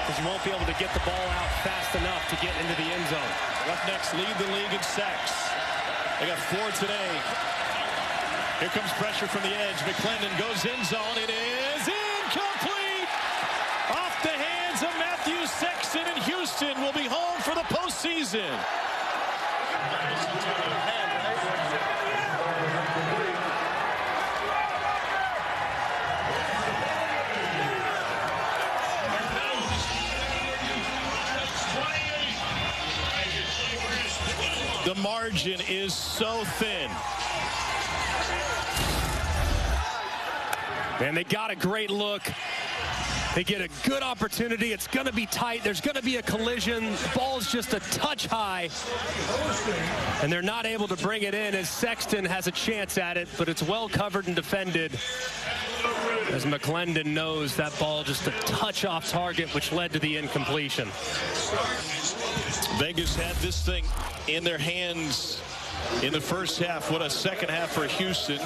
Because you won't be able to get the ball out fast enough to get into the end zone. Roughnecks lead the league in sacks. They got 4 today. Here comes pressure from the edge. McClendon goes in zone. It is incomplete. Off the hands of Matthew Sexton, and Houston will be home for the postseason. The margin is so thin. Man, they got a great look. They get a good opportunity. It's going to be tight. There's going to be a collision. The ball's just a touch high. And they're not able to bring it in as Sexton has a chance at it, but it's well covered and defended. As McClendon knows that ball just a touch off target, which led to the incompletion. Vegas had this thing in their hands in the first half. What a second half for Houston.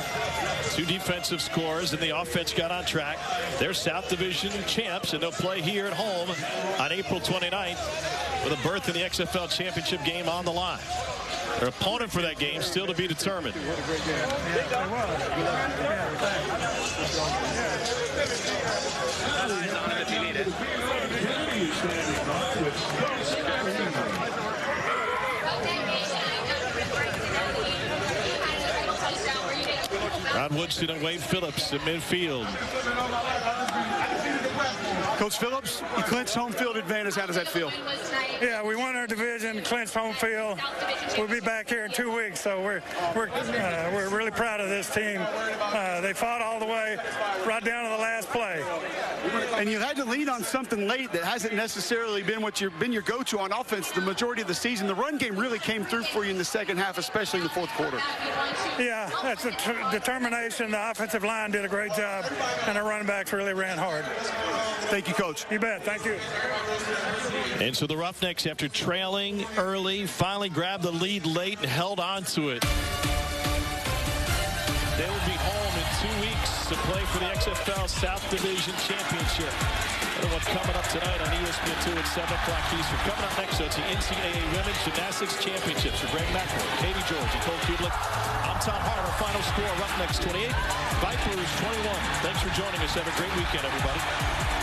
2 defensive scores, and the offense got on track. They're South Division champs, and they'll play here at home on April 29th with a berth in the XFL championship game on the line. Their opponent for that game still to be determined. Ron Woodson and Wade Phillips in midfield. Coach Phillips, you clinched home field advantage. How does that feel? Yeah, we won our division, clinched home field. We'll be back here in 2 weeks, so we're really proud of this team. They fought all the way right down to the last play. And you had to lean on something late that hasn't necessarily been what you've been your go-to on offense the majority of the season. The run game really came through for you in the second half, especially in the fourth quarter. Yeah, that's a determination. The offensive line did a great job, and the running backs really ran hard. Thank you, Coach. You bet. Thank you. And so the Roughnecks, after trailing early, finally grabbed the lead late and held on to it. They will be home in 2 weeks to play for the XFL South Division Championship. Another one coming up tonight on ESPN2 at 7 o'clock Eastern. Coming up next, so it's the NCAA Women's Gymnastics Championships with Greg McElroy, Katie George, and Cole Kublik. I'm Tom Hart. Our final score, Roughnecks 28, Vipers 21. Thanks for joining us. Have a great weekend, everybody.